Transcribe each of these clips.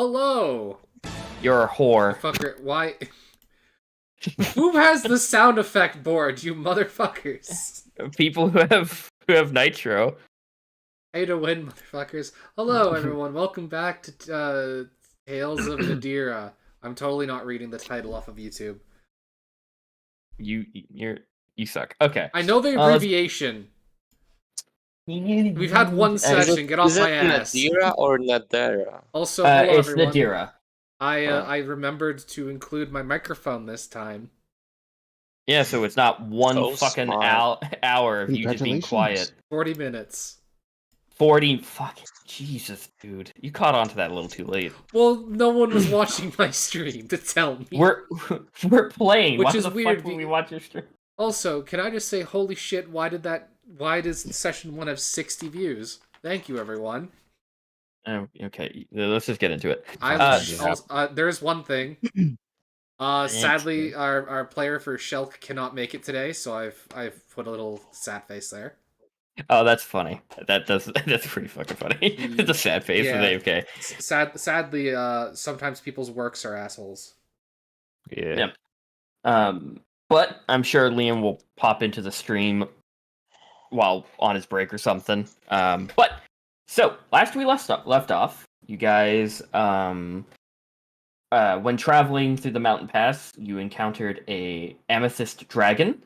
Hello! You're a whore. Fucker, why? Who has the sound effect board, you motherfuckers? People who have nitro. Pay to win, motherfuckers. Hello, everyone. Welcome back to Tales of Nedera. I'm totally not reading the title off of YouTube. You suck. Okay. I know the abbreviation. We've had one session. Get off Is my it ass. Nedera or Nedera? Also, hello, It's everyone. Nedera. I remembered to include my microphone this time. Yeah, so it's not one So fucking smart. hour of you just being quiet. 40 minutes. 40 fucking Jesus, dude. You caught on to that a little too late. Well, no one was watching my stream to tell me. We're playing. Which Why is the weird, fuck would we watch your stream? Also, can I just say, holy shit, why does session 1 have 60 views? Thank you, everyone. Okay, let's just get into it. There's one thing. Sadly, our player for Shelk cannot make it today, so I've put a little sad face there. Oh, that's funny. That's pretty fucking funny. It's a sad face with AFK. Sadly, sometimes people's works are assholes. Yeah. But I'm sure Liam will pop into the stream while on his break or something. But so last we left off, you guys, when traveling through the mountain pass, you encountered a amethyst dragon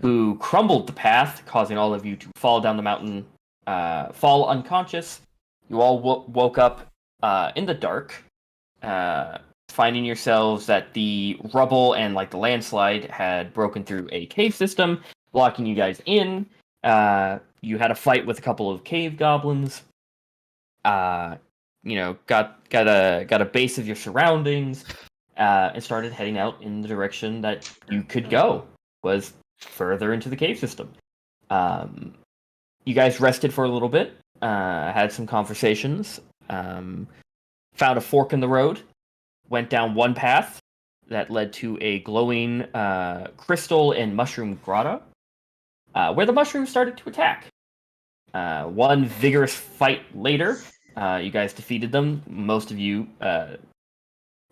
who crumbled the path, causing all of you to fall down the mountain, fall unconscious. You all woke up in the dark, finding yourselves that the rubble and the landslide had broken through a cave system, locking you guys in. You had a fight with a couple of cave goblins. Got a base of your surroundings, and started heading out in the direction that you could go, was further into the cave system. You guys rested for a little bit, had some conversations, found a fork in the road, went down one path that led to a glowing crystal and mushroom grotto, where the mushrooms started to attack. One vigorous fight later, you guys defeated them, most of you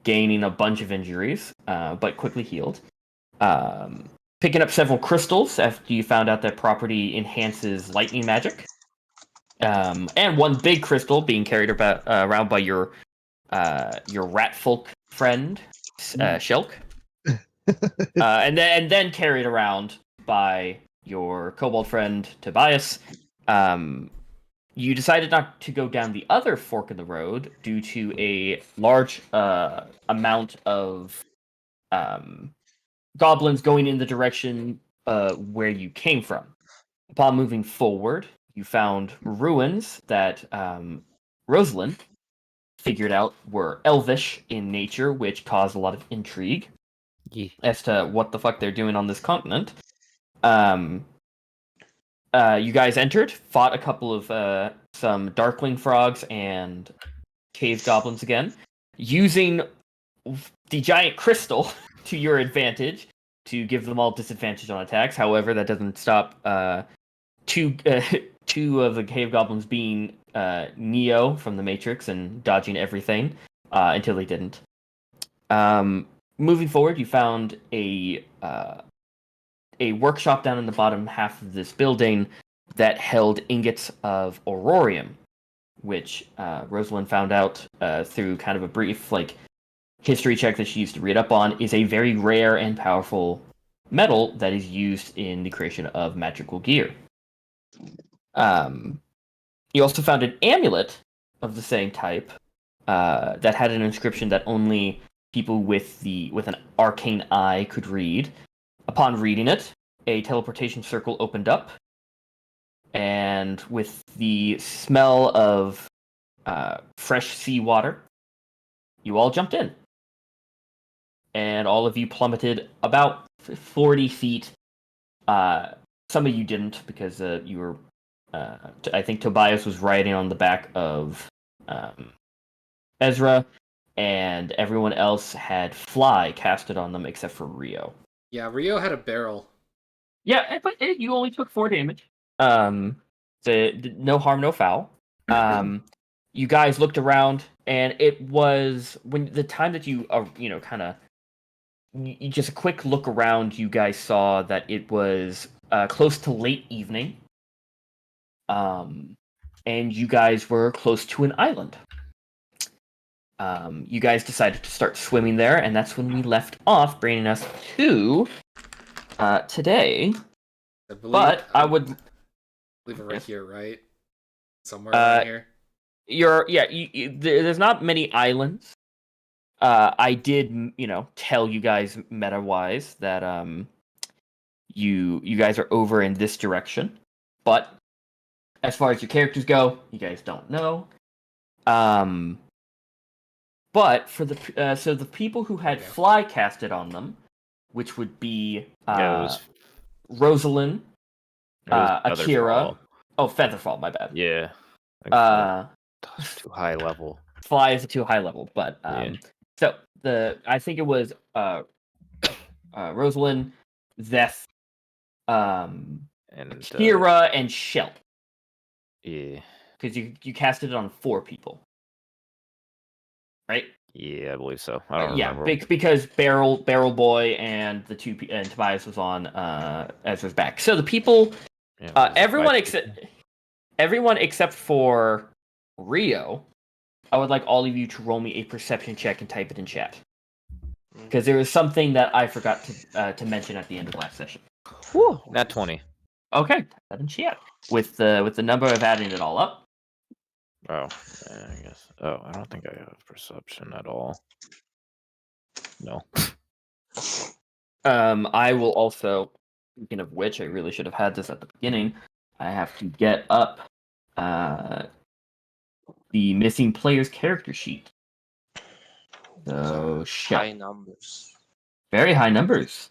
gaining a bunch of injuries, but quickly healed. Picking up several crystals after you found out that property enhances lightning magic. And one big crystal being carried around by your rat folk friend, Shelk. And then carried around by your kobold friend, Tobias. You decided not to go down the other fork in the road due to a large amount of goblins going in the direction where you came from. Upon moving forward, you found ruins that Rosalind figured out were elvish in nature, which caused a lot of intrigue as to what the fuck they're doing on this continent. You guys entered, fought a couple of some darkling frogs and cave goblins again, using the giant crystal to your advantage to give them all disadvantage on attacks. However, that doesn't stop two of the cave goblins being Neo from the Matrix and dodging everything until they didn't. Moving forward, you found a workshop down in the bottom half of this building that held ingots of aurorium, which Rosalind found out through kind of a brief history check that she used to read up on, is a very rare and powerful metal that is used in the creation of magical gear. You also found an amulet of the same type that had an inscription that only people with an arcane eye could read. Upon reading it, a teleportation circle opened up, and with the smell of fresh seawater, you all jumped in. And all of you plummeted about 40 feet. Some of you didn't, because you were... I think Tobias was riding on the back of Ezra, and everyone else had fly casted on them except for Rio. Yeah, Rio had a barrel. Yeah, but you only took 4 damage. No harm, no foul. you guys looked around, and it was when the time that you kind of just a quick look around. You guys saw that it was close to late evening, and you guys were close to an island. You guys decided to start swimming there, and that's when we left off, bringing us to today. But I would leave it right yes. here, right? Somewhere around here. There's not many islands. I did, tell you guys meta-wise that you guys are over in this direction, but as far as your characters go, you guys don't know. But for the people who had fly casted on them, which would be Rosalind, Akira. Oh, Featherfall, my bad. Yeah. Too high level. Fly is a too high level, but so I think it was Rosalind, Zeth, and Akira, and Shell. Yeah. Because you casted it on 4 people. Right? Yeah, I believe so. I don't remember. Because Barrel Boy and the and Tobias was on Ezra's back. So the people, everyone except for Rio, I would like all of you to roll me a perception check and type it in chat. Because there was something that I forgot to mention at the end of last session. Whew, not 20. Okay, that in chat with the number of adding it all up. Oh, I guess. Oh, I don't think I have perception at all. No. I will also, speaking of which, I really should have had this at the beginning. I have to get up the missing player's character sheet. So high numbers. Very high numbers.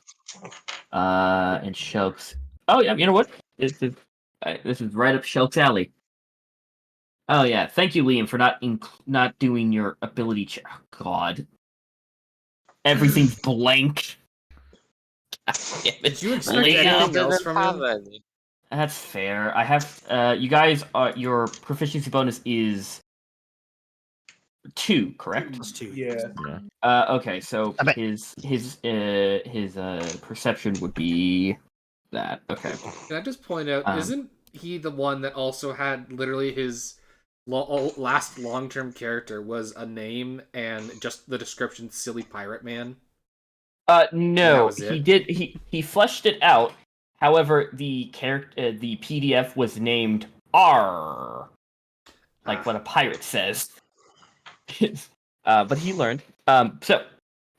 And Shulk's. Oh yeah, you know what? This is right up Shulk's alley. Oh yeah, thank you, Liam, for not doing your ability check. Oh, God, everything's blank. Did you expect anything else from him? That's fair. I have. You guys, your proficiency bonus is 2, correct? Plus 2. Yeah. Okay, so his perception would be that. Okay. Can I just point out? Isn't he the one that also had literally his last long-term character was a name and just the description "silly pirate man"? No, he did. He fleshed it out. However, the PDF was named R, like what a pirate says. But he learned. So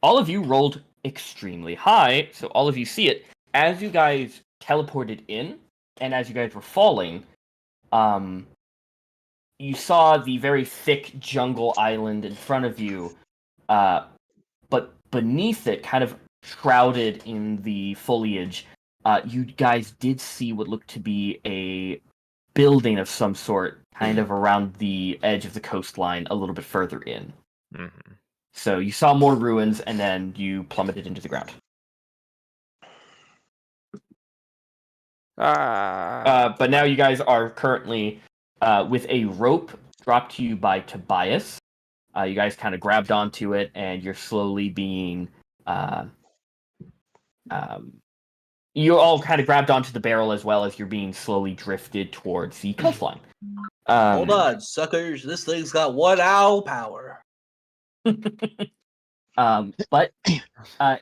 all of you rolled extremely high. So all of you see it as you guys teleported in, and as you guys were falling. You saw the very thick jungle island in front of you, but beneath it, kind of shrouded in the foliage, you guys did see what looked to be a building of some sort, kind of around the edge of the coastline, a little bit further in. Mm-hmm. So you saw more ruins, and then you plummeted into the ground. But now you guys are currently with a rope dropped to you by Tobias. You guys kind of grabbed onto it, and you're slowly being... you all kind of grabbed onto the barrel as well as you're being slowly drifted towards the coastline. Hold on, suckers. This thing's got 1 owl power. But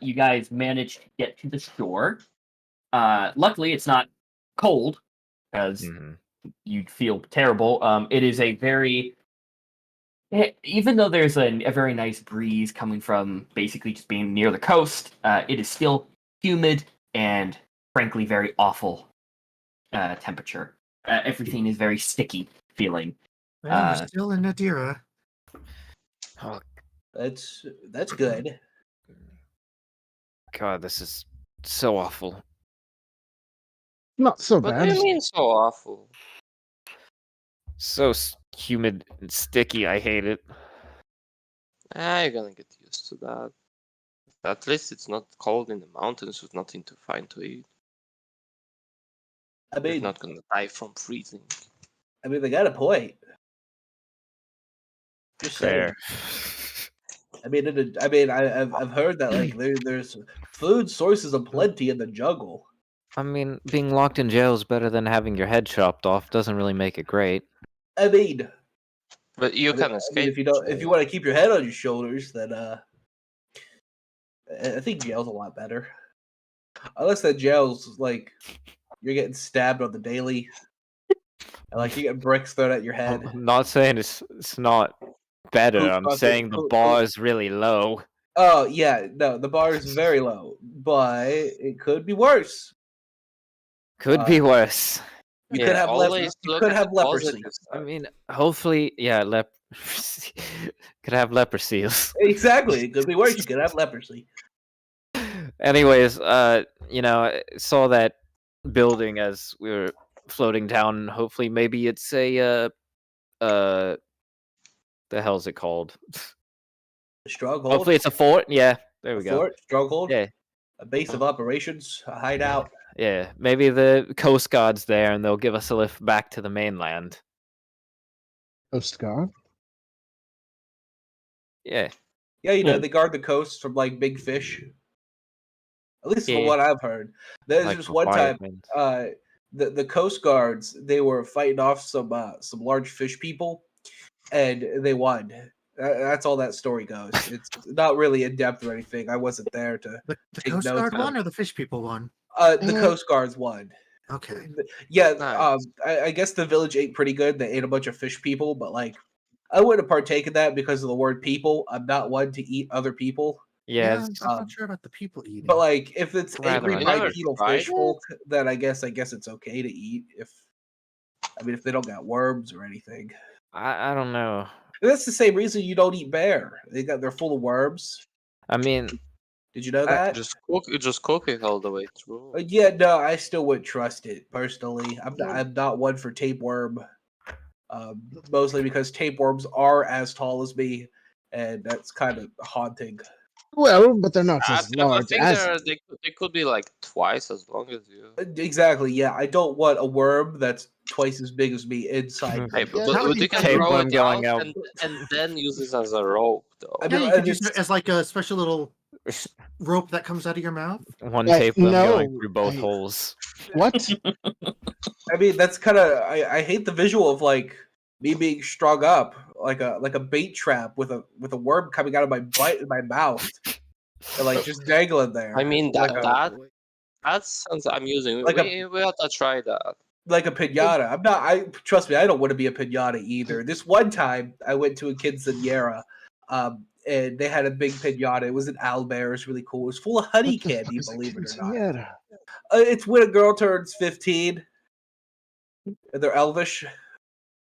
you guys managed to get to the shore. Luckily, it's not cold, because you'd feel terrible. It is a very... Even though there's a very nice breeze coming from basically just being near the coast, it is still humid and, frankly, very awful temperature. Everything is very sticky feeling. Well, we're still in Nedera. Oh, That's good. God, this is so awful. Not so What bad. do you mean so awful? So humid and sticky. I hate it. You're gonna get used to that. At least it's not cold in the mountains with nothing to find to eat. I You're mean, not gonna die from freezing. they got a point. Just saying. Fair. I mean, I've heard that like there's food sources aplenty in the jungle. I mean, being locked in jail is better than having your head chopped off. Doesn't really make it great. I mean, But you can I mean, escape. if you want to keep your head on your shoulders, then I think jail's a lot better. Unless that jail's like you're getting stabbed on the daily, and like you get bricks thrown at your head. I'm not saying it's not better. Who I'm fucking- saying the who- bar is really low. Oh yeah, no, the bar is very low, but it could be worse. Could be worse. You Yeah, could have always you look could at have the leprosy. positive I side. mean, hopefully, yeah, could have leprosy. Exactly, it could be worse. You could have leprosy. Anyways, you know, I saw that building as we were floating down. Hopefully, maybe it's a the hell's it called? Stronghold. Hopefully, it's a fort. Yeah, there we a go. fort, stronghold. Yeah, A base of operations, a hideout. yeah. Maybe the Coast Guard's there, and they'll give us a lift back to the mainland. Coast Guard. Yeah. Yeah, you know, Yeah. they guard the coast from like big fish. At least Yeah. from what I've heard. There's Like just one time, requirements. the coast guards, they were fighting off some large fish people, and they won. That's all that story goes. It's not really in depth or anything. I wasn't there to. The Take Coast notes Guard of- one or the fish people one? The Coast Guards won. Okay. Yeah, Nice. I guess the village ate pretty good. They ate a bunch of fish people, but like, I wouldn't partake in that because of the word people. I'm not one to eat other people. Yeah, I'm it's- not sure about the people eating. But like, if it's Rather angry I never bipedal tried fish folk, then I guess it's okay to eat. If they don't got worms or anything. I don't know. And that's the same reason you don't eat bear. They're full of worms. I mean, Did you know that? Just cook it all the way through. Yeah, no, I still wouldn't trust it personally. I'm not one for tapeworm. Mostly because tapeworms are as tall as me, and that's kind of haunting. Well, but they're not I, as I large think as. they could be like twice as long as you. Exactly. Yeah, I don't want a worm that's twice as big as me inside. Hey, me. but, that but would you be can tapeworm throw it going out out. and then use it as a rope, though. I yeah, mean, you I could use just- it as like a special little rope that comes out of your mouth. one Yeah, tapeworm going no, through both I- holes. What? I mean, that's kind of I hate the visual of like me being strung up like a bait trap with a worm coming out of my my mouth and like just dangling there. I mean, like that sounds amusing. Like We ought to try that. like a pinata. I'm not. Trust me. I don't want to be a pinata either. This one time, I went to a quinceañera, and they had a big pinata. It was an owlbear. It was really cool. It was full of honey candy. Believe it or not. Yeah. It's when a girl turns 15. And they're elvish.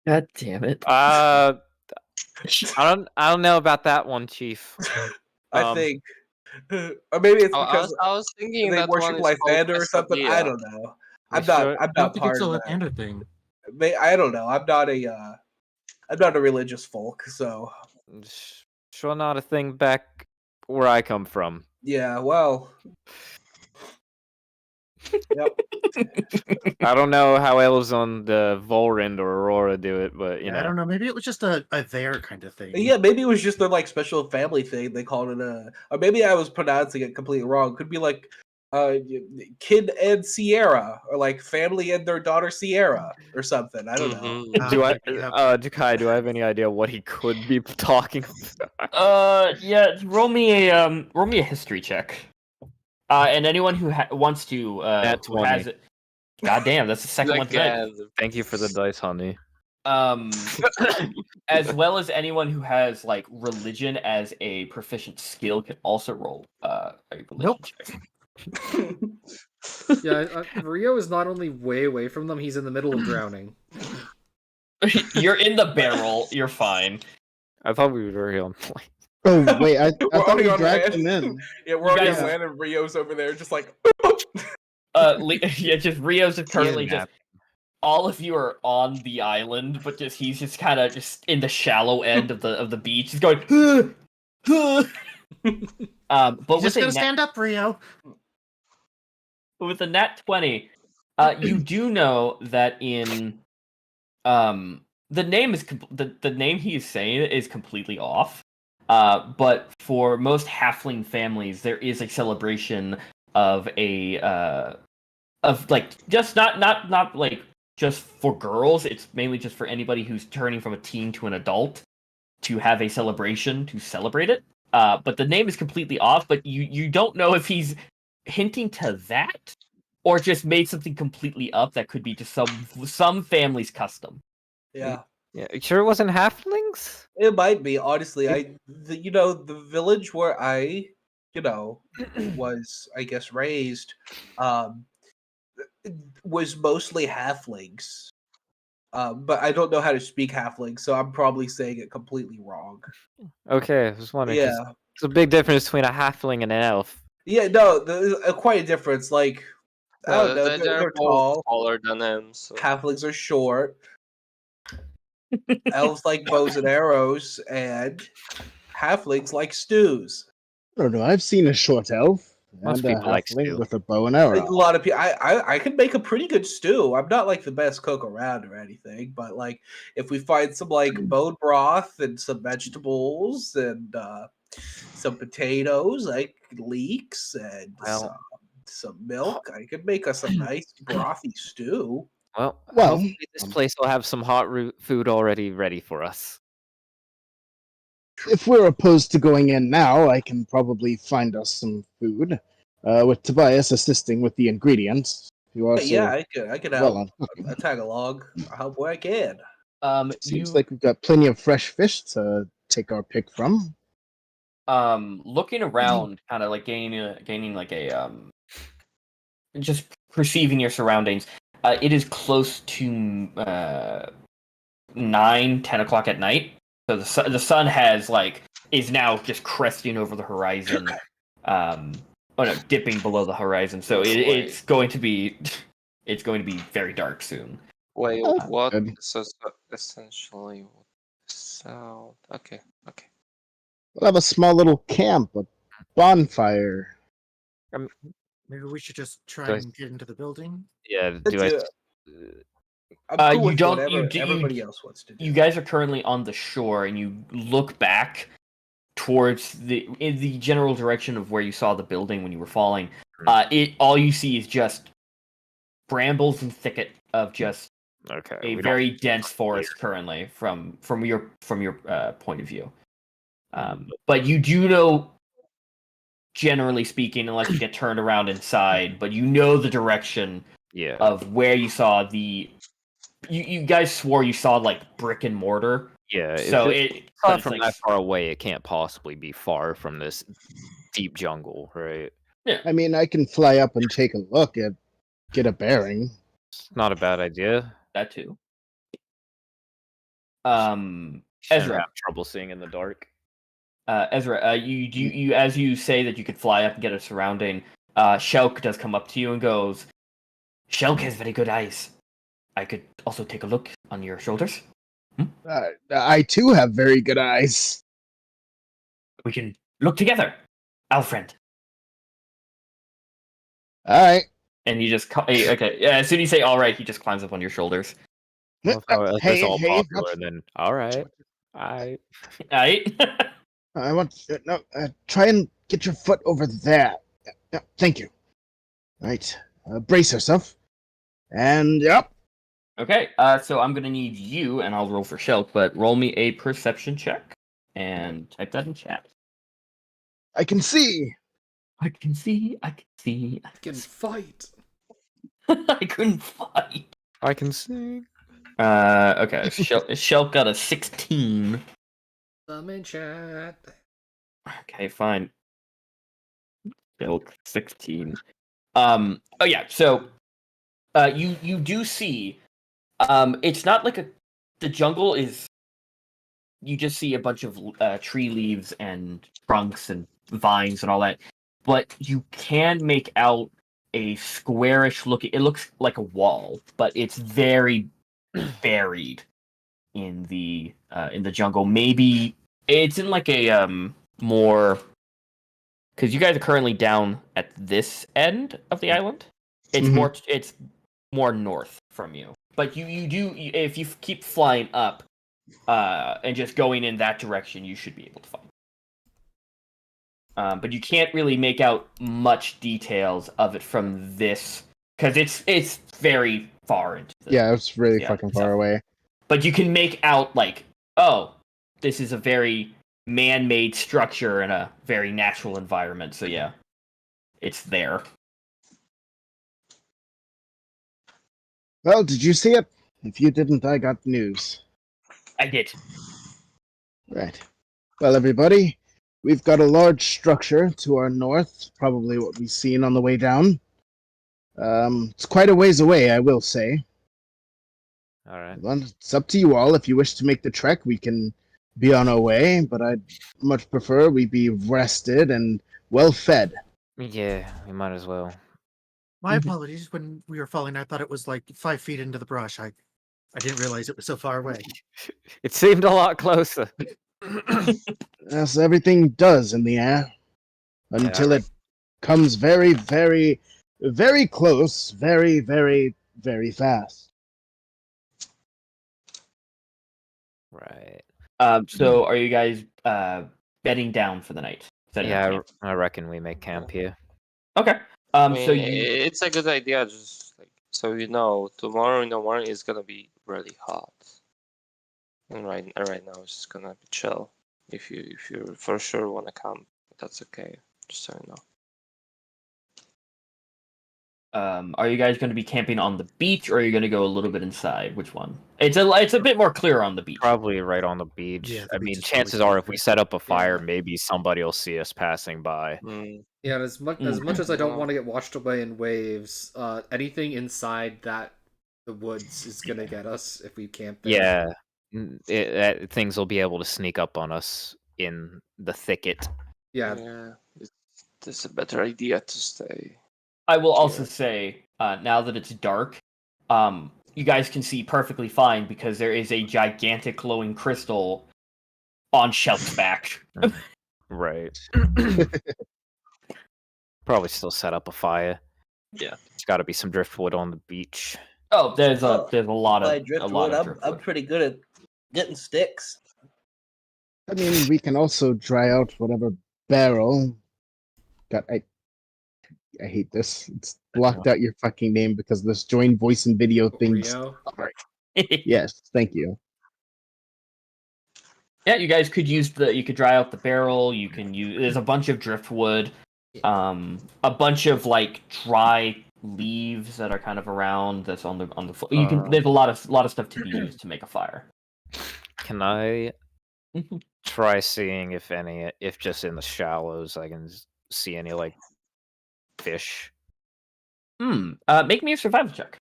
God damn it. I don't know about that one, Chief. I think, or maybe it's because I was thinking they that one worship is called Lysander or something. I Quesadilla. don't know. You I'm not. sure? I'm I don't not think part it's a of that. Lysander thing. I don't know. I'm not a. I'm not a religious folk, so Sure, not a thing back where I come from. yeah. Well. Yep. I don't know how elves on the Volrind or Aurora do it, but you I know. don't know. Maybe it was just a there kind of thing. Yeah, maybe it was just their like special family thing. They called it or maybe I was pronouncing it completely wrong. Could be like, kid and Sierra, or like family and their daughter Sierra, or something. I don't know. Mhm. Do I, Yeah. Jakai, do I have any idea what he could be talking about? Yeah, roll me a history check. And anyone who wants to Nat who has 20. it. God damn, that's the second one tonight. Again, Thank you for the dice, honey. As well as anyone who has like religion as a proficient skill can also roll a religion Nope. check. Yeah, Rio is not only way away from them; he's in the middle of drowning. You're in the barrel. You're fine. I thought we were here on point. Oh wait, I We're thought already we on dragged land. him in. Yeah, we're already guys- on land, and Rio's over there, just like. Yeah, just Rio's just currently just. All of you are on the island, but he's just kind of just in the shallow end of the beach. He's going. But You with just a gotta stand up, Rio. with a nat 20, you do know that in the name is the name he is saying is completely off. But for most halfling families, there is a celebration of of like just not like just for girls. It's mainly just for anybody who's turning from a teen to an adult to have a celebration to celebrate it. But the name is completely off. But you don't know if he's hinting to that or just made something completely up that could be just some family's custom. Yeah. Yeah, you sure it wasn't halflings? It might be, honestly. The village where I, was, I guess, raised, um, was mostly halflings. But I don't know how to speak halfling, so I'm probably saying it completely wrong. Okay, I was wondering because Yeah, there's a big difference between a halfling and an elf. yeah, no, there's quite a difference. Like, I don't know, They're they're both tall. taller than him. So. Halflings are short. Elves like bows and arrows, and halflings like stews. I don't know. I've seen a short elf Most and a people like halfling stew. with a bow and A arrow. lot of people, I could make a pretty good stew. I'm not like the best cook around or anything, but like if we find some like bone broth and some vegetables and some potatoes, like leeks and Well- some milk, I could make us a nice brothy stew. Well, Well, hopefully this place will have some hot food already ready for us. If we're opposed to going in now, I can probably find us some food. With Tobias assisting with the ingredients. You also Yeah, I could well help. on cooking. I tag along. I'll help where I can. Seems like we've got plenty of fresh fish to take our pick from. Looking around, kind of like gaining like a just perceiving your surroundings. It is close to 9-10 o'clock at night, so the sun is now just cresting over the horizon. Dipping below the horizon. So it's going to be very dark soon. Wait, Oh, what? good. So essentially, sound. Okay. We'll have a small little camp, a bonfire. Maybe we should just try Do I- and get into the building. Yeah, do I? I'm cool You with don't- whatever you do- everybody else wants to do. You guys are currently on the shore, and you look back towards in the general direction of where you saw the building when you were falling. All you see is just brambles and thicket of just Okay. a we very don't- dense forest currently from your point of view. But you do know, generally speaking, unless you get turned around inside, but you know the direction Yeah. of where you saw you guys swore you saw like brick and mortar. Yeah. So If it's not from that far away, it can't possibly be far from this deep jungle, right? I mean, I can fly up and take a look at, get a bearing. It's not a bad idea. that too. Shouldn't Ezra, have trouble seeing in the dark. you as you say that you could fly up and get a surrounding. Shelk does come up to you and goes, "Shelk has very good eyes. I could also take a look on your shoulders. I too have very good eyes. We can look together, our friend." All right. And you just okay. Yeah, as soon as you say "all right," he just climbs up on your shoulders. I love how it's Hey, all hey, popular, and then all right. Right? I want no. Try and get your foot over there. Yeah, thank you. Right. Brace yourself. And yep. Okay. So I'm gonna need you, and I'll roll for Shelk, but roll me a perception check and type that in chat. I can see. I can see. I can fight. I couldn't fight. I can sing. Okay. Shelk got a 16. I'm in chat. Okay, fine. Shelk 16. Oh yeah. So, you do see. It's not like the jungle is. You just see a bunch of tree leaves and trunks and vines and all that, but you can make out a squarish looking. It looks like a wall, but it's very buried in the jungle. Maybe it's in like a more, because you guys are currently down at this end of the island. It's Mhm. more north from you. but if you keep flying up, and just going in that direction, you should be able to find. But you can't really make out much details of it from this because it's very far into the Yeah, it's really yeah, fucking stuff. far away. But you can make out like, oh, this is a very man-made structure in a very natural environment. So yeah, it's there. Well, did you see it? If you didn't, I got news. I did. Right. Well, everybody, we've got a large structure to our north, probably what we've seen on the way down. It's quite a ways away, I will say. All right. Well, it's up to you all. If you wish to make the trek, we can be on our way, but I'd much prefer we be rested and well fed. Yeah, we might as well. My apologies. When we were falling, I thought it was like 5 feet into the brush. I didn't realize it was so far away. It seemed a lot closer. As everything does in the air, until it comes very, very, very close, very, very, very fast. Right. So are you guys bedding down for the night? Setting up Yeah, camp? I reckon we make camp here. Okay. I mean, So you it's a good idea. Just like so, tomorrow in the morning is gonna be really hot, and right now it's just gonna be chill. If you for sure want to camp, that's okay. Just so you know. are you guys going to be camping on the beach, or are you going to go a little bit inside? Which one? It's a bit more clear on the beach. Probably right on the beach. Yeah, the I beach mean, is probably chances are if we safer. set up a fire, Yeah. maybe somebody will see us passing by. Yeah, and as much as I don't want to get washed away in waves, anything inside the woods is gonna get us if we camp there. Yeah, things will be able to sneak up on us in the thicket. Yeah. It's a better idea to stay. I will also Here. say, now that it's dark, you guys can see perfectly fine because there is a gigantic glowing crystal on Shelt's back. Right. Probably still set up a fire. Yeah. It's got to be some driftwood on the beach. Oh, there's a lot of By a driftwood, lot of I'm driftwood. pretty good at getting sticks. I mean, we can also dry out whatever barrel. God, I hate this. It's blocked out your fucking name because this join voice and video things. Rio. Yes, thank you. Yeah, you guys could you could dry out the barrel. You can use. There's a bunch of driftwood, a bunch of like dry leaves that are kind of around. That's on the floor. You can. There's a lot of stuff to be used to make a fire. Can I try seeing if just in the shallows I can see any like fish? Make me a survival check.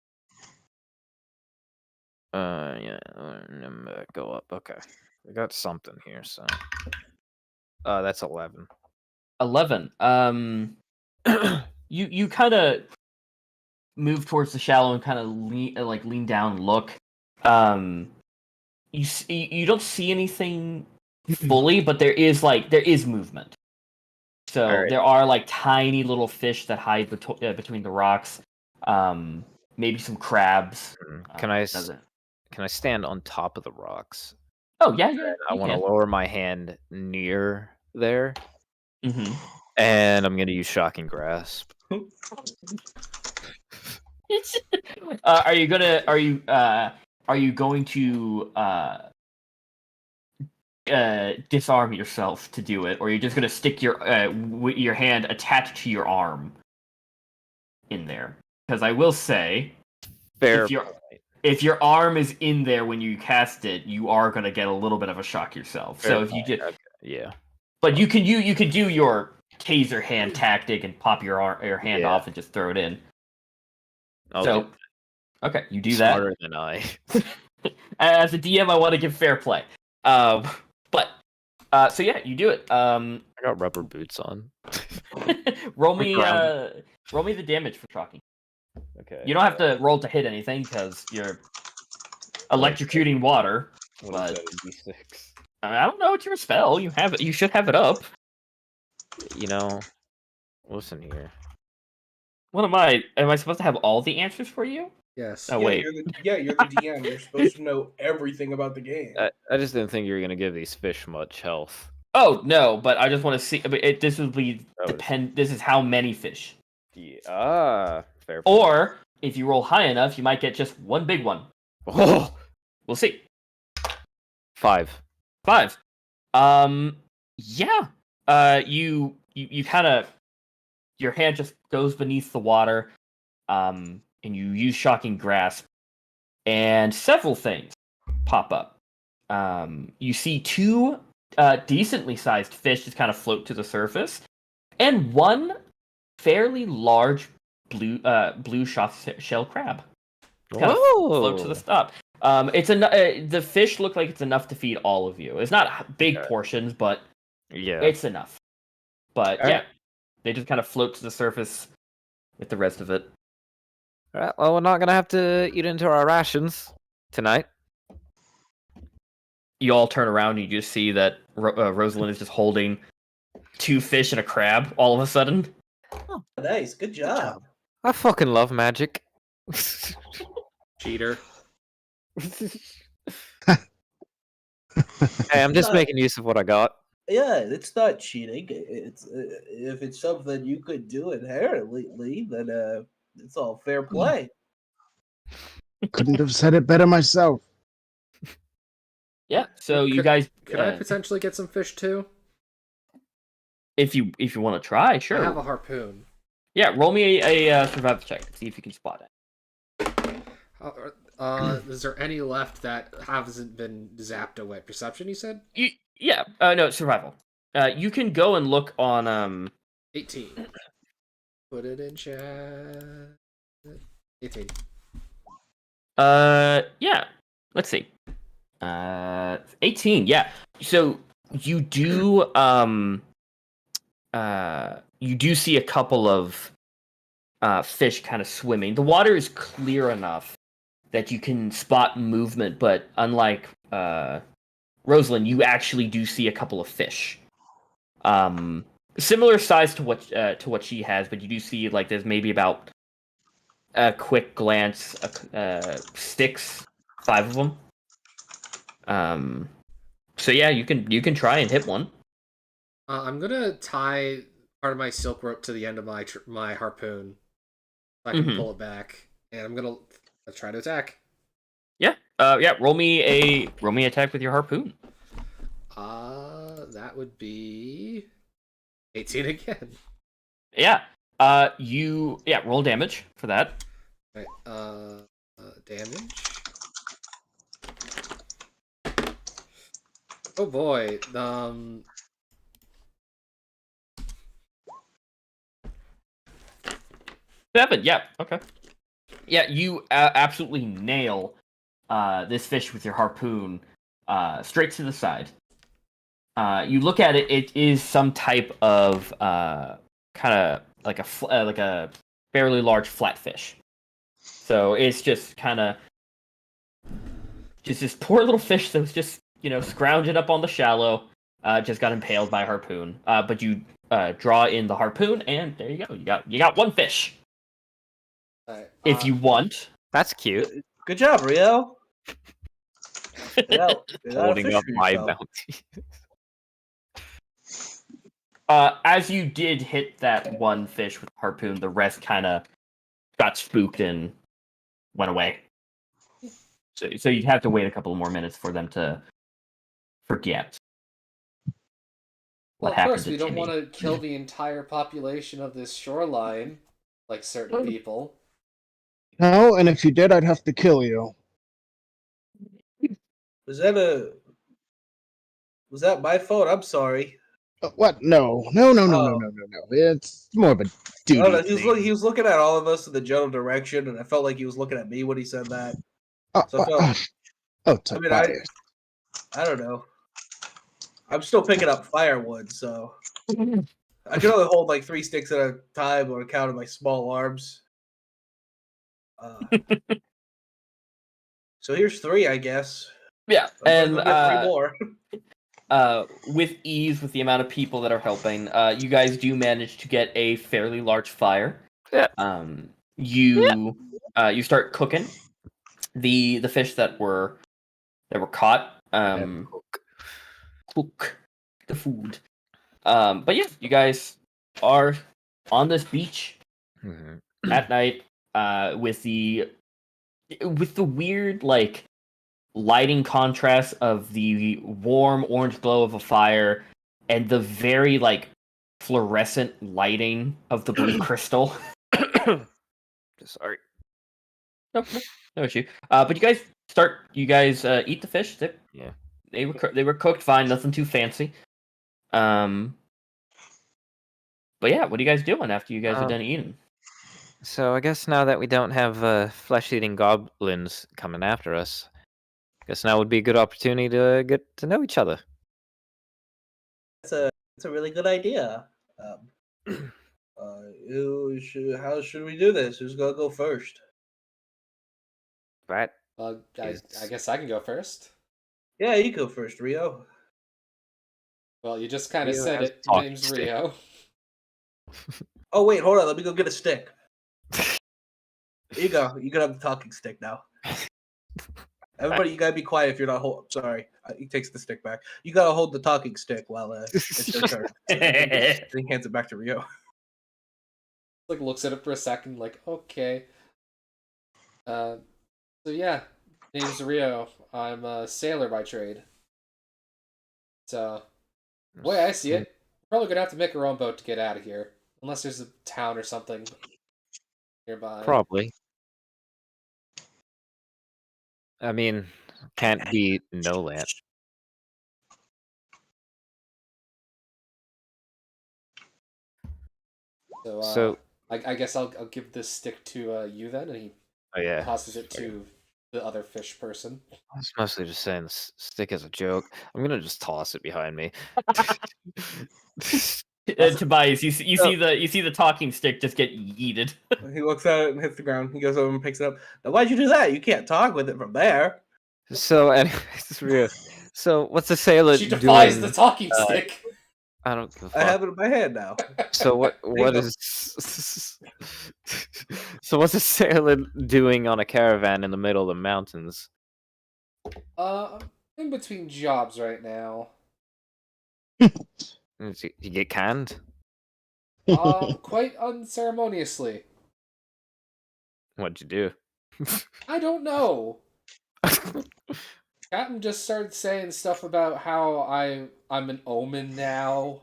Yeah. Go up. Okay, we got something here. So, that's 11. 11. You kind of move towards the shallow and kind of lean down and look. You don't see anything fully, but there is movement. So Alright. there are like tiny little fish that hide between the rocks. Maybe some crabs. Can I Does it? can I stand on top of the rocks? Oh yeah. I want to lower my hand near there, Mm-hmm. and I'm gonna use shocking grasp. Are you going to disarm yourself to do it, or are you just going to stick your hand attached to your arm in there? Because I will say, Fair. if your arm is in there when you cast it, you are going to get a little bit of a shock yourself. Fair so if you point. just Yeah. but you could do your taser hand tactic and pop your hand off and just throw it in. I'll do Okay, you do smarter than I. that. As a DM, I want to give fair play. So yeah, you do it. I got rubber boots on. roll me the damage for shocking. Okay. You don't have to roll to hit anything because you're electrocuting water. What is But that, a D6? I don't know. It's your spell. You have it. You should have it up. Listen here. What am I? Am I supposed to have all the answers for you? Yes. Oh yeah, wait. you're the DM. You're supposed to know everything about the game. I just didn't think you were gonna give these fish much health. Oh no, but I just want to see. This would be Oh, depend. This is how many fish. Yeah. Fair point. Or if you roll high enough, you might get just one big one. Oh, We'll see. 5. 5. Yeah. You kind of your hand just goes beneath the water, and you use shocking grasp, and several things pop up. You see 2 decently sized fish just kind of float to the surface, and 1 fairly large blue shell crab kind of float to the top. It's the fish look like it's enough to feed all of you. It's not big portions, but Yeah. it's enough. But All yeah, right. they just kind of float to the surface with the rest of it. All right. Well, we're not gonna have to eat into our rations tonight. You all turn around and you just see that Rosalind is just holding 2 fish and a crab all of a sudden. Oh, nice, good job. I fucking love magic. Cheater. Hey, I'm just making use of what I got. Yeah, it's not cheating. It's if it's something you could do inherently, then it's all fair play. Couldn't have said it better myself. Yeah. So you guys, Could I potentially get some fish too? if you want to try, sure. I have a harpoon. Yeah, roll me a survival check. See if you can spot it. Is there any left that hasn't been zapped away? Perception, you said? Yeah. No, survival. You can go and look on 18. Put it in chat. 18. Yeah. Let's see. 18. Yeah. So you do see a couple of fish kind of swimming. The water is clear enough that you can spot movement, but unlike Rosalind, you actually do see a couple of fish. Similar size to what she has, but you do see like there's maybe about a quick glance, 6, 5 of them. So yeah, you can try and hit one. I'm gonna tie part of my silk rope to the end of my harpoon, so I can pull it back, and I'm gonna try to attack. Yeah. Yeah. Roll me attack with your harpoon. That would be 18 again. Yeah. Roll damage for that. Right. Damage. Oh boy. 7. Yeah. Okay. Yeah, you absolutely nail this fish with your harpoon straight to the side. You look at it; it is some type of kind of like a fairly large flatfish. So it's just kind of just this poor little fish that was just scrounging up on the shallow. Just got impaled by a harpoon. But you draw in the harpoon, and there you go. You got 1 fish. Right, If you want. That's cute. Good job, Rio. Holding up my bounty. As you did hit that 1 fish with a harpoon, the rest kind of got spooked and went away. So you'd have to wait a couple more minutes for them to forget. Well, of course, we don't want to kill the entire population of this shoreline, like certain people. No, and if you did, I'd have to kill you. Was that my fault? I'm sorry. What? No. It's more of a duty. I don't know, he was looking at all of us in the general direction, and I felt like he was looking at me when he said that. So I don't know. I'm still picking up firewood, so I can only hold like 3 sticks at a time on account of my small arms. So here's 3, I guess. Yeah, and get 3 more. with ease, with the amount of people that are helping, you guys do manage to get a fairly large fire. Yeah. you start cooking the fish that were caught. Cook the food. But yeah, you guys are on this beach Mhm. at night, with the weird like lighting contrast of the warm orange glow of a fire and the very like fluorescent lighting of the blue crystal. Sorry. No, no issue. But you guys eat the fish. Yeah. They were cooked fine, nothing too fancy. But yeah, what are you guys doing after you guys are done eating? So I guess now that we don't have flesh-eating goblins coming after us, I guess now would be a good opportunity to get to know each other. It's a really good idea. How should we do this? Who's gonna go first? Right? I guess I can go first. Yeah, you go first, Rio. Well, you just kind of Rio said has it. a talking Name's stick. Rio. Oh wait, hold on. Let me go get a stick. Here you go. You can have the talking stick now. Everybody, you gotta be quiet if you're not hold. Sorry, he takes the stick back. You gotta hold the talking stick while it's your turn. So, then he hands it back to Rio. Like looks at it for a second, like okay. So yeah, name's Rio. I'm a sailor by trade. So, the way I see it, we're probably gonna have to make our own boat to get out of here, unless there's a town or something nearby. Probably. I mean, can't be no land. So, I guess I'll give this stick to you then, and he Oh yeah. tosses it to the other fish person. I was mostly just saying this stick as a joke. I'm gonna just toss it behind me. Tobias, you see the talking stick just get yeeted. He looks at it and hits the ground. He goes over and picks it up. Now, why'd you do that? You can't talk with it from there. So, anyways, it's real. So, what's the sailor She defies doing? the talking stick. I don't give a I fuck. have it in my hand now. So what go. is so what's a sailor doing on a caravan in the middle of the mountains? I'm in between jobs right now. You get canned? Quite unceremoniously. What'd you do? I don't know. Captain just started saying stuff about how I'm an omen now.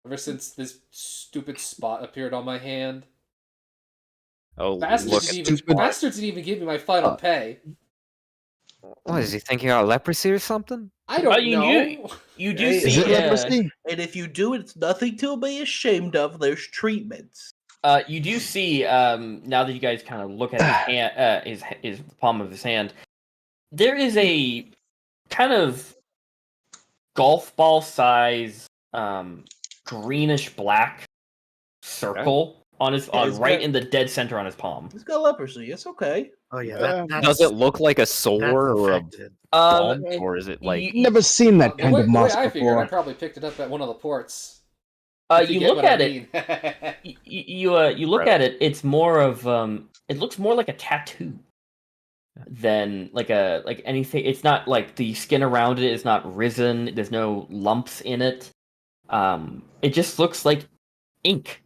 Ever since this stupid spot appeared on my hand. Oh, Bastards didn't even give me my final pay. What is he thinking? Got leprosy or something? I don't know. You do Hey, see. Is it leprosy? And if you do, it's nothing to be ashamed of. There's treatments. You do see. Now that you guys kind of look at his hand, his palm of his hand, there is a kind of golf ball size, greenish black circle on his right in the dead center on his palm. He's got leprosy. It's okay. Oh yeah, that's, Does it look like a sore or a infected. bump, or is it like? Never seen that kind of the way moss I figured, I before. probably picked it up at one of the ports. You look at it. You look at it. It's more of it looks more like a tattoo than like anything. It's not like the skin around it is not risen. There's no lumps in it. It just looks like ink,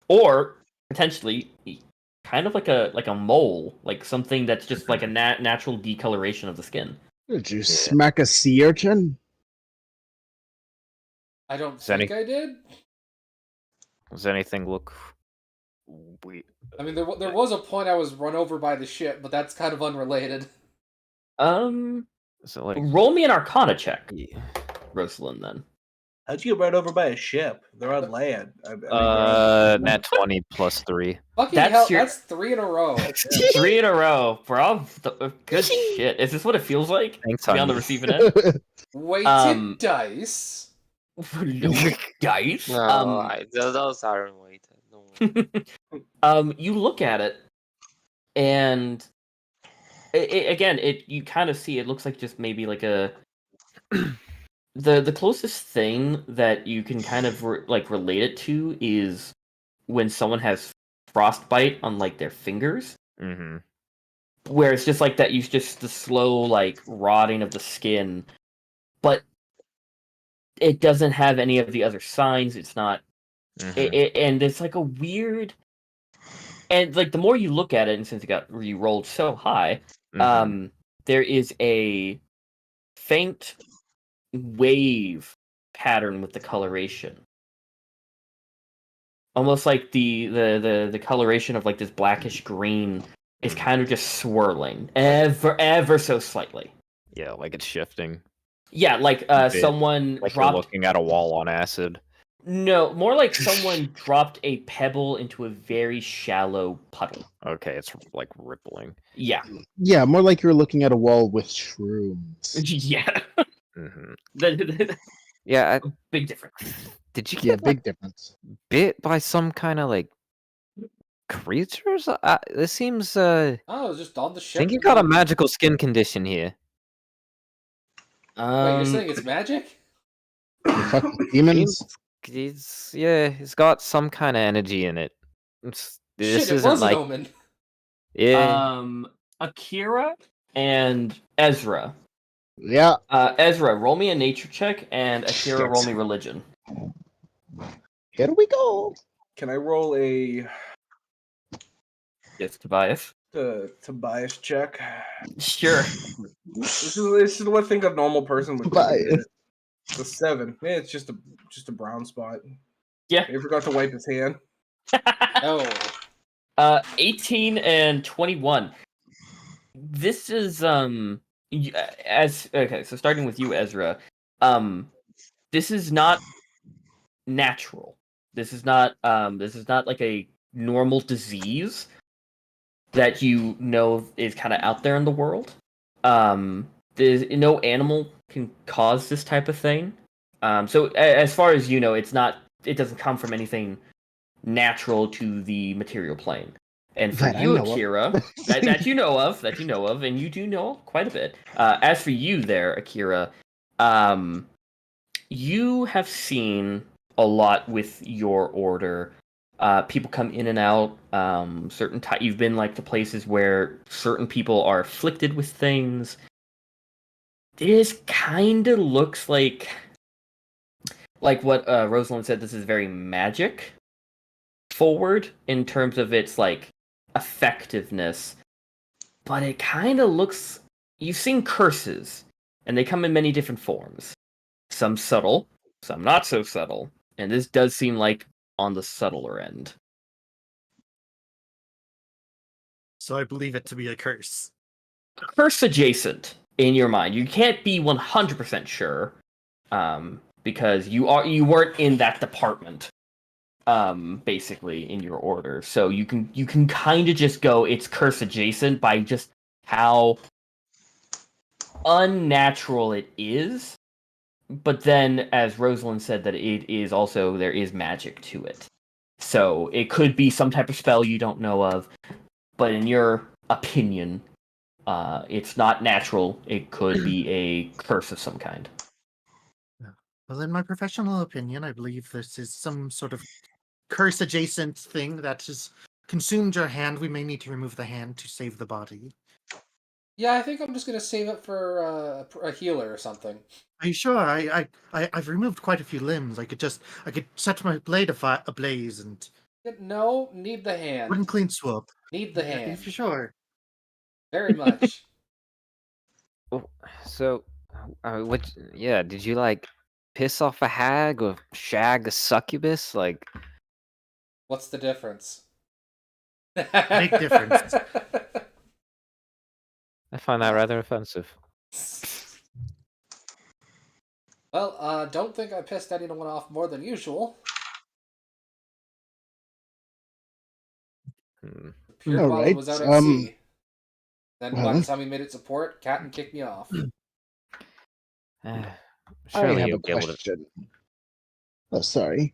or potentially kind of like a mole, like something that's just like a natural decoloration of the skin. Did you smack a sea urchin? I don't think I did. Does anything look weird? I mean, there was a point I was run over by the ship, but that's kind of unrelated. So like, roll me an Arcana check, Rosalind. Then How'd you get run over by a ship? They're on land. I mean, nat 20 plus 3. Fucking hell, that's 3 in a row. 3 in a row, bro. Good shit. Is this what it feels like? Thanks, to be on the receiving end. Weighted dice. Dice. No, those aren't weighted. No. You look at it, and again, you kind of see it looks like just maybe like a the closest thing that you can kind of relate it to is when someone has frostbite on like their fingers, Mm-hmm. where it's just like that. You just the slow like rotting of the skin, but it doesn't have any of the other signs. It's not. And it's like a weird. And like the more you look at it, and since it got re-rolled so high, there is a faint wave pattern with the coloration, almost like the coloration of like this blackish green is kind of just swirling ever so slightly. Yeah, like it's shifting. Yeah, like Bit. someone Like you're dropped. looking at a wall on acid. No, more like someone dropped a pebble into a very shallow puddle. Okay, it's like rippling. Yeah. Yeah, more like you're looking at a wall with shrooms. Yeah. Yeah, Big difference. did you Yeah, get like big difference. bit by some kind of like creatures? This seems. Oh, it was just on the I ship. think you got a magical skin condition here. Wait, you're saying it's magic? Fucking demons. It's got some kind of energy in it. This Shit, it isn't was like an omen. Akira and Ezra. Yeah. Ezra, roll me a nature check, and Akira, Shit. roll me religion. Here we go. Can I roll a Yes, Tobias. Tobias check? Sure. This is what I think a normal person would do. Tobias. It's a 7. Yeah, it's just a brown spot. Yeah. He forgot to wipe his hand. Oh. 18 and 21. This is okay, so starting with you, Ezra. This is not natural. This is not like a normal disease that you know is kind of out there in the world. There's no animal can cause this type of thing. So as far as you know, it doesn't come from anything natural to the material plane. And for That I you, know of. Akira, that you know of, and you do know quite a bit. As for you there, Akira, you have seen a lot with your order. People come in and out. You've been like to places where certain people are afflicted with things. This kind of looks like what Rosalind said. This is very magic forward in terms of its like effectiveness, but it kind of looks. You've seen curses, and they come in many different forms. Some subtle, some not so subtle, and this does seem like on the subtler end. So I believe it to be a curse. Curse adjacent in your mind. You can't be 100% sure, because you weren't in that department, basically in your order. So you can kind of just go it's curse adjacent by just how unnatural it is. But then, as Rosalind said, that it is also there is magic to it. So it could be some type of spell you don't know of, but in your opinion, it's not natural. It could be a curse of some kind. Well, in my professional opinion, I believe this is some sort of curse adjacent thing that has consumed your hand. We may need to remove the hand to save the body. Yeah, I think I'm just gonna save it for a healer or something. Are you sure? I've removed quite a few limbs. I could set my blade ablaze and No, need the hand. wouldn't clean swoop. Need the hand. For sure. Very much. So, what? Yeah, did you like piss off a hag or shag a succubus? Like, What's the difference? Big difference. I find that rather offensive. Well, don't think I pissed anyone off more than usual. Hmm. Pure All Quality right, was out at sea. Then by well. the time we made it support, Captain kicked me off. I Surely have you'll a be able to. question. Oh, sorry.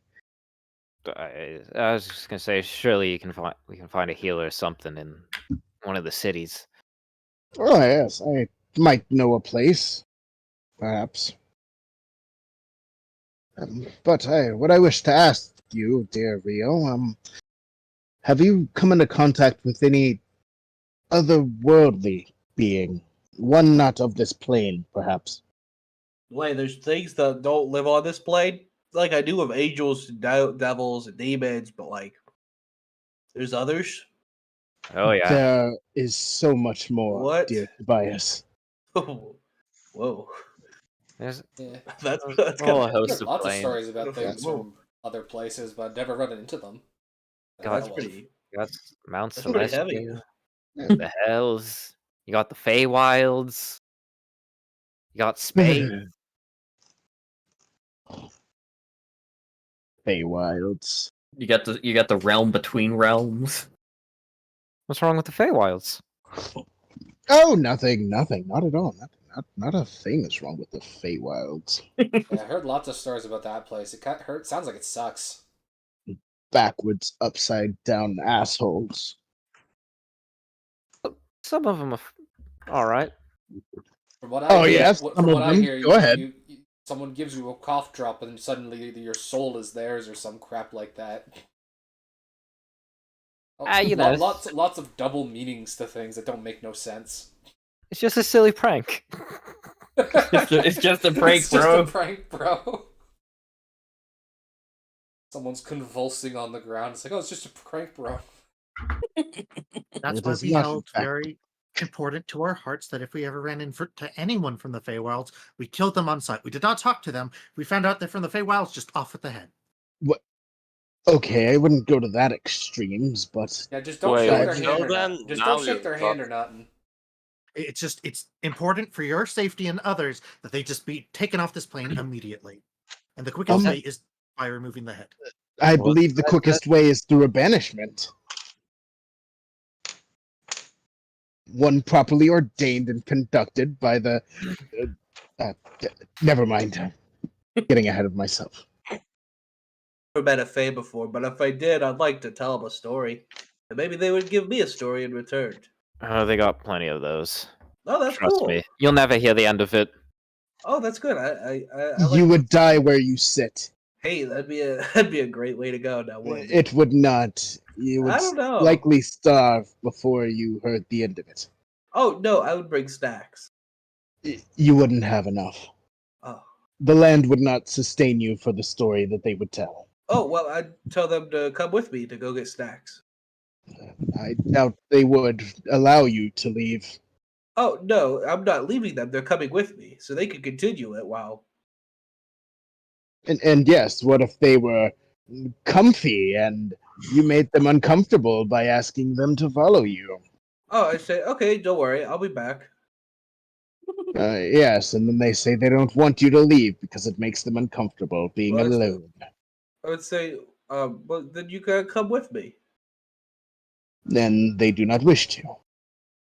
I was just gonna say, surely we can find a healer or something in one of the cities. Oh, yes, I might know a place, perhaps. But what I wish to ask you, dear Rio, have you come into contact with any otherworldly being? One not of this plane, perhaps. Wait, there's things that don't live on this plane. Like I do of angels, and devils, and demons, but like there's others. Oh yeah. There is so much more, What? dear Tobias. Whoa, There's Yeah. that's a whole kind host There's of lots of planes. stories about things Whoa. from other places, but I've never run into them. that I God, That's know of. pretty. You got Mount That's pretty heavy. Celestial, the Hells. You got the Feywilds. You got space. Feywilds. You got the realm between realms. What's wrong with the Feywilds? Oh, nothing, nothing, not at all. Not a thing is wrong with the Feywilds. Yeah, I heard lots of stories about that place. It sounds like it sucks. Backwards, upside down assholes. Some of them are all right. From what I Oh, hear, yes, from some of what I them. hear, Go ahead. someone gives you a cough drop, and suddenly your soul is theirs, or some crap like that. You know. Lots of double meanings to things that don't make no sense. It's just a silly prank. It's just a prank, It's bro. just a prank, bro. Someone's convulsing on the ground. It's like, oh, it's just a prank, bro. That's It why is we not, in held fact. very important to our hearts that if we ever ran into anyone from the Feywilds, we killed them on sight. We did not talk to them. We found out they're from the Feywilds, just off with the head. What? Okay, I wouldn't go to that extremes, but Yeah, just don't Wait, shake we their hand killed or them? nothing. Just Now don't shake you're their hand or talking. nothing. It's important for your safety and others that they just be taken off this plane immediately. And the quickest way is by removing the head. I Well, believe the quickest way is through a banishment. One properly ordained and conducted by the. Never mind. Getting ahead of myself. Never met a Fae before, but if I did, I'd like to tell them a story, and maybe they would give me a story in return. Oh, they got plenty of those. Oh, that's Trust cool. me, you'll never hear the end of it. Oh, that's good. I like. You would die where you sit. Hey, that'd be a great way to go. Now, wouldn't it? It would not. You would I don't know. likely starve before you heard the end of it. Oh no, I would bring snacks. You wouldn't have enough. Oh. The land would not sustain you for the story that they would tell. Oh well, I'd tell them to come with me to go get snacks. I doubt they would allow you to leave. Oh no, I'm not leaving them. They're coming with me, so they can continue it while. And yes, what if they were comfy and you made them uncomfortable by asking them to follow you? Oh, I say, okay, don't worry, I'll be back. Yes, and then they say they don't want you to leave because it makes them uncomfortable being Well, it's- alone. I would say, well, then you gotta come with me. Then they do not wish to.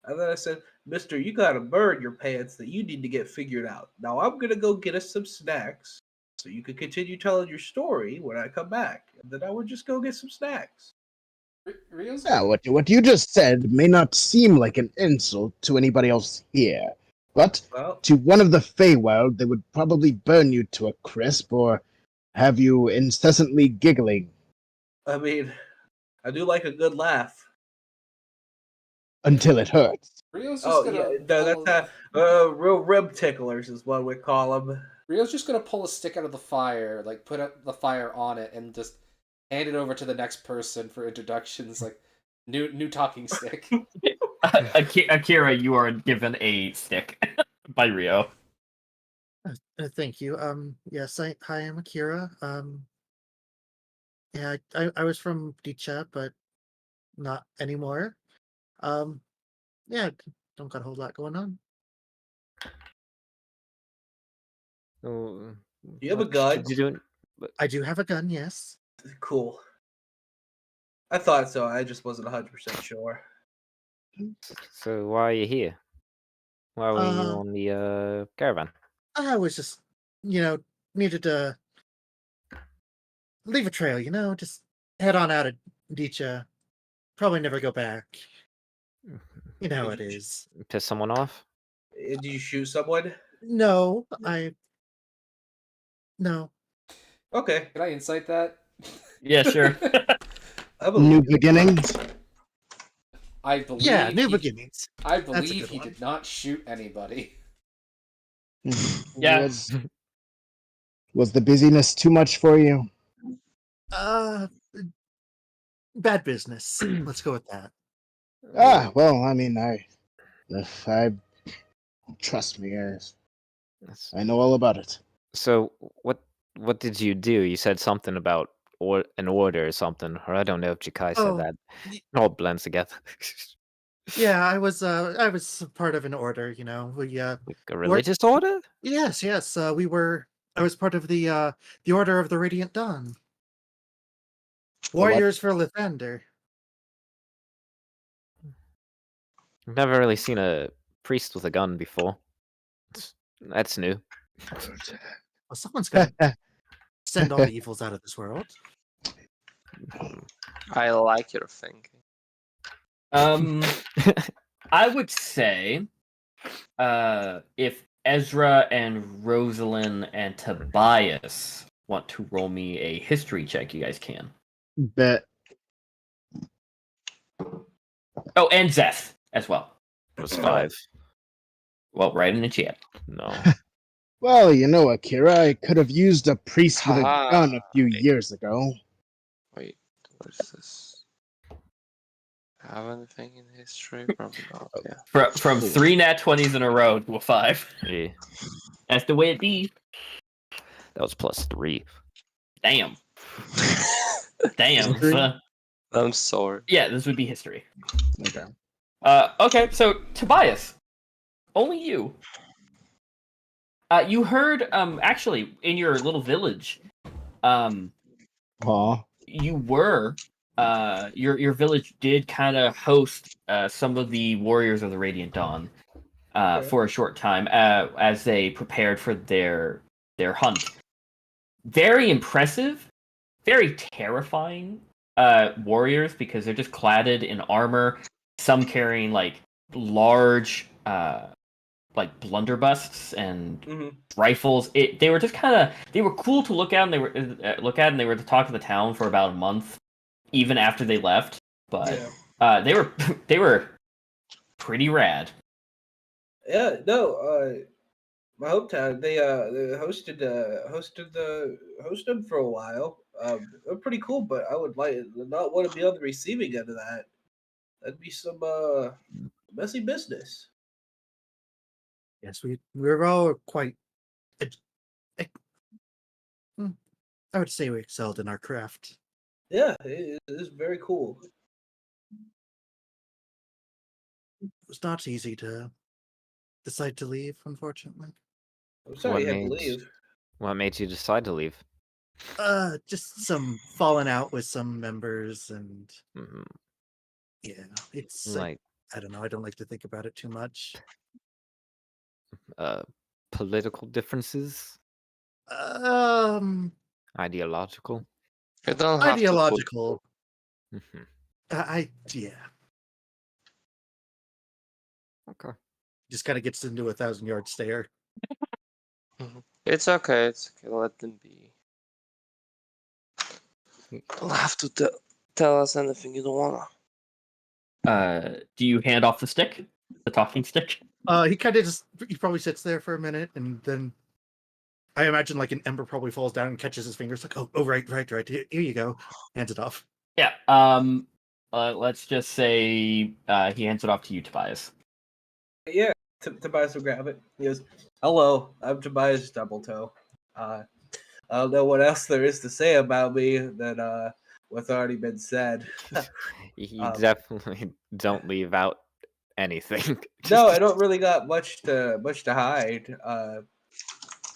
And then I said, Mister, you got a bird in your pants that you need to get figured out. Now I'm gonna go get us some snacks so you can continue telling your story when I come back. And then I would just go get some snacks. Rio's Now, what you just said may not seem like an insult to anybody else here, but Well, to one of the Feywild, they would probably burn you to a crisp or have you incessantly giggling I mean, I do like a good laugh. until it hurts. Rio's just Oh gonna yeah, no, pull- that's real rib ticklers is what we call them. Rio's just gonna pull a stick out of the fire, like put up the fire on it, and just hand it over to the next person for introductions, like new talking stick. Akira, you are given a stick by Rio. Thank you. Yes, hi, I'm Akira. Yeah, I was from Dicha, but not anymore. Yeah, don't got a whole lot going on. Oh, You have a what gun? should you do? I do have a gun, yes. Cool. I thought so. I just wasn't 100% sure. So why are you here? Why were you Uh, on the caravan? I was just, needed to leave a trail, just head on out of Dicha. Probably never go back. You know how it is. Piss someone off? Did you shoot someone? No. Okay. Can I insight that? Yeah, sure. I believe New you. beginnings. I believe Yeah, new he, beginnings. I That's a believe good he one. did not shoot anybody. Yeah. Was the busyness too much for you? Bad business. Let's go with that. Well, I mean, I trust me, guys. That's- I know all about it. So what did you do? You said something about an order or something, or I don't know if Jakai said Oh, that. y- It all blends together. yeah, I was part of an order. You know, we Like a religious order? yes, we were. I was part of the Order of the Radiant Dawn. Well, Warriors for Lathander. I've never really seen a priest with a gun before. That's new. Well, someone's gonna send all the evils out of this world. I like your thinking. I would say, if Ezra and Rosalind and Tobias want to roll me a history check, you guys can. Bet. Oh, and Zeth as well. It was 5. Well, right in the chat. No. Well, you know, Akira, I could have used a priest with a gun a few Wait. years ago. Wait, where's this? Have anything in history? Probably not. Yeah. From 3 nat 20s in a row to a 5. Yeah, That's the way it be. that was +3. Damn. Damn. History? I'm sorry. Yeah, this would be history. Okay. Okay, so Tobias, only you. You heard, actually, in your little village, Aw. you were, your village did kind of host some of the warriors of the Radiant Dawn for a short time as they prepared for their hunt. Very impressive, very terrifying warriors because they're just cladded in armor. Some carrying like large like blunderbusses and rifles. They were just they were cool to look at, and they were and they were to talk to the town for about a month, even after they left. But they were pretty rad. Yeah, no, my hometown they hosted for a while. They're pretty cool, but I would not want to be on the receiving end of that. That'd be some messy business. Yes, we're all quite. I would say we excelled in our craft. Yeah, it is very cool. It was not easy to decide to leave, unfortunately. I'm sorry you had to made- leave. What made you decide to leave? Just some falling out with some members, and Mhm. yeah, it's Like I don't know. I don't like to think about it too much. political differences, Um, ideological. You don't have ideological. Mhm. Yeah, Okay. just kind of gets into 1,000-yard stare. It's okay. It's okay. Let them be. You don't have to tell us anything you don't wanna. Do you hand off the stick, the talking stick? He probably sits there for a minute, and then I imagine like an ember probably falls down and catches his fingers. Like, oh, right. Here you go. Hands it off. Yeah. Let's just say he hands it off to you, Tobias. Yeah, Tobias will grab it. He goes, "Hello, I'm Tobias Doubletoe. I don't know what else there is to say about me than what's already been said." You definitely don't leave out anything. No, I don't really got much to hide.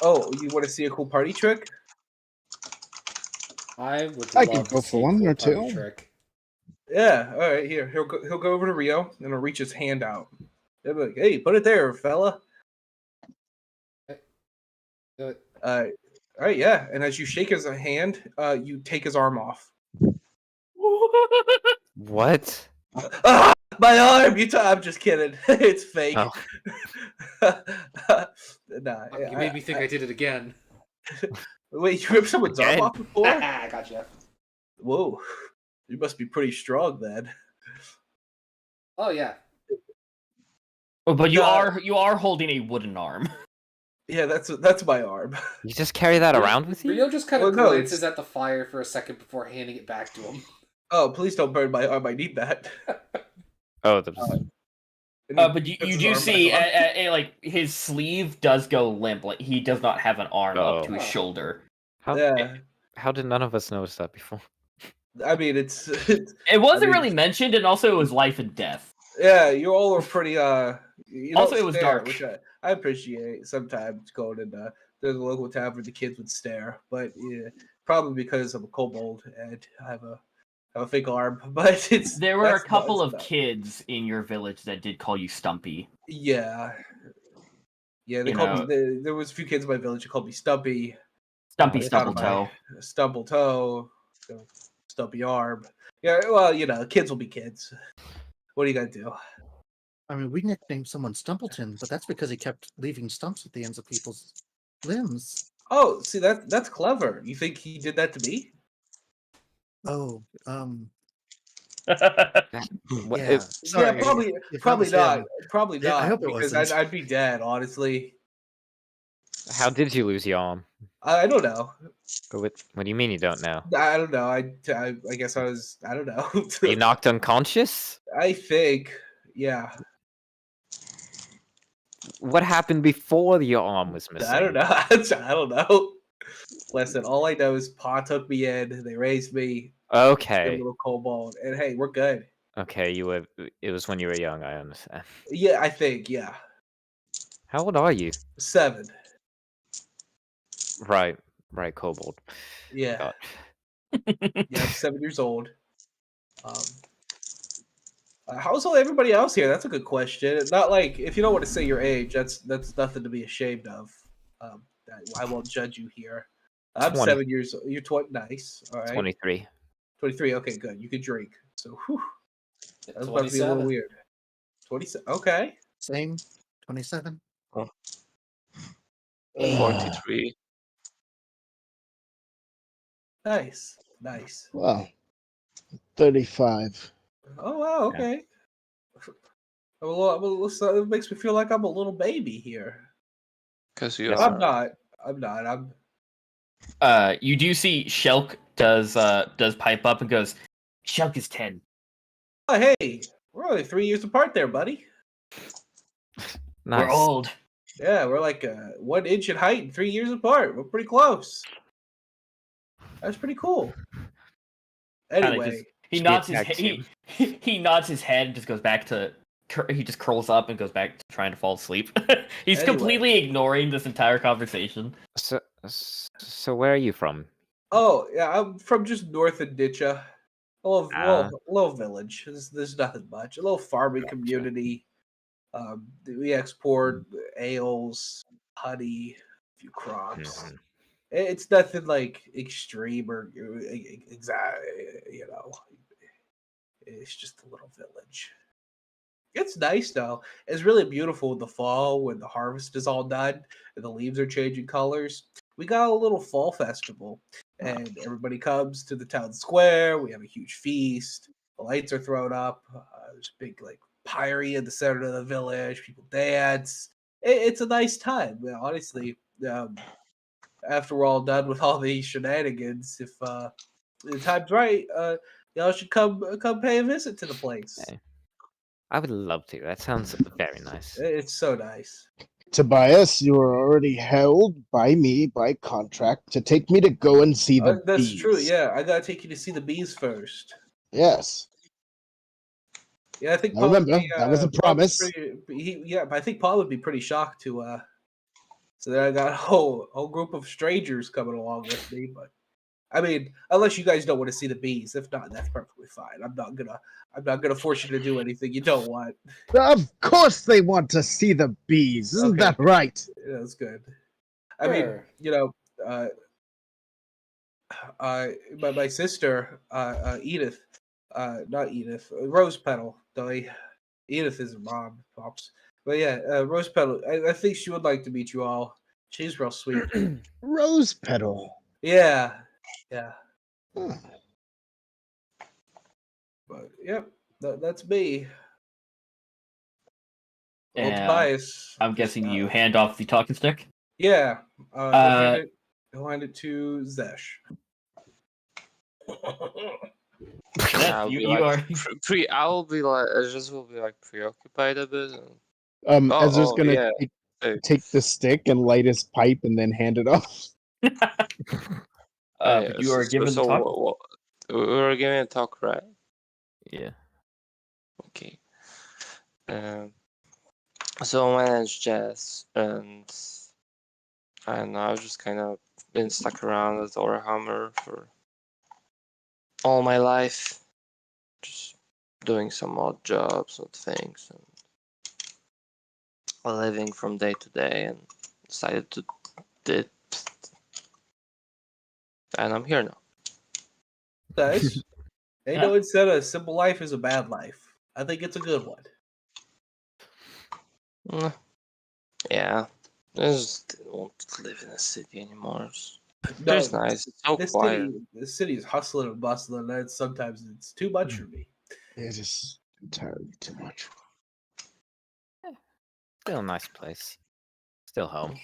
Oh, you want to see a cool party trick? I would I love could to go see for a one cool or party two. trick. Yeah, all right. Here, he'll go over to Rio and he'll reach his hand out. He'll be like, "Hey, put it there, fella." Do it. All right, yeah. And as you shake his hand, you take his arm off. What? Ah, my arm! I'm just kidding. It's fake. Oh. Nah, You made me think I did it again. Wait, you ripped someone's arm Again? off before? Gotcha. Whoa. You must be pretty strong then. Oh yeah. Oh, but you Uh, are holding a wooden arm. Yeah, that's my arm. You just carry that around with you? Rio just kind of Well, no, glances it's- at the fire for a second before handing it back to him. Oh, please don't burn my arm. I need that. Oh, But you, Puts you his do arm see, back on. like his sleeve does go limp. Like he does not have an arm up to his Oh. shoulder. Yeah, how did none of us notice that before? I mean it's It wasn't mean- really mentioned, and also it was life and death. yeah. You all are pretty. You Also, don't it was stare, dark. which I appreciate. Sometimes going in the local tavern, the kids would stare, but yeah, probably because I'm a kobold and I have a fake arm. But it's There were a that's couple not- of kids in your village that did call you Stumpy. Yeah, yeah. They You called know- me. There was a few kids in my village who called me Stumpy. Stumpy They thought of Stubbletoe. my Stumble toe, stumpy arm. Yeah, well, kids will be kids. What are you gonna do? I mean, we nicknamed someone Stumpleton, but that's because he kept leaving stumps at the ends of people's limbs. Oh, see that's clever. You think he did that to me? Oh, What, yeah. Sorry, Yeah, probably if probably obviously not. I'm- Probably Yeah, I not. hope it Because wasn't. I'd be dead, honestly. how did you lose your arm? I don't know. What do you mean you don't know? I don't know. I guess I was. I don't know. Were you knocked unconscious? I think. Yeah. What happened before your arm was missing? I don't know. I don't know. Listen, all I know is Pa took me in. They raised me. A Okay. little kobold, and hey, we're good. Okay, it was when you were young, I understand. Yeah, I think. Yeah, How old are you? 7. Right, kobold. Yeah. God. Yeah, I'm 7 years old. How's all everybody else here? That's a good question. Not like if you don't want to say your age, that's nothing to be ashamed of. I won't judge you here. I'm 20. 7 years. You're 20. Nice. All right. 23. 23. Okay, good. You can drink. So, whew, that was about to be a 27. little weird. 27. Okay. Same, 27. 43. Nice. Nice. Well, 35. Oh wow. Okay. It makes me feel like I'm a little baby here. Because you Yes, are. I'm not. I'm not. You do see Shelk does pipe up and goes, Shelk is 10. Oh, hey, we're only 3 years apart there, buddy. Nice. We're old. Yeah, we're like 1 inch in height and 3 years apart. We're pretty close. That's pretty cool. Anyway, He Should be a nods his tag head. team. He nods his head and just goes back to. He just curls up and goes back to trying to fall asleep. He's Anyway. completely ignoring this entire conversation. So where are you from? oh yeah, I'm from just north of Ditcha. A little village. There's nothing much. A little farming community. We export ales, honey, a few crops. Mhm. It's nothing like extreme or exact. It's just a little village. It's nice though. It's really beautiful in the fall when the harvest is all done and the leaves are changing colors. We got a little fall festival, and everybody comes to the town square. We have a huge feast. The lights are thrown up. There's a big like pyre in the center of the village. People dance. It's a nice time. Honestly, after we're all done with all these shenanigans, if the time's right, y'all should come pay a visit to the place. Okay. I would love to. That sounds very nice. It's so nice. Tobias, you are already held by me by contract to take me to go and see the That's bees. true. Yeah, I gotta take you to see the bees first. Yes. Yeah, I think I Paul would remember, be, that was a Paul would promise. but I think Paul would be pretty shocked to. So then I got a whole group of strangers coming along with me. But I mean, unless you guys don't want to see the bees, if not, that's perfectly fine. I'm not gonna force you to do anything you don't want. Of course they want to see the bees. Isn't Okay. that right? That's good. I mean, Sure. my sister, Edith, not Edith, Rose Petal. Edith is her mom, pops. But yeah, Rose Petal. I think she would like to meet you all. She's real sweet. Rose petal. Yeah, yeah. Huh. But yep, that's me. Well, And Tobias. I'm guessing you hand off the talking stick. Yeah. Go hand it to Zesh. Yes, I'll be you are. I'll be like, I just will be like preoccupied a bit. And... Ezra's gonna yeah. take the stick and light his pipe and then hand it off. But you are given the talk. We were giving a talk, right? Yeah. Okay. So my name's Jess, and I've just kind of been stuck around at Orhammer for all my life, just doing some odd jobs and things, and living from day to day, and decided to did, and I'm here now. Nice. They know it said a simple life is a bad life. I think it's a good one. Yeah, I just didn't want to live in a city anymore. No, It's nice. It's so quiet. This city is hustling and bustling, and sometimes it's too much for me. It is entirely too much. Still a nice place. Still home.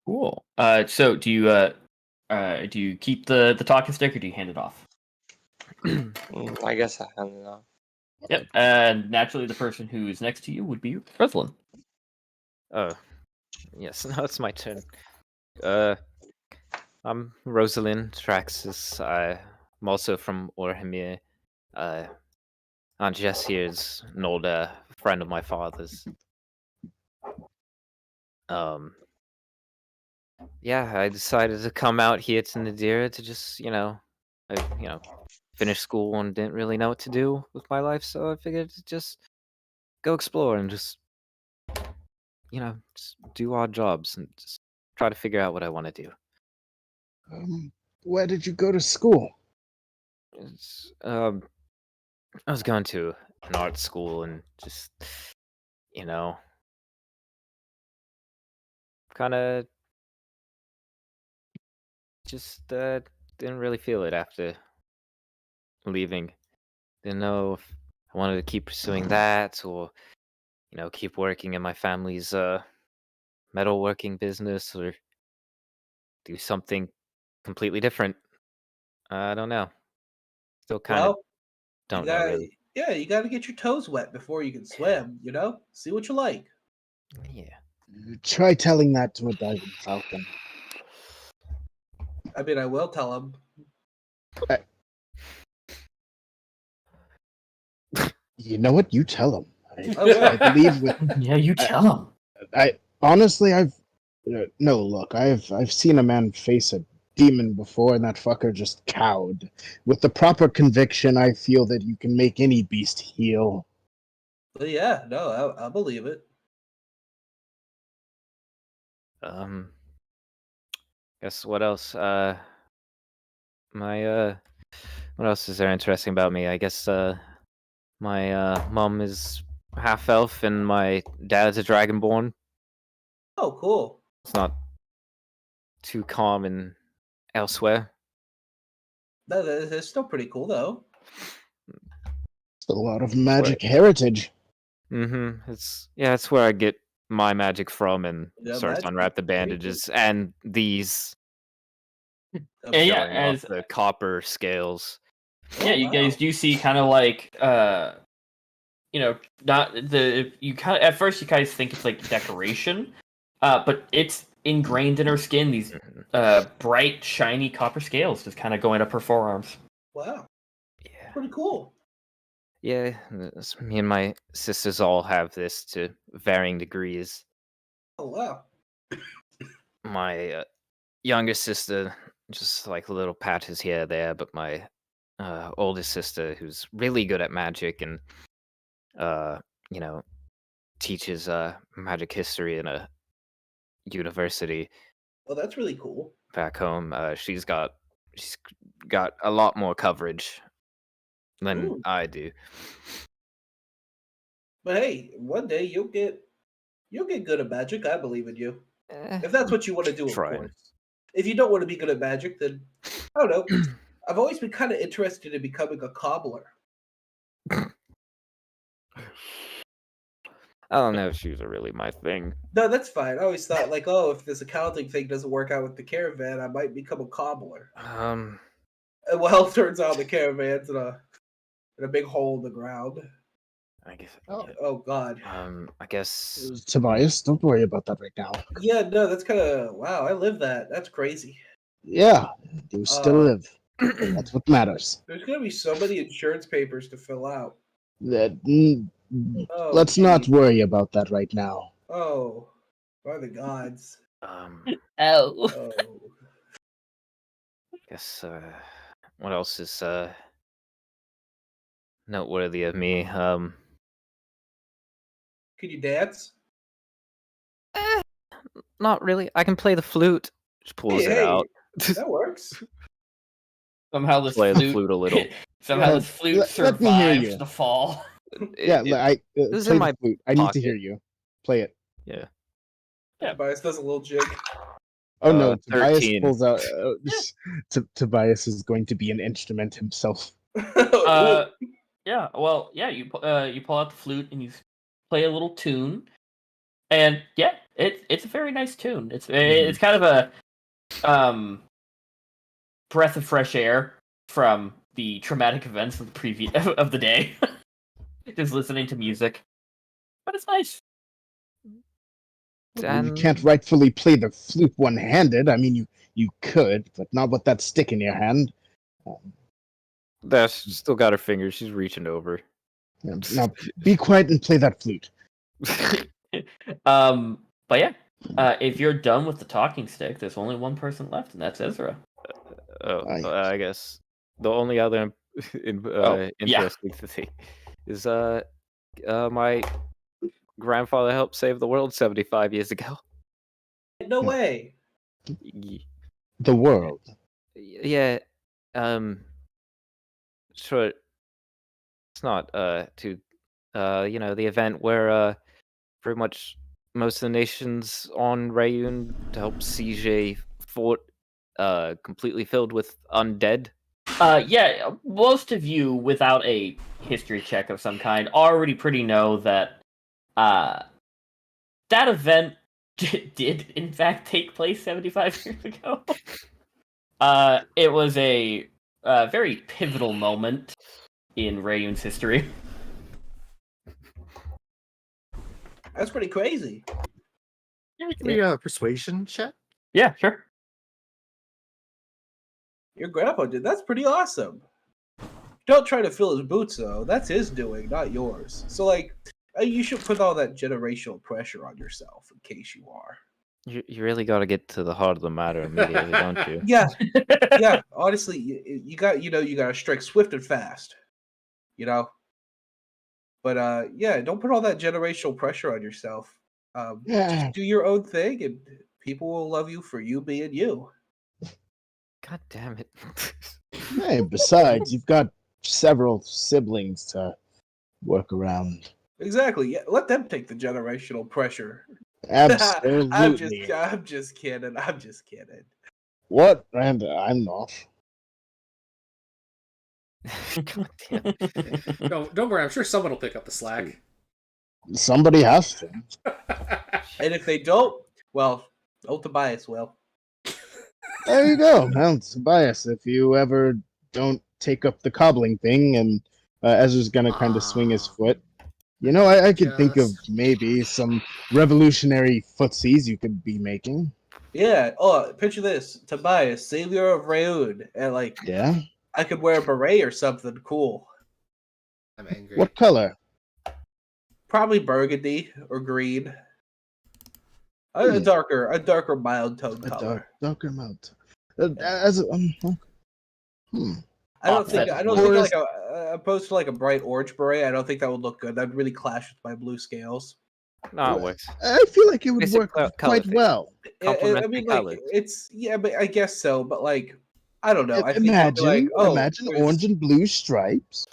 Cool. So do you keep the talking stick or do you hand it off? I guess I hand it off. Yep. And naturally, the person who is next to you would be Breslin. Oh, yes. Now it's my turn. I'm Rosalind Traxis. I'm also from Orhamir. Aunt Jess here is an old friend of my father's. Yeah, I decided to come out here to Nedera to just, finish school and didn't really know what to do with my life, so I figured to just go explore and just do odd jobs and just try to figure out what I want to do. Where did you go to school? I was going to an art school and just, kind of just didn't really feel it after leaving. Didn't know if I wanted to keep pursuing that or, keep working in my family's metalworking business or do something completely different. I don't know. Still kind of Well, don't know really. you got to get your toes wet before you can swim. See what you like. Yeah. Try telling that to a diving falcon. I mean, I will tell him. You know what? You tell him. I I believe with. Yeah, you tell him. I honestly, no look. I've seen a man face a demon before, and that fucker just cowed. With the proper conviction, I feel that you can make any beast heal. But yeah, no, I believe it. Guess what else? What else is there interesting about me? I guess my mom is half elf and my dad's a dragonborn. Oh, cool. It's not too common elsewhere. That's still pretty cool, though. A lot of magic heritage. Mm-hmm. It's where I get my magic from and Yeah, starts to magic unwrap the is very cool. bandages and these I'm Yeah, sorry. yeah, off the copper scales. Yeah, you guys do see kind of like not the you kind of at first you guys think it's like decoration, but it's ingrained in her skin. These bright, shiny copper scales just kind of going up her forearms. Wow, Yeah. pretty cool. Yeah, me and my sisters all have this to varying degrees. Oh, wow. My younger sister, just like little patches here there, but my oldest sister, who's really good at magic and teaches magic history in a university Well, that's really cool. back home. She's got a lot more coverage than Ooh. I do. But hey, one day you'll get good at magic. I believe in you. If that's what you want to do, of Trying. course. If you don't want to be good at magic, then I don't know. I've always been kind of interested in becoming a cobbler. I don't know if shoes are really my thing. No, that's fine. I always thought like, oh, if this accounting thing doesn't work out with the caravan, I might become a cobbler. And well, it turns out the caravan's in a big hole in the ground. I guess. Oh God. I guess. Tobias, don't worry about that right now. Yeah, no, that's kind of wow. I live that. That's crazy. Yeah, you still live. That's what matters. There's gonna be so many insurance papers to fill out. Oh, Let's not worry about that right now. Oh, by the gods. Oh. Oh. Guess. What else is noteworthy of me? Can you dance? Not really. I can play the flute. Just pulls it out. That works. Somehow this Play the flute, flute a little. somehow Yeah, this flute let me hear you. survived the fall. Yeah, This is play in the my flute. I need to pocket. hear you. Play it. Yeah. Yeah. Tobias does a little jig. Oh no, Tobias 13. pulls out. Tobias is going to be an instrument himself. Yeah, well, yeah, you pull out the flute and you play a little tune, and yeah, it's a very nice tune. It's kind of a breath of fresh air from the traumatic events of the of the day. Just listening to music, but it's nice. Well, you can't rightfully play the flute one-handed. I mean, you could, but not with that stick in your hand. That's still got her fingers. She's reaching over. Now, be quiet and play that flute. But yeah, if you're done with the talking stick, there's only one person left, and that's Ezra. I guess the only other interesting thing is my grandfather helped save the world 75 years ago. No way. The world. Yeah. Sure. It's not the event where pretty much most of the nations on Rayun to help siege a fort completely filled with undead. Yeah, most of you, without a history check of some kind, already pretty know that that event did in fact take place 75 years ago. It was a very pivotal moment in Rayun's history. That's pretty crazy. Can we persuasion check? Yeah, sure. Your grandpa did. That's pretty awesome. Don't try to fill his boots, though. That's his doing, not yours. So, like, you should put all that generational pressure on yourself in case you are. You really got to get to the heart of the matter immediately, don't you? Yeah, yeah. Honestly, you got to strike swift and fast. But yeah, don't put all that generational pressure on yourself. Just do your own thing, and people will love you for you being you. God damn it! Hey, besides, you've got several siblings to work around. Exactly. Yeah, let them take the generational pressure. Absolutely. I'm just kidding. I'm just kidding. What? And I'm not. God damn it. Don't worry. I'm sure someone will pick up the slack. Somebody has to. And if they don't, well, Tobias will. There you go. Well, Tobias, if you ever don't take up the cobbling thing, and Ezra's gonna kind of swing his foot, I could think of maybe some revolutionary footsies you could be making. Yeah. Oh, picture this: Tobias, savior of Rayun, and Yeah. I could wear a beret or something cool. I'm angry. What color? Probably burgundy or green. A darker mild tone color. Darker mount. I don't think like opposed to like a bright orange beret. I don't think that would look good. That'd really clash with my blue scales. No, it works. I feel like it would Basic work color quite thing. well. I mean, like it's but I guess so. But like, I don't know. I think Imagine there's- orange and blue stripes.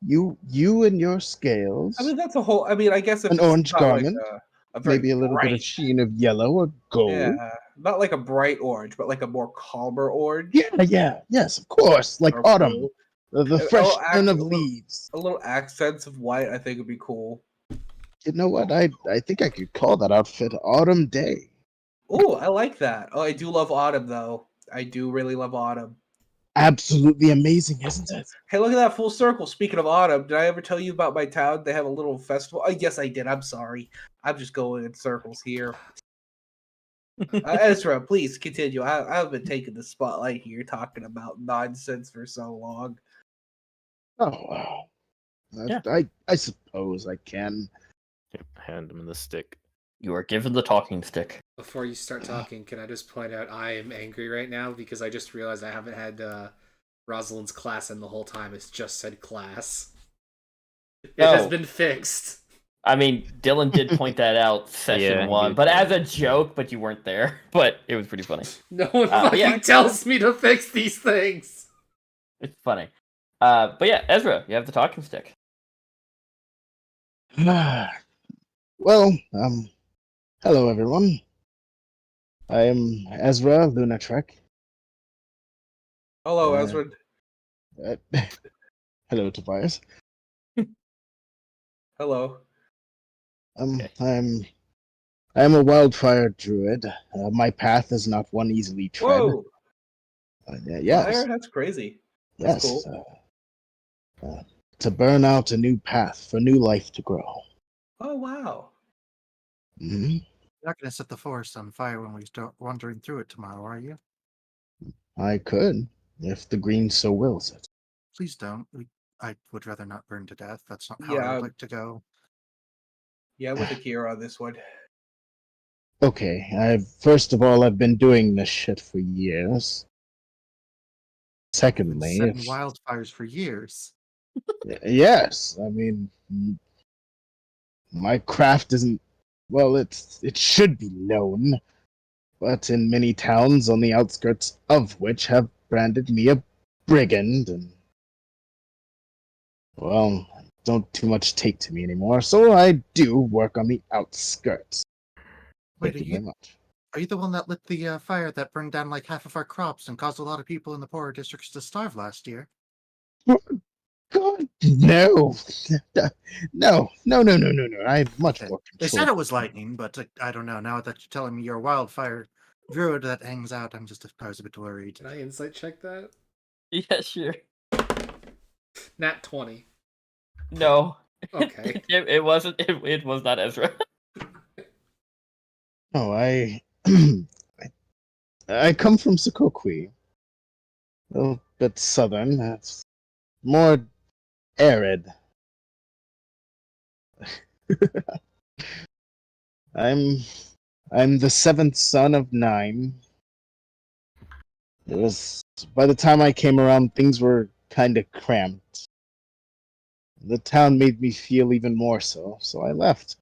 You and your scales. I mean, that's a whole. I mean, I guess if An it's orange not, like, garment, a very maybe a little bit of bright- sheen of yellow or gold. Yeah, not like a bright orange, but like a more calmer orange. Yes, of course. Like Or autumn, blue. the And fresh turn of leaves. A little accents of white, I think would be cool. You know what? I think I could call that outfit Autumn Day. Oh, I like that. Oh, I do love autumn though. I do really love autumn. Absolutely amazing, isn't it? Hey, look at that full circle. Speaking of autumn, did I ever tell you about my town? They have a little festival. Oh, yes, I did. I'm sorry. I'm just going in circles here. Ezra, please continue. I've been taking the spotlight here, talking about nonsense for so long. Oh, wow. Yeah. I suppose I can. Hand him the stick. You are given the talking stick. Before you start talking, can I just point out I am angry right now because I just realized I haven't had Rosalind's class in the whole time. It's just said class. It has been fixed. I mean, Dylan did point that out session Yeah, he 1, did but point as it a joke, but you weren't there. But it was pretty funny. No one fucking tells me to fix these things. It's funny. But yeah, Ezra, you have the talking stick. Well, hello everyone. I am Ezra Lunatrek. Hello, Ezra. Hello, Tobias. Hello. Okay. I'm a wildfire druid. My path is not one easily tread. Whoa! Yes, Fire? That's crazy. That's yes. cool. To burn out a new path for new life to grow. Oh, wow. hmm You're not going to set the forest on fire when we start wandering through it tomorrow, are you? I could, if the green so wills it. Please don't. I would rather not burn to death. That's not how Yeah. I would like to go. Yeah, with Akira on this one. Okay, first of all, I've been doing this shit for years. Been Secondly, setting wildfires for years. yes, I mean, my craft isn't, well, it should be known, but in many towns on the outskirts of which have branded me a brigand, and, well, don't too much take to me anymore, so I do work on the outskirts. Wait, Thank you very much. are you the one that lit the fire that burned down like half of our crops and caused a lot of people in the poorer districts to starve last year? God, no. No. I'm much Okay. more They control. said it was lightning, but I don't know. Now that you're telling me you're a wildfire druid that hangs out, I was a bit worried. Can I insight check that? Yeah, sure. Nat 20. No. Okay. It wasn't. It was not Ezra. No, I come from Sokoqui. A little bit southern. It's more arid. I'm the seventh son of 9. It was by the time I came around, things were kind of cramped. The town made me feel even more so I left.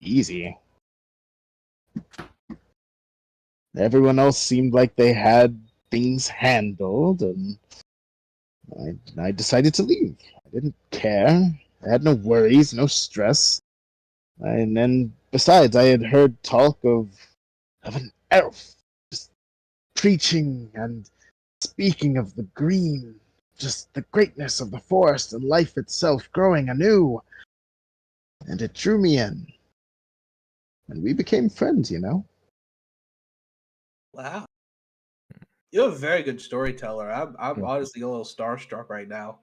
Easy. Everyone else seemed like they had things handled, and I decided to leave. I didn't care. I had no worries, no stress. And then, besides, I had heard talk of an elf just preaching and speaking of the green, just the greatness of the forest and life itself growing anew. And it drew me in. And we became friends, you know? Wow. You're a very good storyteller. I'm Hmm. honestly a little starstruck right now.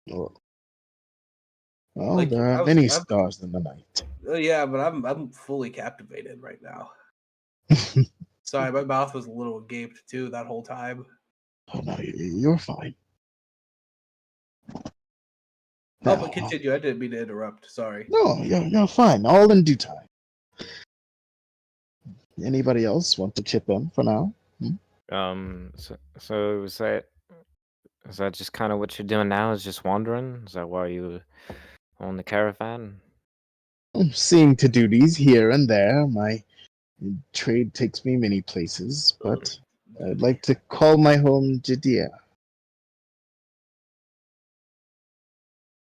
Well, Like, there are many stars in the night. Yeah, but I'm fully captivated right now. Sorry, my mouth was a little gaped too that whole time. Oh, no, you're fine. Oh, Now, but continue. I didn't mean to interrupt. Sorry. no, you're fine. All in due time. Anybody else want to chip in for now? So is that just kind of what you're doing now? Is just wandering? Is that why you own the caravan? Seeing to duties here and there. My trade takes me many places, but I'd like to call my home Judea.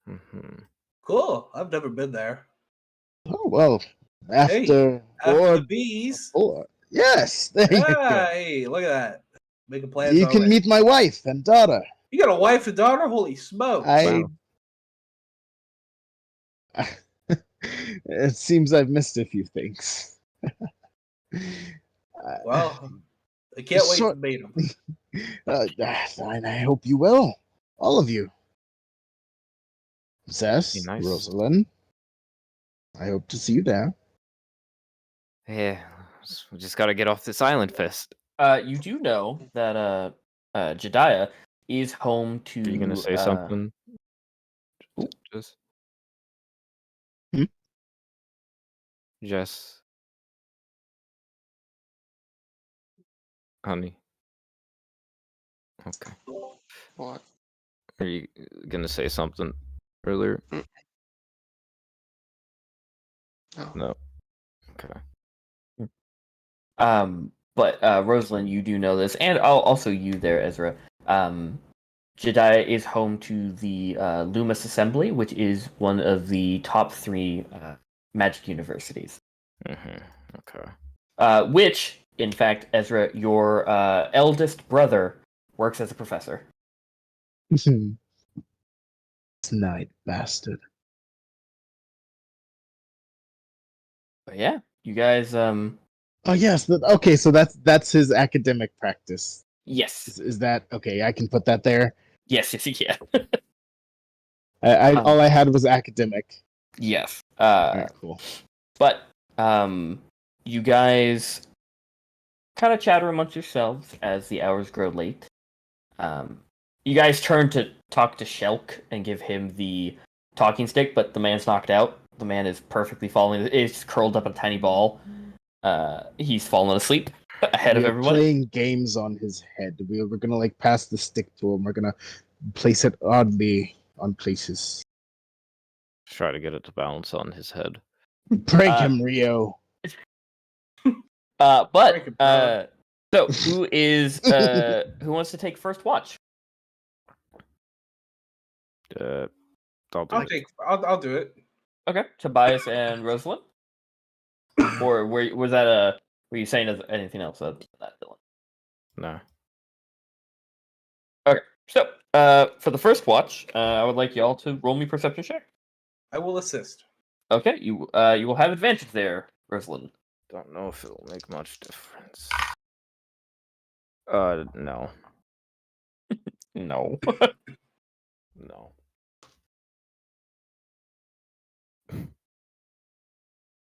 Mm-hmm. Cool. I've never been there. Oh, well, after After or the bees. before. Yes, there you go. Hey, look at that. Making plans You can already. meet my wife and daughter. You got a wife and daughter? Holy smokes. It seems I've missed a few things. Well, I can't wait Sure. to meet them. And I hope you will. All of you. Zess, Be nice. Rosalind. I hope to see you there. Yeah, we just got to get off this island first. You do know that Jediah is home to. Are you gonna say something? Ooh. Just. Hmm? Jess. Honey. Okay. What? Are you gonna say something earlier? No. No. Okay. But Rosalind, you do know this, and also you there, Ezra. Jediah is home to the Loomis Assembly, which is one of the top 3 magic universities. Okay. Which, in fact, Ezra, your eldest brother works as a professor. Snide bastard. But yeah, you guys. Oh yes. Okay, so that's his academic practice. Yes. Is that okay? I can put that there. Yes. Yeah. All I had was academic. Yes. Alright, cool. But you guys kind of chatter amongst yourselves as the hours grow late. You guys turn to talk to Shelk and give him the talking stick, but the man's knocked out. The man is perfectly falling. It's curled up in a tiny ball. He's fallen asleep ahead of We're everyone. playing games on his head. We're gonna like pass the stick to him. We're gonna place it oddly on places. Try to get it to balance on his head. Prank him, Rio. But Break it, so who is who wants to take first watch? I'll do I'll it. I'll do it. Okay, Tobias and Rosalind. Or was that were you saying anything else other than that, Dylan? No. Okay, so for the first watch, I would like y'all to roll me perception check. I will assist. Okay, you will have advantage there, Rosalind. Don't know if it'll make much difference. No. No. No.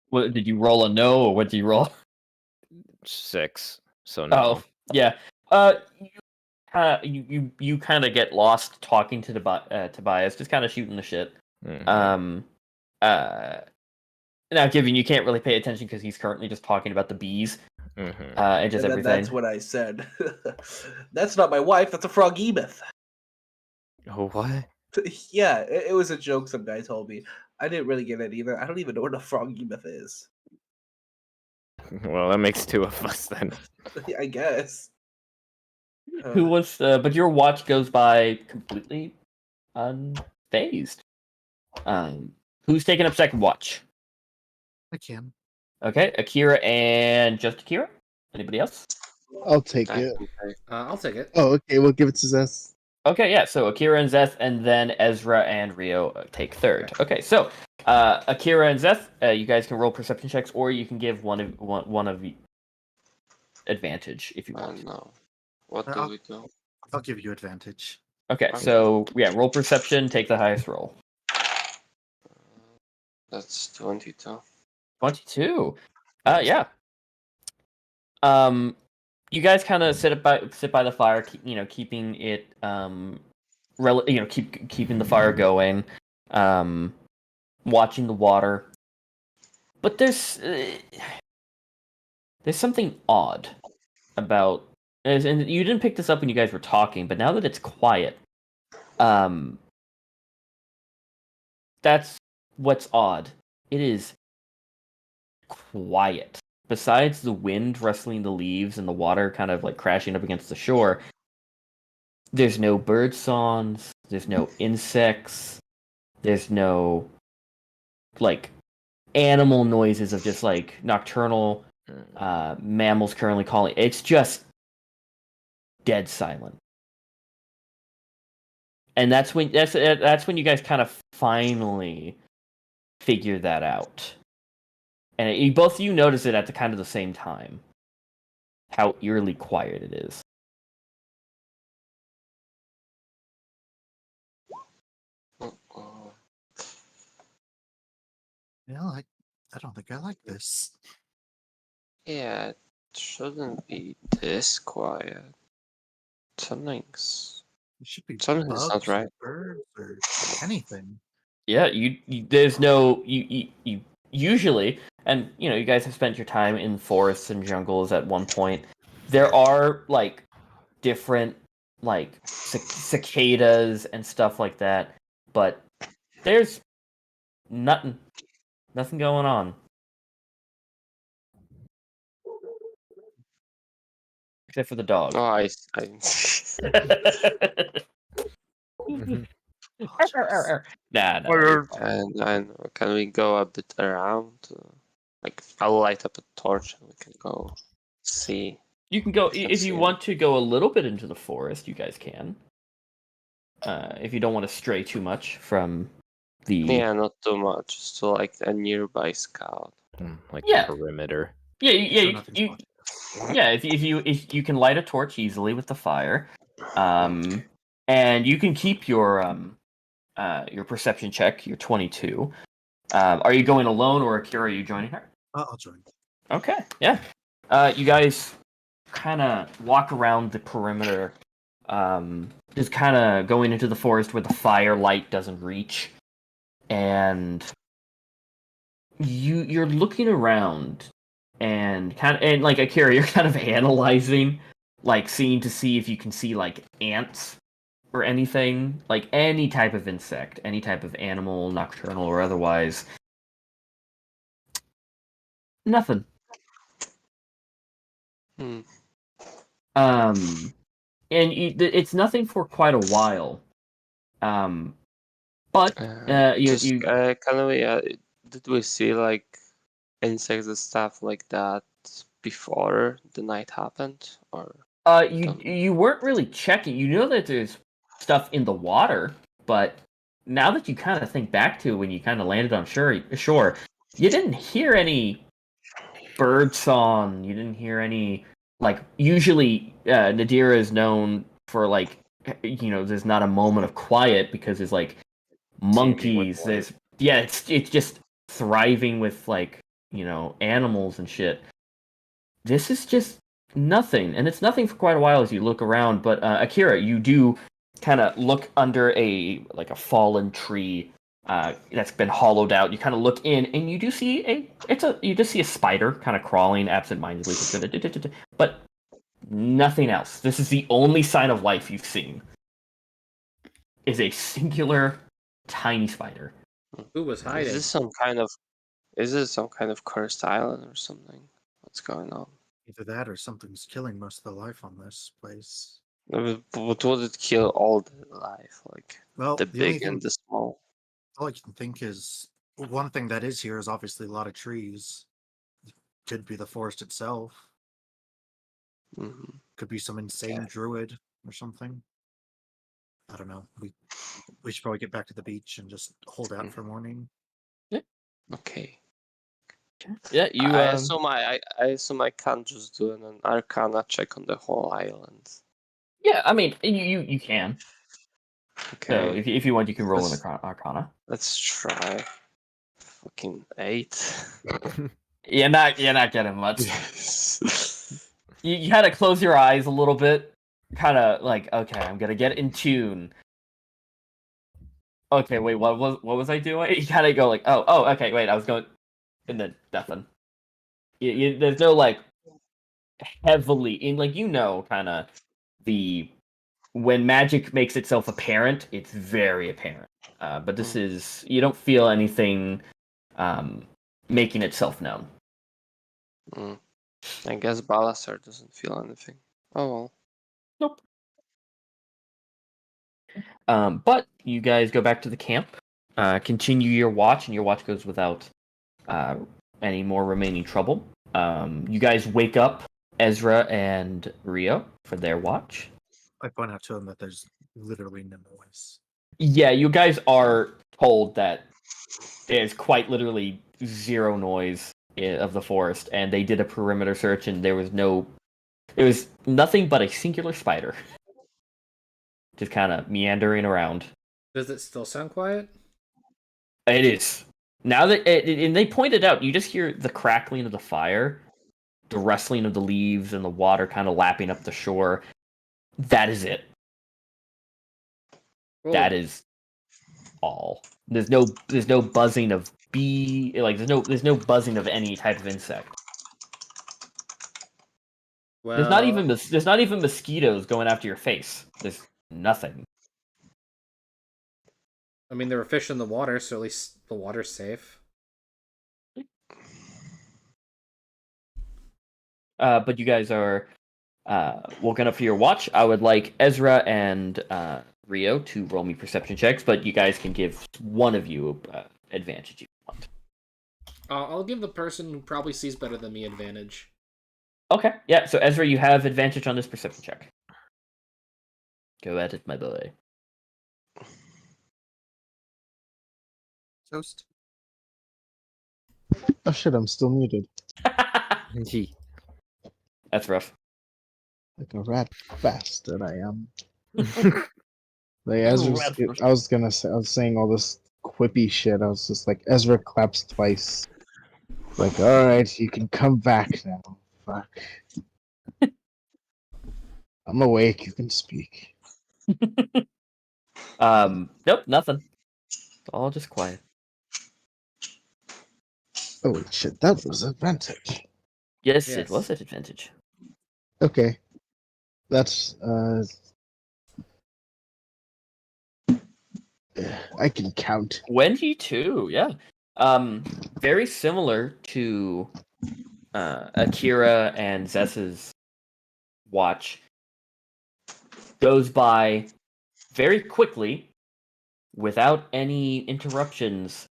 What did you roll a no, or what did you roll? 6. So no. Oh, yeah. You kind of get lost talking to Tobias, just kind of shooting the shit. Mhm. Now, given you can't really pay attention because he's currently just talking about the bees, and just And then everything. that's what I said. That's not my wife. That's a frog-emeth. Oh, what? Yeah, it was a joke some guy told me. I didn't really get it either. I don't even know what a frog-emeth is. Well, that makes 2 of us then. I guess. Who was? But your watch goes by completely unfazed. Who's taking up second watch? I can. Okay, Akira and just Akira. Anybody else? I'll take it. I'll take it. Oh, okay. We'll give it to Zess. Okay, yeah. So Akira and Zeth, and then Ezra and Rio take third. Okay, so Akira and Zeth, you guys can roll perception checks, or you can give one of advantage if you want. No. What do we do? I'll give you advantage. Okay, so yeah, roll perception. Take the highest roll. That's 22. 22. Yeah. You guys kind of sit by the fire, keeping it keeping the fire going, watching the water. But there's something odd about, and you didn't pick this up when you guys were talking, but now that it's quiet, that's what's odd. It is quiet. Besides the wind rustling the leaves and the water kind of like crashing up against the shore, there's no bird songs, there's no insects, there's no like animal noises of just like nocturnal mammals currently calling. It's just dead silent. And that's when you guys kind of finally figure that out. And both of you notice it at the kind of the same time. How eerily quiet it is. Oh, Well, I don't think I like this. yeah, it shouldn't be this quiet. Something's It should be something's not bugs right. or birds or anything. Yeah, you there's no you usually, and you guys have spent your time in forests and jungles at one point. There are like different like cicadas and stuff like that, but there's nothing going on except for the dog. Oh, I Mhm. Nah, you're fine. and can we go a bit around? Like I'll light up a torch and we can go see. You can go Can't if see you it. want to go a little bit into the forest. You guys can. If you don't want to stray too much from the Yeah, not too much. Just to like a nearby scout. Like Yeah. perimeter. yeah So you, nothing's you, watching us. yeah if you can light a torch easily with the fire, and you can keep your perception check, your 22. Are you going alone, or Akira, are you joining her? I'll join. Okay, yeah. You guys kind of walk around the perimeter, just kind of going into the forest where the firelight doesn't reach, and you're looking around, and like Akira, you're kind of analyzing, like seeing to see if you can see like ants or anything, like any type of insect, any type of animal, nocturnal or otherwise. Nothing. Hmm. And it's nothing for quite a while. But you Can we? Did we see like insects and stuff like that before the night happened, or you weren't really checking. You know that there's stuff in the water, but now that you kind of think back to when you kind of landed on shore, you didn't hear any bird song. You didn't hear any like. Usually, Nedera is known for like there's not a moment of quiet because there's like teeming with monkeys. life? It's just thriving with like animals and shit. This is just nothing, and it's nothing for quite a while as you look around. But Akira, you do kind of look under a fallen tree that's been hollowed out. You kind of look in, and you do see you just see a spider kind of crawling absentmindedly, but nothing else. This is the only sign of life you've seen. Is a singular tiny spider. Who was hiding? Is this some kind of cursed island or something? What's going on? Either that or something's killing most of the life on this place. But would it kill all the life, like Well, the the only big thing, and the small? all I can think is one thing that is here is obviously a lot of trees. Could be the forest itself. Hmm. Could be some insane druid or something. I don't know. We should probably get back to the beach and just hold out for morning. Okay. Yeah, you. I assume I can't just do an Arcana check on the whole island. Yeah, I mean, you can. Okay. So if you want, you can roll an Let's- Arcana. Let's try. Fucking 8. You're not getting much. You had to close your eyes a little bit, kind of like, okay, I'm gonna get in tune. Okay, wait, what was I doing? You kind of go like, oh, okay, wait, I was going, and then nothing. There's no like heavily in like kind of the when magic makes itself apparent, it's very apparent. But this is you don't feel anything making itself known. I guess Balasar doesn't feel anything. Oh well. Nope. But you guys go back to the camp, continue your watch, and your watch goes without any more remaining trouble. You guys wake up Ezra and Rio for their watch. I point out to him that there's literally no noise. Yeah, you guys are told that there's quite literally zero noise of the forest, and they did a perimeter search, and there was nothing but a singular spider, just kind of meandering around. Does it still sound quiet? It is. Now that and they pointed out, you just hear the crackling of the fire, the rustling of the leaves, and the water kind of lapping up the shore. That is it. Cool. That is all. There's no buzzing of bee. Like there's no buzzing of any type of insect. Well, There's not even mosquitoes going after your face. There's nothing. I mean, there were fish in the water, so at least the water's safe. But you guys are woken up for your watch. I would like Ezra and Rio to roll me perception checks, but you guys can give one of you advantage if you want. I'll give the person who probably sees better than me advantage. Okay, yeah. So Ezra, you have advantage on this perception check. Go at it, my boy. Toast. Oh shit, I'm still muted. Gee. That's rough. Like a rat bastard I am. Like Ezra, I was saying all this quippy shit. I was just like, Ezra claps twice. Like, all right, you can come back now. Fuck. I'm awake. You can speak. Nope, nothing. It's all just quiet. Holy shit, that was advantage. Yes, Yes. it was at advantage. Okay, that's I can count. 22, yeah. Very similar to Akira and Zess's watch. Goes by very quickly, without any interruptions,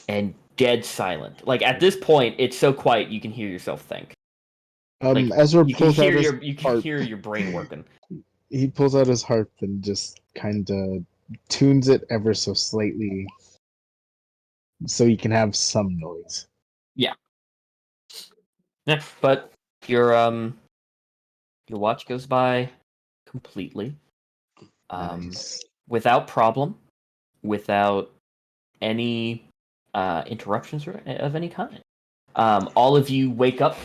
and dead silent. Like at this point, it's so quiet you can hear yourself think. Like, Ezra you can pulls out hear his harp. hear your brain working. He pulls out his harp and just kind of tunes it ever so slightly, so he can have some noise. Yeah, but your watch goes by completely, Nice. without problem, without any interruptions of any kind. All of you wake up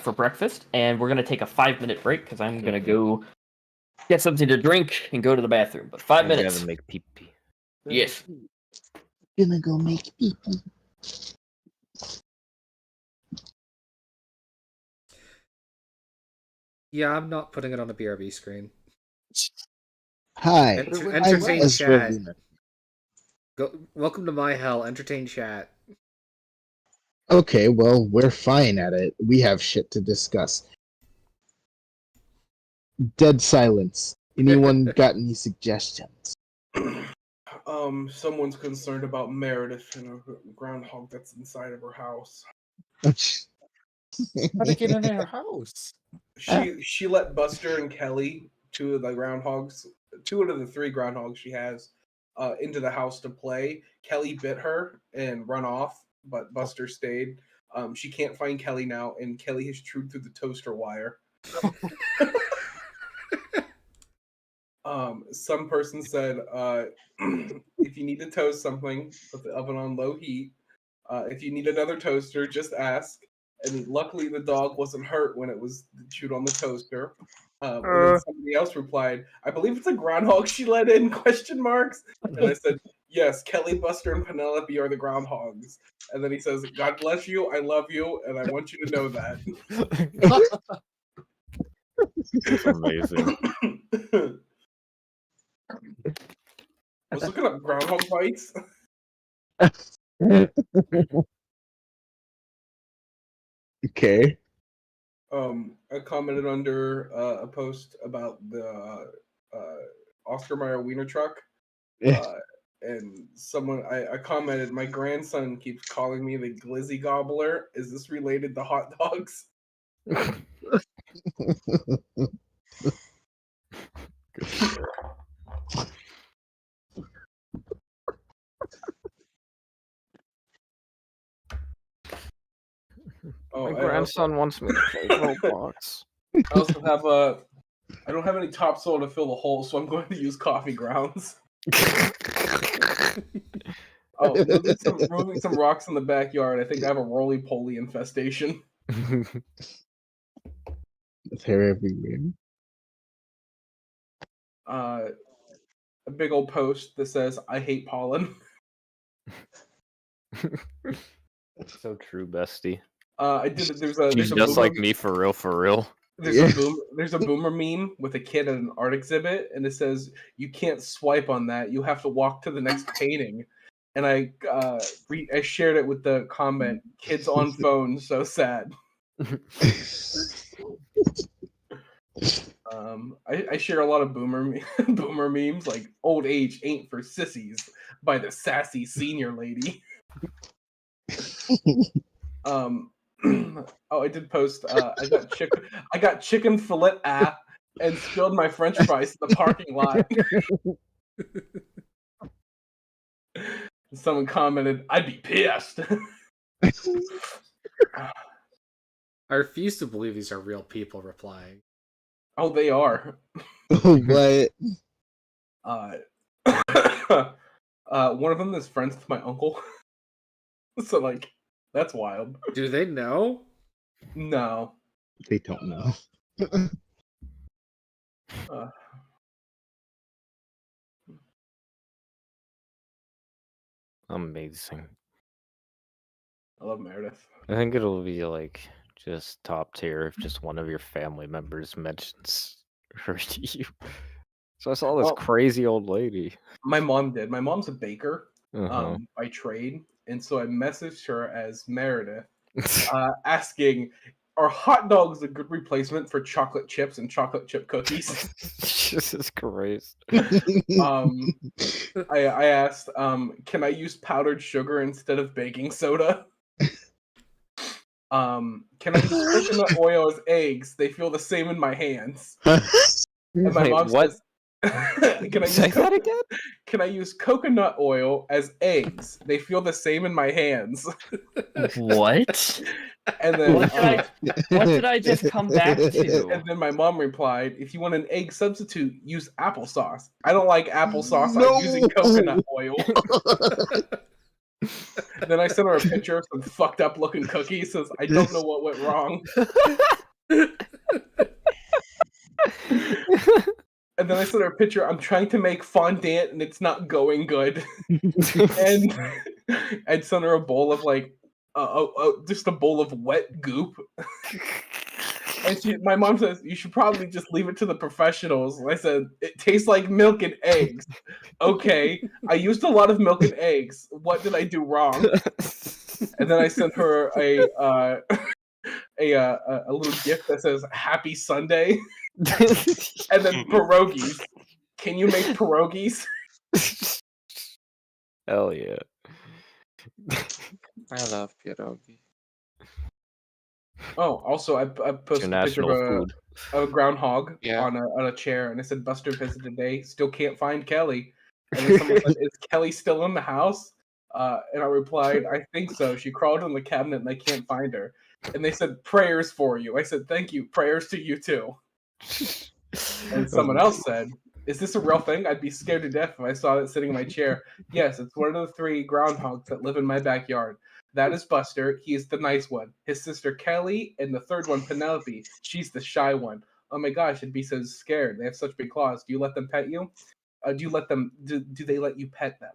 for breakfast, and we're gonna take a 5-minute break because I'm gonna go get something to drink and go to the bathroom. But 5 I'm minutes. gonna make pee pee. Yes. Gonna go make pee-pee. Yeah, I'm not putting it on a BRB screen. Hi, Entertain I'm chat. Ezra. Welcome to my hell. Entertain chat. Okay, well, we're fine at it. We have shit to discuss. Dead silence. Anyone got any suggestions? Someone's concerned about Meredith and a groundhog that's inside of her house. How to get in her house? She let Buster and Kelly, two of the groundhogs, two out of the three groundhogs she has, into the house to play. Kelly bit her and run off, but Buster stayed. She can't find Kelly now, and Kelly has chewed through the toaster wire. Some person said, if you need to toast something, put the oven on low heat. If you need another toaster, just ask. And luckily, the dog wasn't hurt when it was chewed on the toaster. And then somebody else replied, "I believe it's a groundhog she let in?" Question marks. And I said, "Yes, Kelly, Buster, and Penelope are the groundhogs." And then he says, "God bless you. I love you, and I want you to know that." That's amazing. I was looking up groundhog bites. Okay. I commented under a post about the Oscar Mayer Wiener truck. and someone I commented, my grandson keeps calling me the glizzy gobbler. Is this related to hot dogs? My grandson wants me to play Roblox. I also have I don't have any topsoil to fill the hole, so I'm going to use coffee grounds. Oh, moving some rocks in the backyard. I think I have a roly-poly infestation. They're everywhere. A big old post that says, "I hate pollen." So true, bestie. I did it. There's She's a just boomer, like me for real, for real. there's a boomer meme with a kid at an art exhibit, and it says, "You can't swipe on that. You have to walk to the next painting." And I shared it with the comment, "Kids on phone, so sad." I share a lot of boomer memes like "Old age ain't for sissies" by the sassy senior lady. Oh, I did post. I got chicken fillet and spilled my French fries in the parking lot. Someone commented, "I'd be pissed." I refuse to believe these are real people replying. Oh, they are. What? One of them is friends with my uncle. So like, that's wild. Do they know? No. They don't know. Amazing. I love Meredith. I think it'll be like just top tier if just one of your family members mentions her to you. So I saw this Well, crazy old lady. My mom did. My mom's a baker Uh-huh. by trade, and so I messaged her as Meredith, asking, "Are hot dogs a good replacement for chocolate chips and chocolate chip cookies?" Jesus Christ. I asked, "Can I use powdered sugar instead of baking soda?" Can I use coconut oil as eggs? They feel the same in my hands. And my Wait, mom what? says, "Can I use Say that again? Can I use coconut oil as eggs? They feel the same in my hands." What? And then, What did I just come back to? and then my mom replied, "If you want an egg substitute, use applesauce. I don't like applesauce. No. I'm using coconut oil." Then I sent her a picture of some fucked up looking cookies. Says, "I don't know what went wrong." And then I sent her a picture. "I'm trying to make fondant and it's not going good." And I'd sent her a bowl of like, just a bowl of wet goop. And my mom says, "You should probably just leave it to the professionals." And I said, "It tastes like milk and eggs." Okay, I used a lot of milk and eggs. What did I do wrong? And then I sent her a little gift that says "Happy Sunday," and then pierogies. Can you make pierogies? Hell yeah. I love pierogi. Oh, also I posted a picture national of food. a groundhog Yeah. on a chair, and it said "Buster visited today. Still can't find Kelly." And then someone said, "Is Kelly still in the house?" And I replied, "I think so. She crawled in the cabinet, and I can't find her." And they said, "Prayers for you." I said, "Thank you. Prayers to you too." And someone else said, "Is this a real thing? I'd be scared to death if I saw it sitting in my chair." Yes, it's one of the 3 groundhogs that live in my backyard. That is Buster. He is the nice one. His sister Kelly, and the third one, Penelope. She's the shy one. Oh my gosh, I'd be so scared. They have such big claws. Do you let them pet you? Do you let them? Do they let you pet them?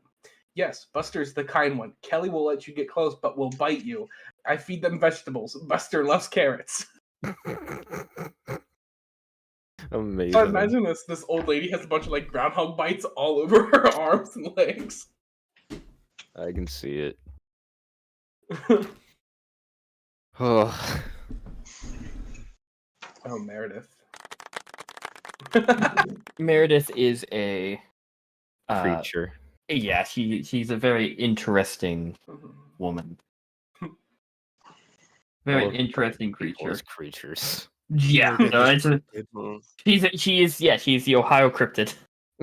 Yes, Buster's the kind one. Kelly will let you get close, but will bite you. I feed them vegetables. Buster loves carrots. Amazing. So imagine this old lady has a bunch of like groundhog bites all over her arms and legs. I can see it. Oh, Oh, Meredith. Meredith is a creature. Yeah, she's a very interesting woman. Very All interesting people creature. as creatures. Yeah, Very no, good. she's the Ohio cryptid.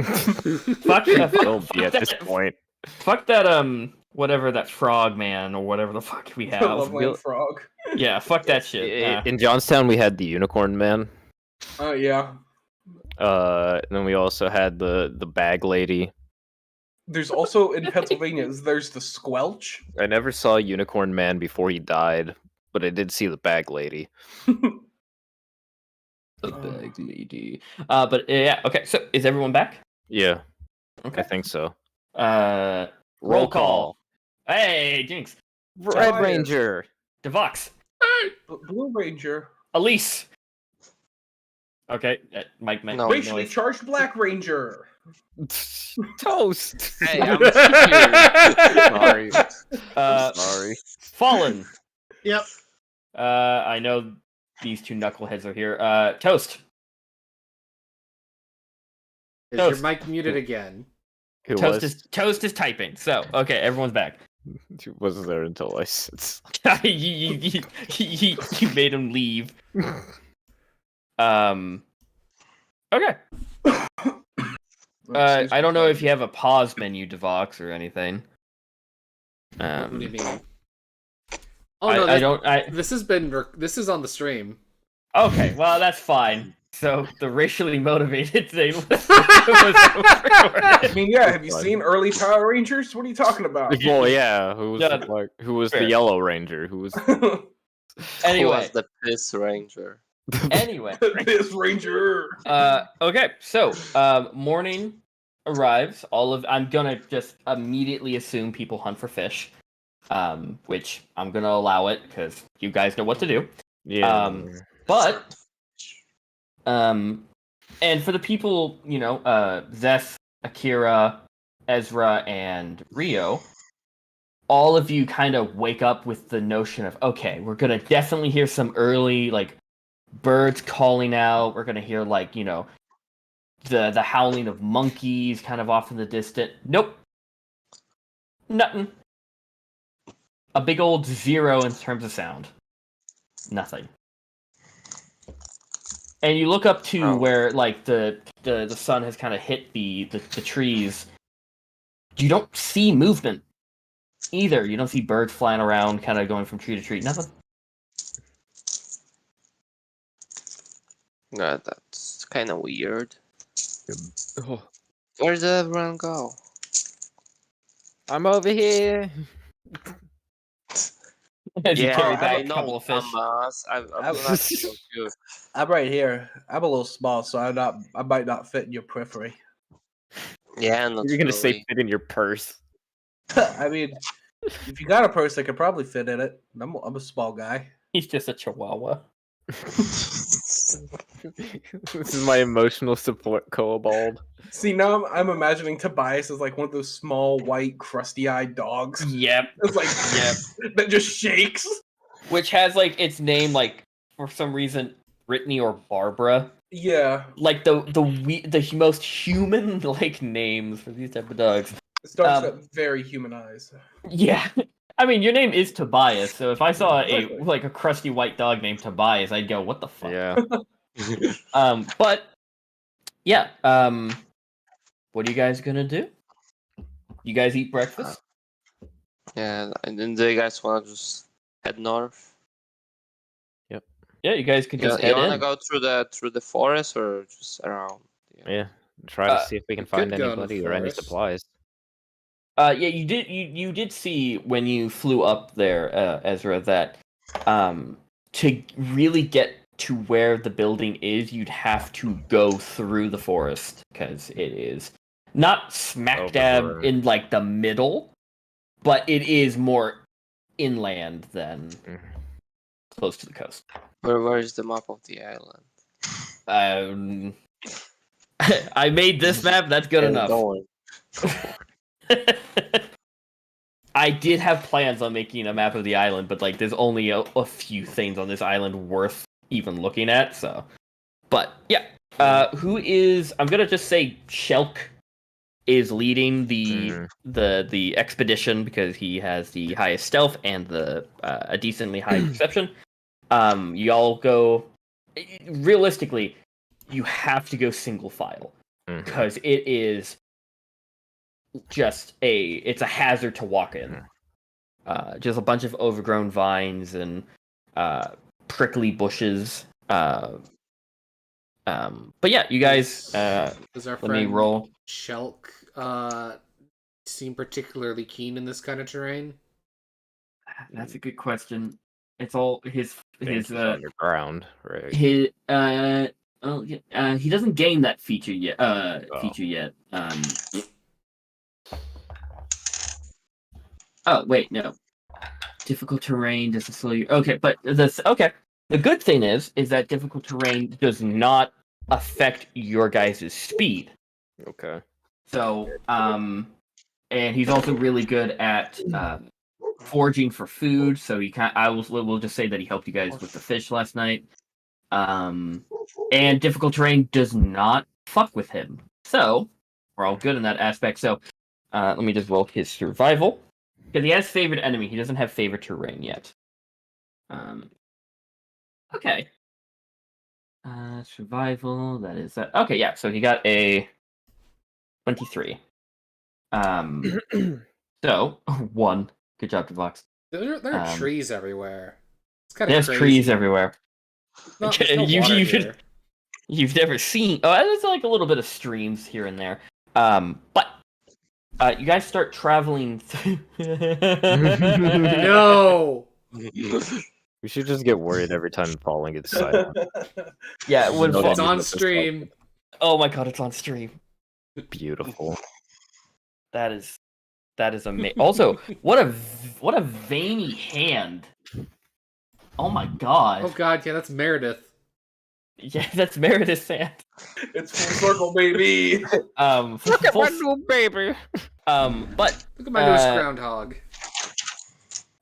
Fuck, Will be fuck at this that, point. fuck that whatever that frog man or whatever the fuck we The have. Loveland Frog. Yeah, fuck that shit. In Johnstown, we had the Unicorn Man. Oh yeah. And then we also had the bag lady. There's also in Pennsylvania. There's the Squelch. I never saw Unicorn Man before he died, but I did see the bag lady. The bag lady. But yeah, okay. So is everyone back? Yeah, Okay. I think so. Roll call. Hey, Jinx. Red Fire. Ranger. Devox. Blue Ranger. Elise. Okay, Mike. No. Racially noise. charged Black Ranger. Toast. Hey, I'm here. Sorry. Uh, Sorry. Fallen. Yep. I know these two knuckleheads are here. Toast. Is your Toast. mic muted again? Who Toast is typing. So okay, everyone's back. was there until I said you made him leave. Okay. I don't know if you have a pause menu, Devox, or anything. What do you mean? Oh no, I don't. This is on the stream. Okay, well that's fine. So the racially motivated thing was I mean, yeah. Have you Fine. seen early Power Rangers? What are you talking about? Well, yeah. Who was Yeah, who was fair. the Yellow Ranger? Who was Who Anyway, was the Piss Ranger? anyway. This Ranger. Okay, so morning arrives. I'm gonna just immediately assume people hunt for fish, which I'm gonna allow it because you guys know what to do. yeah? But and for the people, Zeth, Akira, Ezra, and Rio, all of you kind of wake up with the notion of, okay, we're gonna definitely hear some early birds calling out. We're gonna hear the howling of monkeys kind of off in the distance. Nope, nothing. A big old 0 in terms of sound. Nothing. And you look up to where the sun has kind of hit the trees. You don't see movement either. You don't see birds flying around, kind of going from tree to tree. Nothing. No, that's kind of weird. Oh, Where did everyone go? I'm over here. As you Yeah, carry I back a know, couple of fish. dumbass. I'm not confused. I'm right here. I'm a little small, so I might not fit in your periphery. Yeah, not You're gonna really. say fit in your purse. I mean, if you got a purse, I could probably fit in it. I'm a small guy. He's just a chihuahua. This is my emotional support kobold. See, now I'm imagining Tobias as like one of those small, white, crusty-eyed dogs. Yep. It's like that just shakes. Which has its name for some reason Brittany or Barbara. Yeah, The most human names for these type of dogs. this dog's got very human eyes. Yeah. I mean, your name is Tobias, so if I saw a crusty white dog named Tobias, I'd go, "What the fuck?" Yeah. But yeah. What are you guys gonna do? You guys eat breakfast? Yeah, and then do you guys want to just head north? Yeah, you guys could just You head want to in. go through the forest or just around? Yeah. Try to see if we can find could go in the anybody or any forest. supplies. Yeah, you did see when you flew up there, Ezra, that to really get to where the building is, you'd have to go through the forest because it is not smack dab Over. in the middle, but it is more inland than close to the coast. Where is the map of the island? I made this map. That's good enough. Don't worry. I did have plans on making a map of the island, but there's only a few things on this island worth even looking at. So, but yeah, who is? I'm gonna just say Shelk is leading Mhm. the expedition because he has the highest stealth and the a decently high perception. You all go. Realistically, you have to go single file Mhm. because it is just it's a hazard to walk in. Just a bunch of overgrown vines and prickly bushes. But yeah, you guys. Does our Let me friend roll. Shelk seem particularly keen in this kind of terrain? That's a good question. It's all his He's underground, right? he doesn't gain that feature yet. Feature yet. Oh wait, no. Difficult terrain doesn't slow you. Okay, but this okay. The good thing is that difficult terrain does not affect your guys' speed. Okay. So and he's also really good at foraging for food. So we'll just say that he helped you guys with the fish last night. And difficult terrain does not fuck with him. So we're all good in that aspect. So let me just roll his survival. Because he has favorite enemy. He doesn't have favorite terrain yet. Okay. Survival, that is that. Okay, yeah, so he got a 23. So 1. Good job, Devox. There are trees everywhere. It's kind of There's crazy. trees everywhere. There's no water here. You've never seen. Oh, there's like a little bit of streams here and there. But you guys start traveling. No. We should just get worried every time falling gets silent. Yeah, when No, It's they on need to stream. Oh my god, it's on stream. Beautiful. That is amazing. Also, what a veiny hand. Oh my god. Oh god, yeah, that's Meredith. Yeah, that's Meredith's hand. It's full circle, baby. Look at my little baby. But Look at my newest groundhog.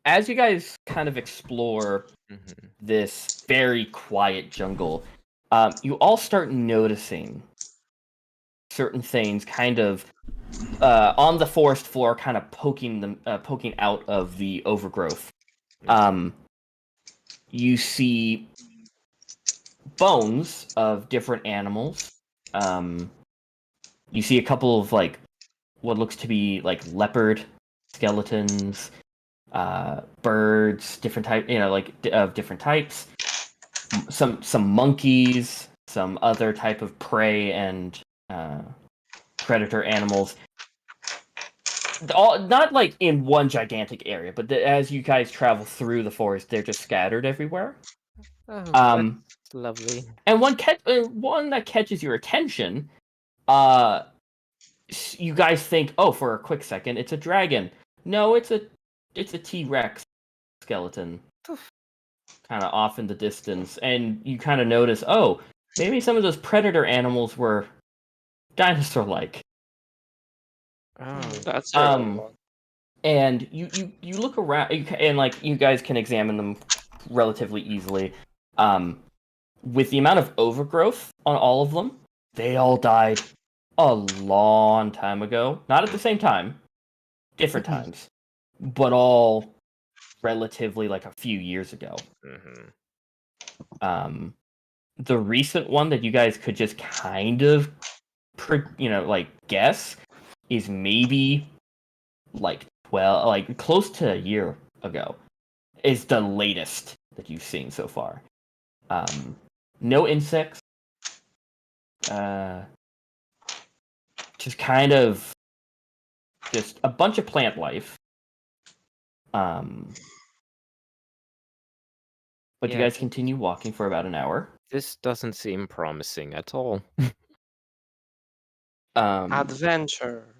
as you guys kind of explore Mhm. this very quiet jungle, you all start noticing certain things kind of on the forest floor, kind of poking out of the overgrowth. You see bones of different animals. You see a couple of like what looks to be like leopard skeletons, birds, different type, of different types. Some monkeys, some other type of prey and predator animals. All not like in one gigantic area, but as you guys travel through the forest, they're just scattered everywhere. Oh, that's lovely. And one that catches your attention, you guys think, oh, for a quick second, it's a dragon. No, it's a T-Rex skeleton, kind of off in the distance, and you kind of notice, oh, maybe some of those predator animals were dinosaur-like. Oh, That's a one. And you look around, and like you guys can examine them relatively easily. With the amount of overgrowth on all of them, they all died a long time ago. Not at the same time, different times, but all relatively like a few years ago. The recent one that you guys could just kind of, guess is maybe like 12, like close to a year ago, is the latest that you've seen so far. No insects. Just kind of just a bunch of plant life. But you Yeah. guys continue walking for about an hour. This doesn't seem promising at all. Adventure.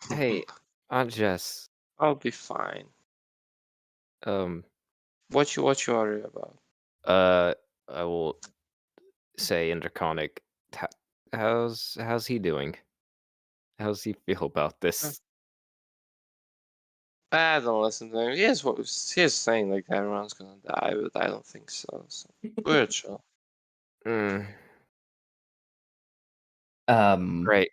Hey, Aunt Jess. I'll be fine. What you worry about? I will say in Draconic, how's he doing? How's he feel about this? I don't listen to him. He's saying like everyone's gonna die, but I don't think so. So we're chill. Great.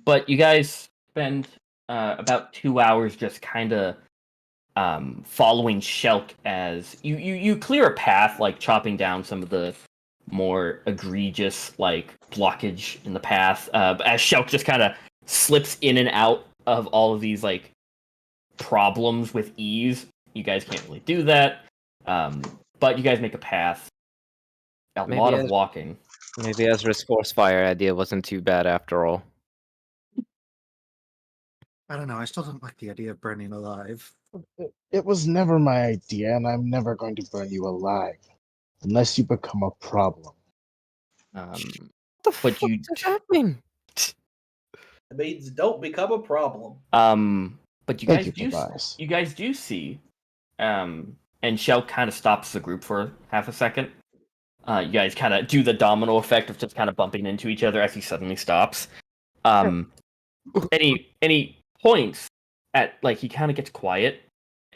But you guys spend about 2 hours just kind of following Shelk as you clear a path, like chopping down some of the more egregious like blockage in the path. As Shelk just kind of slips in and out of all of these like problems with ease. You guys can't really do that, but you guys make a path. A Maybe lot of as- walking. Maybe Ezra's force fire idea wasn't too bad after all. I don't know. I still don't like the idea of burning alive. It was never my idea, and I'm never going to burn you alive unless you become a problem. What the But fuck you does that mean? It means don't become a problem. but you Thank guys you, do Tobias. you guys do see and Shell kind of stops the group for half a second. You guys kind of do the domino effect of just kind of bumping into each other as he suddenly stops. Any points at like he kind of gets quiet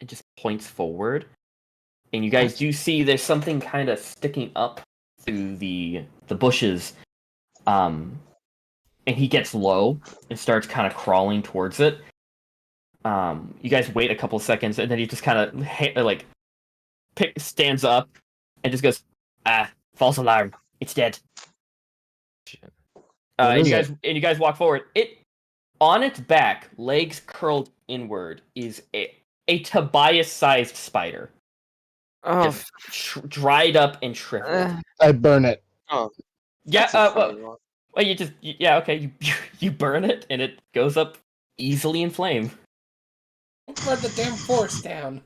and just points forward, and you guys do see there's something kind of sticking up through the bushes. And he gets low and starts kind of crawling towards it. You guys wait a couple seconds, and then he just kind of stands up and just goes, false alarm, it's dead. What is and you guys walk forward. It on its back, legs curled inward, is a Tobias-sized spider, Oh, just dried up and shriveled. I burn it. Oh, Yeah, that's a funny one. well, okay, you burn it, and it goes up easily in flame. Don't burn the damn forest down.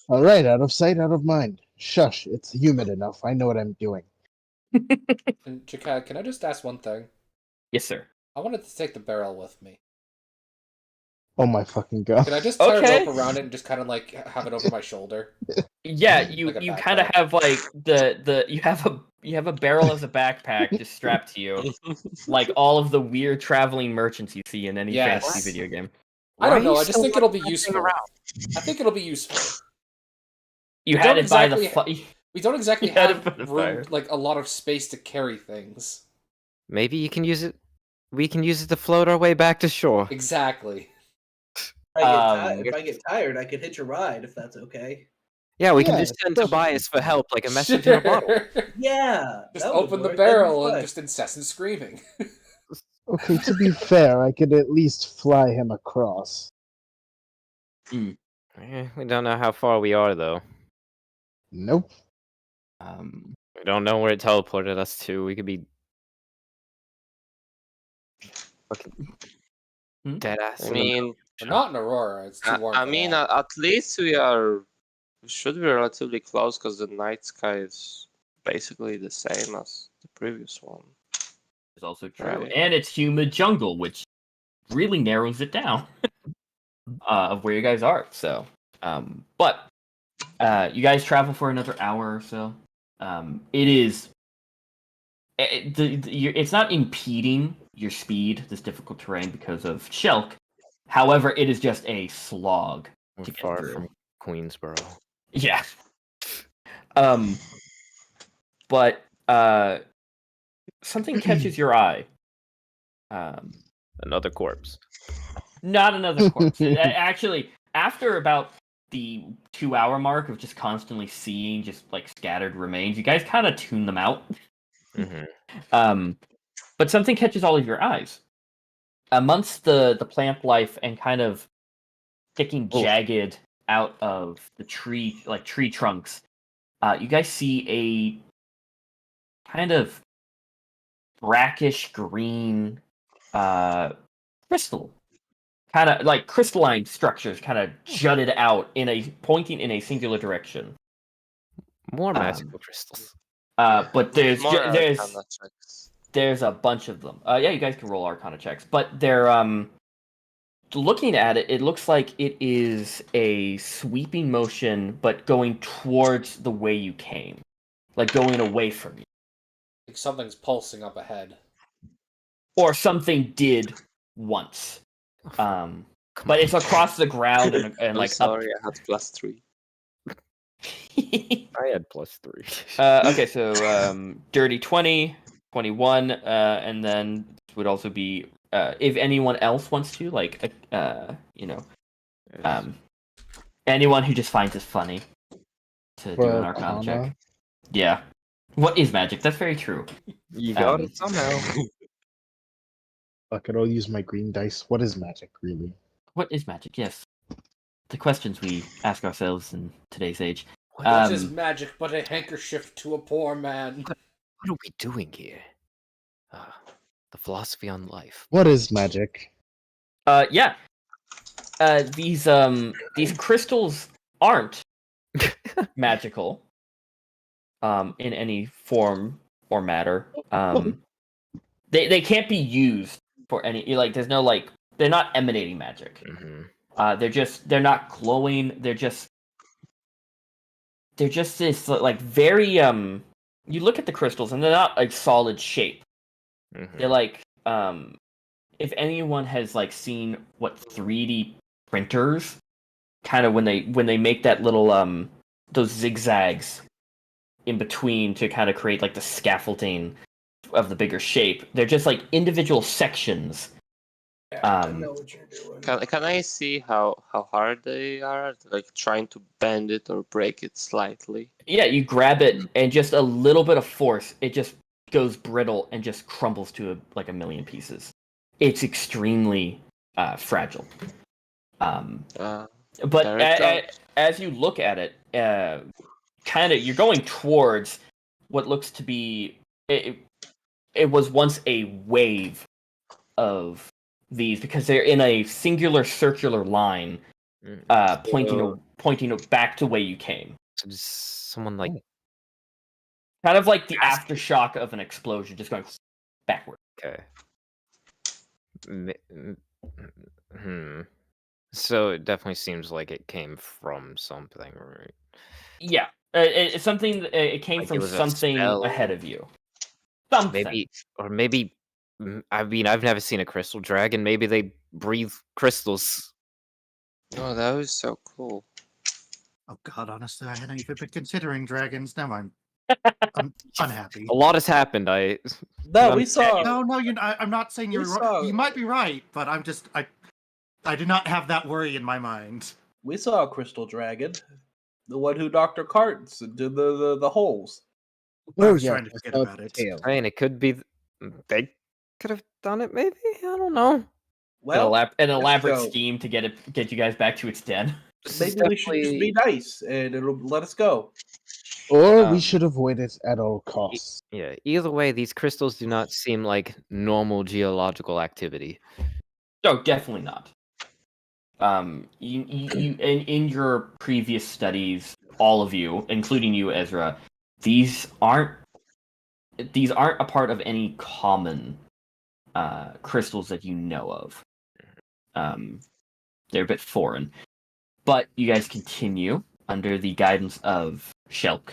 All right, out of sight, out of mind. Shush, it's humid enough. I know what I'm doing. And Jakad, can I just ask one thing? Yes, sir. I wanted to take the barrel with me. Oh my fucking god. Can I just tie Okay. a rope around it and just kind of like have it over my shoulder? Yeah, you Like a you kind of backpack. have like you have a barrel as a backpack just strapped to you, like all of the weird traveling merchants you see in any Yes. fantasy video game. I don't Why know. you I just so think it'll be messing useful. around? I think it'll be useful. You We had don't it by the exactly We don't exactly You had it have by the room, fire. like a lot of space to carry things. Maybe you can use it. We can use it to float our way back to shore. Exactly. If I get tired, I could hitch a ride if that's okay. Yeah, we can Yeah, just send perfect. Tobias for help, like a message in a bottle. Yeah. Just that would open the work. That'd be barrel and fun. just incessant screaming. Okay, to be fair, I could at least fly him across. We don't know how far we are, though. Nope. We don't know where it teleported us to. We could be fucking dead ass. I mean, We're not in Aurora. It's too warm. I for mean, that. at least we should be relatively close because the night sky is basically the same as the previous one. It's also true, Right. and it's humid jungle, which really narrows it down of where you guys are. So, but you guys travel for another hour or so. It is. It's not impeding your speed, this difficult terrain, because of Shelk. However, it is just a slog We're to get far through. from Queensboro. Yeah. But something catches your eye. Another corpse. Not another corpse. Actually, after about the 2-hour mark of just constantly seeing just like scattered remains, you guys kind of tune them out. Mm-hmm. But something catches all of your eyes. Amongst the plant life and kind of sticking jagged out of the tree trunks, you guys see a kind of brackish green crystal, kind of like crystalline structures, kind of jutted out pointing in a singular direction. More magical crystals. But there's More Arcana checks. there's a bunch of them. Yeah, you guys can roll Arcana checks, but they're looking at it. It looks like it is a sweeping motion, but going towards the way you came, like going away from you. Like something's pulsing up ahead. Or something did once. But it's across the ground and I'm like sorry, I had +3. up. I had +3. Okay, so dirty 20, 21, and then would also be if anyone else wants to, like, anyone who just finds it funny to do an Arcana check. Yeah. What is magic? That's very true. You got it somehow. Fuck it, I'll use my green dice. What is magic, really? What is magic? Yes. The questions we ask ourselves in today's age. What is magic but a handkerchief to a poor man? What are we doing here? The philosophy on life. What is magic? Yeah. These crystals aren't magical. In any form or matter. They can't be used for any, like, there's no, like, they're not emanating magic. They're not glowing. They're just this, like, very you look at the crystals and they're not like solid shape. They're like if anyone has like seen what 3D printers kind of when they make that little those zigzags in between to kind of create like the scaffolding of the bigger shape. They're just like individual sections. I know what you're doing. Can I see how hard they are? Like trying to bend it or break it slightly. Yeah, you grab it and just a little bit of force, it just goes brittle and just crumbles to like a million pieces. It's extremely fragile. But as you look at it, kind of you're going towards what looks to be it was once a wave of these because they're in a singular circular line pointing back to where you came. So does someone like kind of like the aftershock of an explosion just going backward. Okay. So it definitely seems like it came from something, right? Yeah. It's something. It came Like from it was a something spell. ahead of you. Something. Maybe. I mean, I've never seen a crystal dragon. Maybe they breathe crystals. Oh, that was so cool. Oh God, honestly, I hadn't even been considering dragons. Now I'm unhappy. A lot has happened. No, we saw. No, I'm not saying you're right. You might be right, but I do not have that worry in my mind. We saw a crystal dragon, the one who Dr. Carts did the holes. I was trying to forget about it. I mean, it could be they could have done it. Maybe I don't know. Well, an elaborate go. scheme to get you guys back to its den. Maybe we should just be nice and it'll let us go. Or we should avoid it at all costs. Yeah. Either way, these crystals do not seem like normal geological activity. No, definitely not. You in your previous studies, all of you, including you, Ezra, these aren't a part of any common crystals that you know of. They're a bit foreign. But you guys continue under the guidance of Shelk.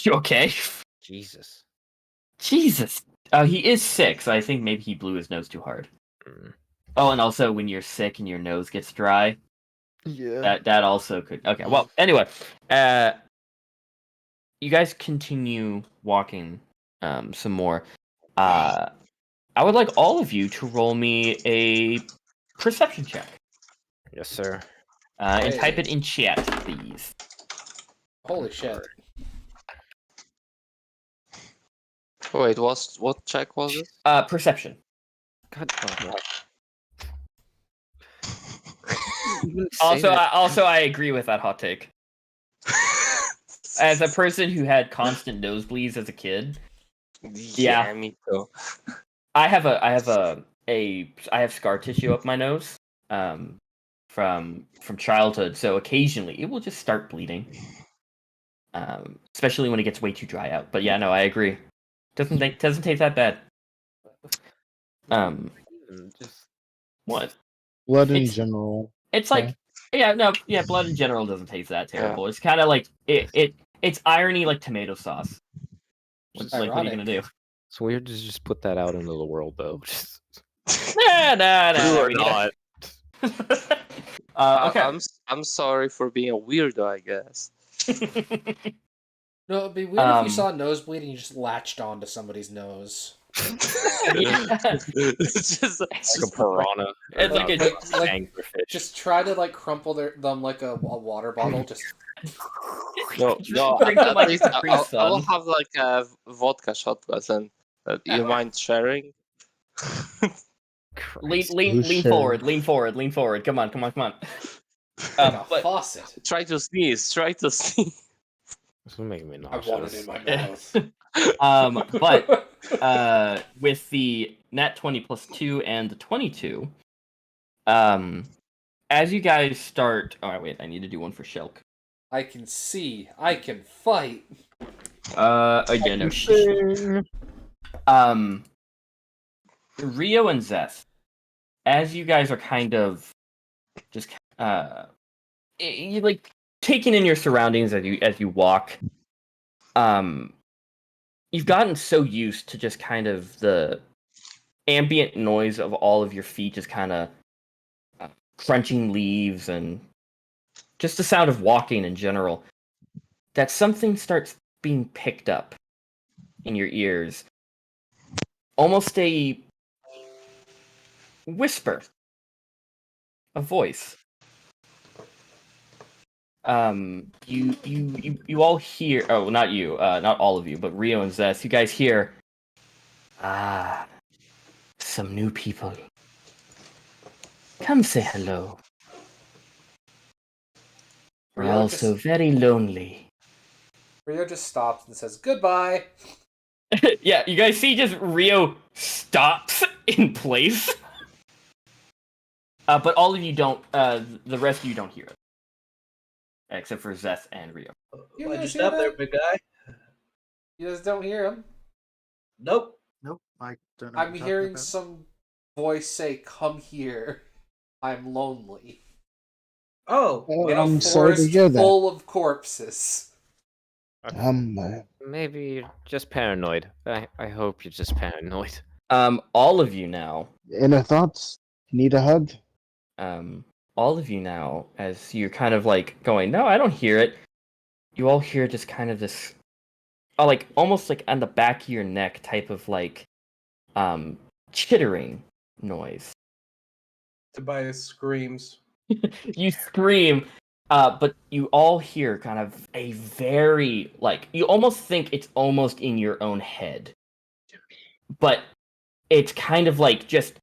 You okay? Jesus. He is sick, so I think maybe he blew his nose too hard. Oh, and also when you're sick and your nose gets dry, that also could. Okay, well, anyway, you guys continue walking some more. I would like all of you to roll me a perception check. Yes, sir. And type it in chat, please. Holy shit. Wait, what check was it? Perception. God. Also, I agree with that hot take. As a person who had constant nosebleeds as a kid, yeah, me too. I have scar tissue up my nose, from childhood. So occasionally it will just start bleeding, especially when it gets way too dry out. But yeah, no, I agree. Doesn't taste that bad. Just what? Blood in general. It's like blood in general doesn't taste that terrible. Yeah. It's kind of like it's irony like tomato sauce. Like, what are you gonna do? It's weird to just put that out into the world, though. Nah. Okay. I'm sorry for being a weirdo, I guess. No, it'd be weird if you Um, saw a nosebleed and you just latched onto somebody's nose. it's just, Like a piranha. It's like a like anglerfish. just try to like crumple them like a water bottle. Just no, Drink them like at least Capri I will Sun. have like a vodka shot glass, and you mind sharing? Lean, Christ. lean forward, lean forward, lean forward. Come on. like a But faucet. Try to sneeze. Try to sneeze. This will make me I want it nauseous. in my mouth. but with the nat 20 plus 2 and the 22, as you guys start. Oh wait, I need to do one for Shelk. I can see. I can fight. Yeah, no. Rio and Zeth, as you guys are kind of just you like taking in your surroundings as you walk. You've gotten so used to just kind of the ambient noise of all of your feet, just kind of crunching leaves and just the sound of walking in general, that something starts being picked up in your ears. Almost a whisper, a voice. You all hear. Oh, not you. Not all of you, but Rio and Zess. You guys hear. Ah, some new people. Come say hello. We're Rio all just- so very lonely. Rio just stops and says goodbye. Yeah, you guys see just Rio stops in place. But all of you don't, the rest of you don't hear it. Except for Zeth and Rio. You Why'd you guys hear stop there, that? big guy? You just don't hear him. Nope. Nope, I don't know. I'm what you're hearing talking some voice say, "Come here. I'm lonely." Oh, In a I'm sorry to forest hear that. full of corpses. Maybe you're just paranoid. I hope you're just paranoid. All of you now, Inner thoughts? Need a hug? all of you now, as you're kind of like going, no, I don't hear it. You all hear just kind of this, like almost like on the back of your neck type of like, chittering noise. Tobias screams. You scream, but you all hear kind of a very like you almost think it's almost in your own head, but it's kind of like just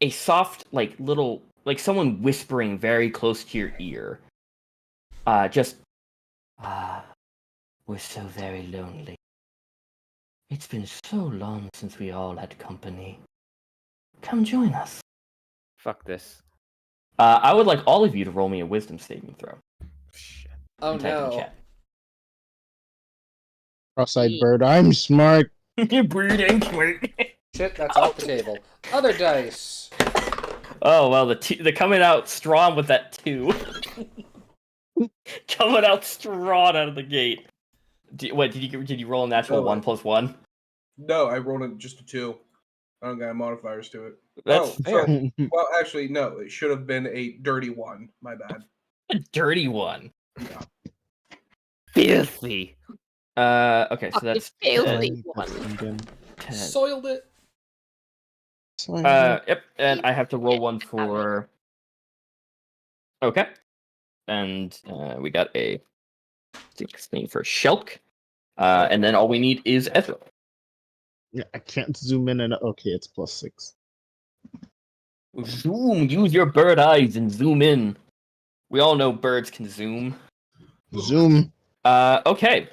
a soft like little like someone whispering very close to your ear. Just we're so very lonely. It's been so long since we all had company. Come join us. Fuck this. I would like all of you to roll me a wisdom saving throw. Shit. Oh And type in no. chat. Cross-eyed bird, I'm smart. You're breeding. Shit, that's off the table. Other dice. Oh well, they're coming out strong with that 2. Coming out strong out of the gate. Did you roll a natural No, 1 plus 1? No, I rolled it just a 2. I don't got modifiers to it. That's fair. Well, actually, no. It should have been a dirty 1. My bad. A dirty one. Yeah. Filthy. Okay, so that's filthy. 10. Soiled it. Yep, and I have to roll one for. Okay, and we got a 16 for Shelk, and then all we need is Ezra. Yeah, I can't zoom in and okay, it's +6. Zoom. Use your bird eyes and zoom in. We all know birds can zoom. Zoom. Okay.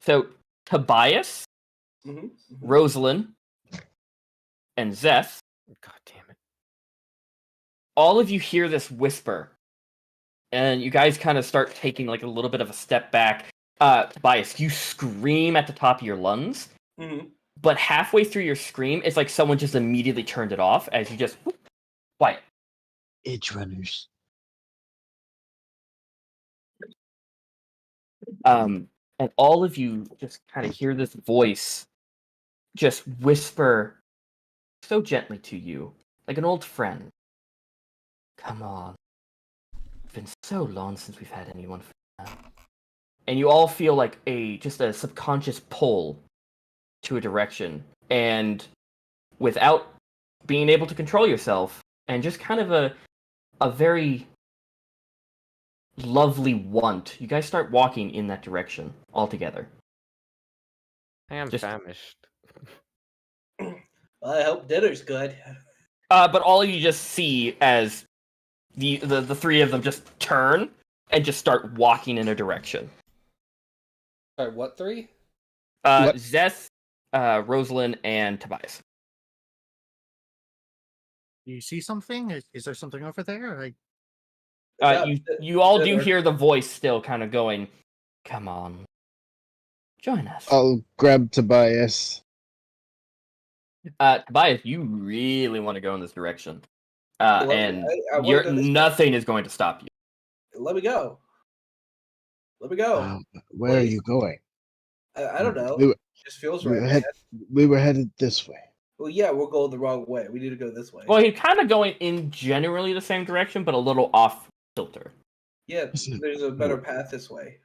So Tobias, Mm-hmm. Rosalind, and Zeth, God damn it. all of you hear this whisper, and you guys kind of start taking like a little bit of a step back. Tobias, you scream at the top of your lungs, Mm-hmm. but halfway through your scream, it's like someone just immediately turned it off as you just quiet. Edge runners. And all of you just kind of hear this voice just whisper so gently to you, like an old friend. Come on. It's been so long since we've had anyone for now. and you all feel like just a subconscious pull to a direction, and without being able to control yourself, and just kind of a very lovely want, you guys start walking in that direction all together. I am Just- famished. Well, I hope dinner's good. But all of you just see as the three of them just turn and just start walking in a direction. Sorry, what three? What? Zeth, Rosalind, and Tobias. Do you see something? Is there something over there? You all do dinner. hear the voice still kind of going, "Come on, join us." I'll grab Tobias. Tobias, you really want to go in this direction, Well, and I wanna go this way. nothing is going to stop you. Let me go. Let me go. Where are please. you going? I don't know. We were, Just feels we right. were man. we were headed this way. Well, yeah, we're going the wrong way. We need to go this way. Well, he's kind of going in generally the same direction, but a little off kilter. Yeah, there's a better path this way.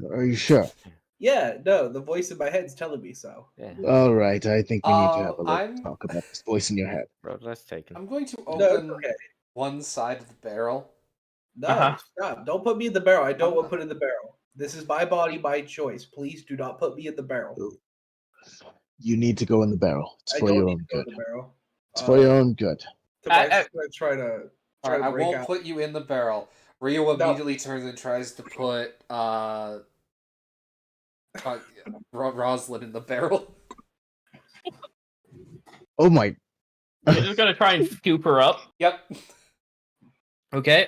Are you sure? Yeah, no, the voice in my head's telling me so. Yeah, All right. I think we need to have a little I'm- talk about this voice in your head. bro, that's taken. I'm going to No, it's open okay. one side of the barrel. No, Uh-huh. stop. Don't put me in the barrel. I don't want to put in the barrel. This is my body, my choice. Please do not put me in the barrel. You need to go in the barrel. It's I for don't your need own to go in good. the barrel. It's for your own good. Tobias is gonna try to Alright, I break won't out. put you in the barrel. Rio No. immediately turns and tries to put Rosalind in the barrel. Oh my! You're just gonna try and scoop her up. Yep. Okay.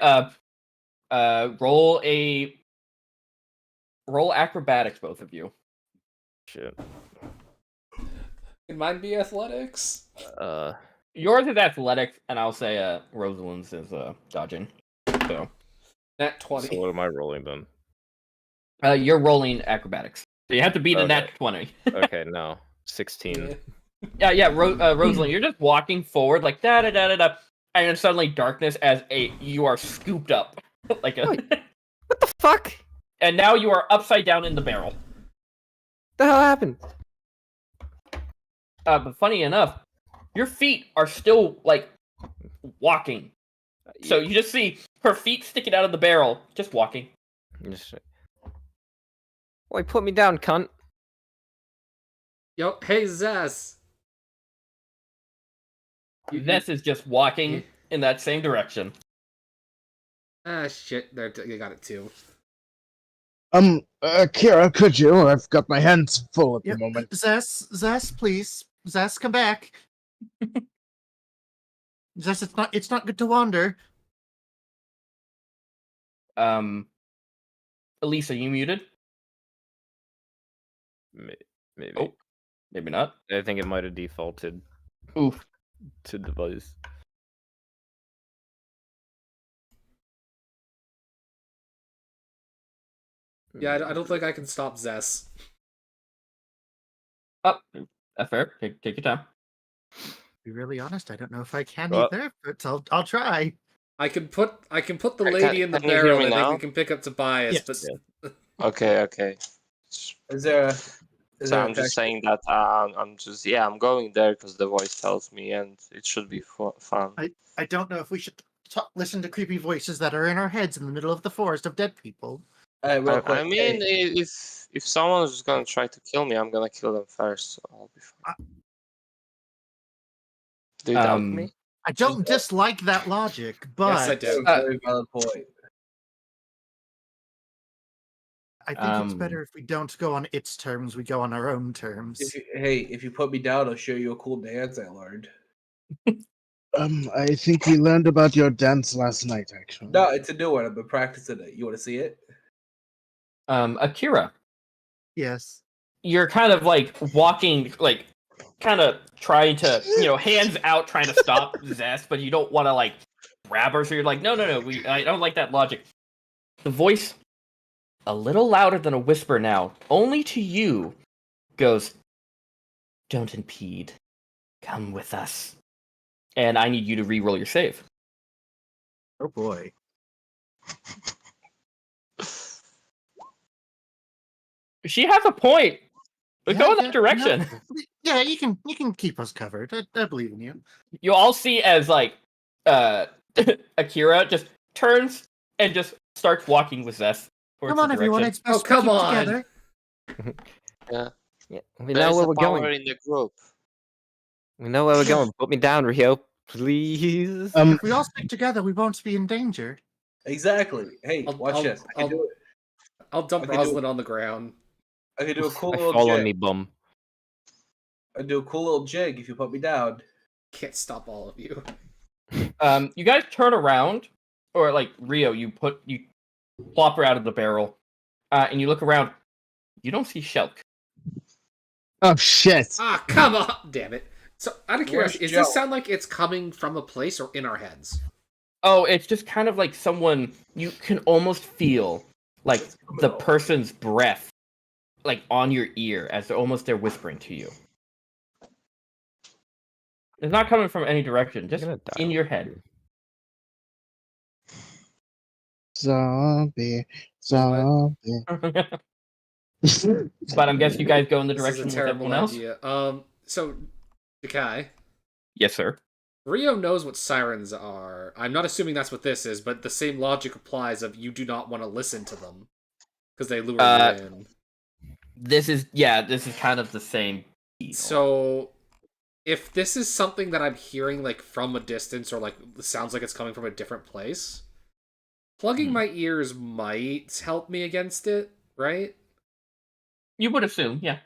Roll acrobatics, both of you. Shit. Can mine be athletics? Yours is athletics, and I'll say Rosalind's is dodging. So Nat So 20. what am I rolling then? you're rolling acrobatics. So you have to beat a Okay. nat 20. Okay, no. 16. Yeah. Rosalind, you're just walking forward like da da da da da, and then suddenly darkness as you are scooped up like a, Wait. What the fuck? and now you are upside down in the barrel. The hell happened? But funny enough, your feet are still like walking. So you just see her feet sticking out of the barrel, just walking. Why put me down, cunt? Yo, hey Zess. Ness is just walking in that same direction. Ah, shit. There, you got it too. Kira, could you? I've got my hands full at Yep. the moment. Zess, please. Zess, come back. Zess, it's not good to wander. Elise, are you muted? Maybe. Oh, maybe not. I think it might have defaulted Oof. to device. Yeah, I don't think I can stop Zess. Oh, that's fair. Take your time. To be really honest, I don't know if I can Well- either, but I'll try. I can put the Hey, lady in the can you hear barrel me and I now? think we can pick up Tobias, Yes. but Okay. Is there a So I'm just saying that I'm going there because the voice tells me, and it should be fun. I don't know if we should listen to creepy voices that are in our heads in the middle of the forest of dead people. real quick? I mean, if someone's just gonna try to kill me, I'm gonna kill them first, so I'll be fine. Do you doubt me? I don't dislike that logic, but Yes, I That's do. a very valid point. I think it's Um, better if we don't go on its terms, we go on our own terms. If you put me down, I'll show you a cool dance I learned. I think we learned about your dance last night, actually. No, it's a new one. I've been practicing it. You want to see it? Akira, Yes. you're kind of like walking, like kind of trying to, hands out, trying to stop Zest, but you don't want to like grab her. So you're like, no, I don't like that logic. The voice, a little louder than a whisper now, only to you, goes, "Don't impede. Come with us." And I need you to re-roll your save. Oh boy. She has a point. We Yeah, go in yeah, that direction. no, yeah, you can keep us covered. I believe in you. You all see as like Akira just turns and just starts walking with Zeth towards Come on, the everyone. direction. It's best we come keep on. together. Yeah. Yeah, we There know is where a we're power going. in the group. We know where we're going. Put me down, Rio, please. If we all stick together, we won't be in danger. Exactly. Hey, watch this. I can do it. I'll dump I can do Roslyn on the ground. I can do a cool I little fall on jig. me bum. I do a cool little jig if you put me down. Can't stop all of you. You guys turn around, or like Rio, you plop her out of the barrel, and you look around. You don't see Shelk. Oh shit! Ah, come on! Damn it. So, out of curiosity, Where's does this Joe? sound like it's coming from a place or in our heads? Oh, it's just kind of like someone you can almost feel like the person's breath, like on your ear as they're whispering to you. It's not coming from any direction, just gonna die in your over head. here. Zombie, What? zombie. But I'm guessing you guys go in the This is direction a with terrible everyone else. idea. So, Dekai, Yes, sir. Rio knows what sirens are. I'm not assuming that's what this is, but the same logic applies of you do not want to listen to them because they lure you in. This is kind of the same deal. So, if this is something that I'm hearing like from a distance or like sounds like it's coming from a different place, plugging my ears might help me against it, right? You would assume, yeah.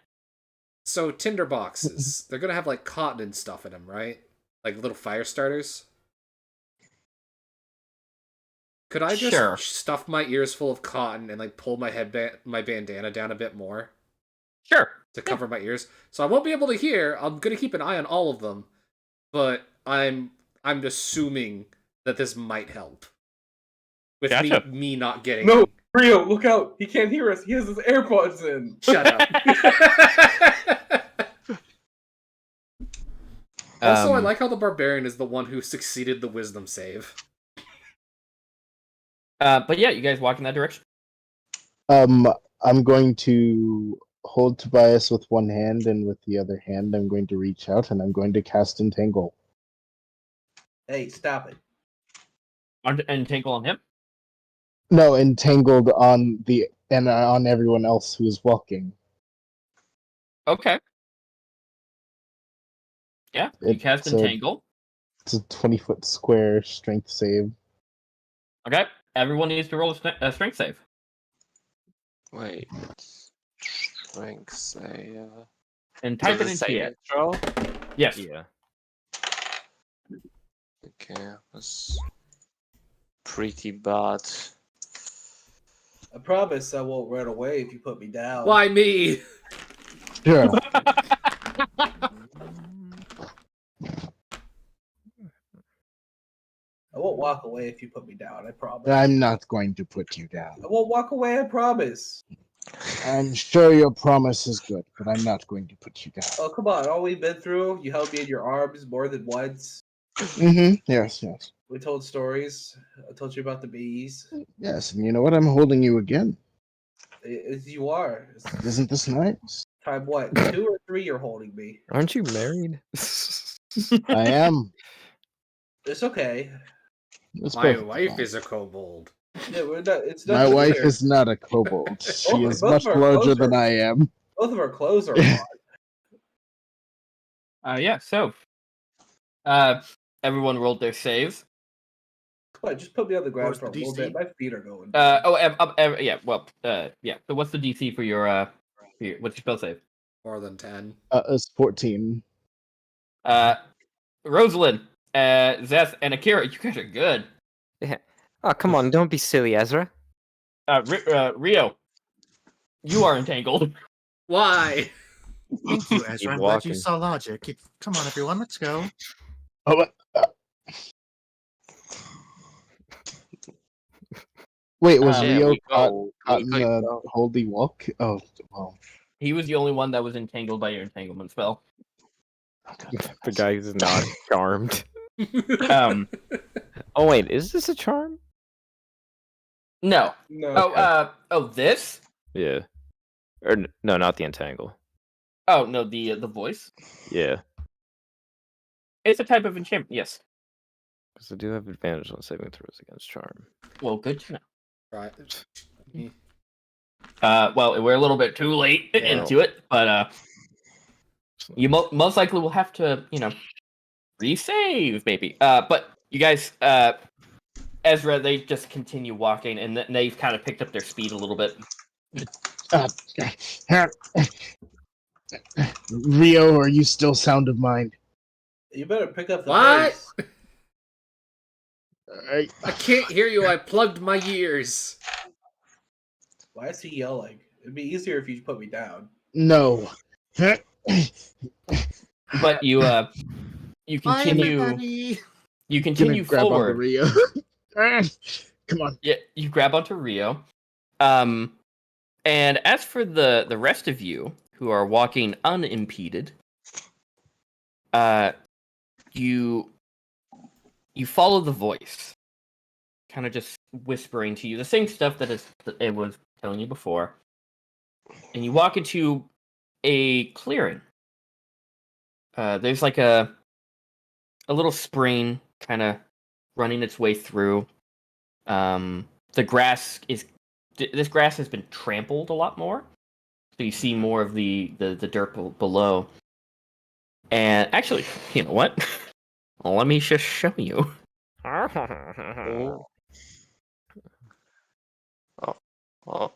So tinder boxes, they're gonna have like cotton and stuff in them, right? Like little fire starters. Could I just Sure. stuff my ears full of cotton and like pull my bandana down a bit more Sure. to cover my ears? So I won't be able to hear. I'm gonna keep an eye on all of them, but I'm assuming that this might help with Gotcha. me not getting. No, Rio, look out! He can't hear us. He has his AirPods in. Shut up. Also, I like how the barbarian is the one who succeeded the wisdom save. But yeah, you guys walk in that direction. I'm going to hold Tobias with one hand, and with the other hand, I'm going to reach out and I'm going to cast Entangle. Hey, stop it. Entangle on him. No, entangled on on everyone else who is walking. Okay. Yeah, you cast Entangle. It's a 20-foot square strength save. Okay, everyone needs to roll a strength save. Wait. Strength save. And type Does it it into say it. intro? Yes. Yeah. Okay, that's pretty bad. I promise I won't run away if you put me down. Why me? Sure. I won't walk away if you put me down. I promise. I'm not going to put you down. I won't walk away. I promise. I'm sure your promise is good, but I'm not going to put you down. Oh, come on. All we've been through, you held me in your arms more than once. Mm-hmm. Yes, yes. We told stories. I told you about the bees. Yes, and you know what? I'm holding you again. As you are. Isn't this nice? Time what? 2 or 3 you're holding me. Aren't you married? I am. It's okay. It's My perfectly wife fine. is a kobold. Yeah, we're not, it's My nothing wife weird. is not a kobold. She Both- is both much of our larger clothes than are- I am. Both of our clothes are on. Yeah, so everyone rolled their saves. Come on, just put me on the ground Where's for a the little DC? bit. My feet are going. Yeah, well, yeah. So what's the DC for your what's your spell save? More than 10. It's 14. Rosalind, Zeth, and Akira, you guys are good. Oh, come on, don't be silly, Ezra. Rio, you are entangled. Why? Thank you, Ezra. Keep I'm glad you walking. saw logic. Come on, everyone, let's go. Oh, what? Wait, was Yeah, Rio we caught go. in the holy walk? Oh, well. He was the only one that was entangled by your entanglement spell. The guy is not charmed. Um, Oh wait, is this a charm? no. No. This? Yeah. Or no, not the entangle. Oh no, the voice. Yeah, It's a type of enchantment. Yes. because I do have advantage on saving throws against charm. Well, good to know. Right. Well, we're a little bit too late Yeah. into it, but you most likely will have to, resave maybe. But you guys, Ezra, they just continue walking, and they've kind of picked up their speed a little bit. Rio, are you still sound of mind? You better pick up the What? pace. I can't hear you. I plugged my ears. Why is he yelling? It'd be easier if you put me down. No. But you continue. Everybody. You Gonna continue grab onto forward. Rio. Come on. Yeah, you grab onto Rio. And as for the rest of you who are walking unimpeded, you follow the voice, kind of just whispering to you the same stuff that it was telling you before, and you walk into a clearing. There's like a little spring kind of running its way through. The grass this grass has been trampled a lot more, so you see more of the dirt below. And actually, you know what? Let me just show you. Oh. Oh.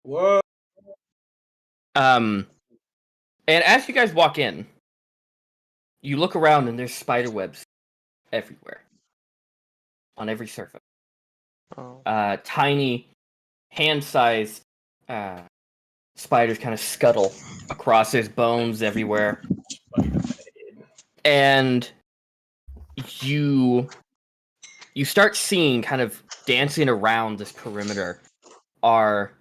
Whoa. And as you guys walk in, you look around and there's spider webs everywhere, on every surface. Oh. Tiny, hand-sized spiders kind of scuttle across. There's bones everywhere, and you start seeing, kind of dancing around this perimeter, are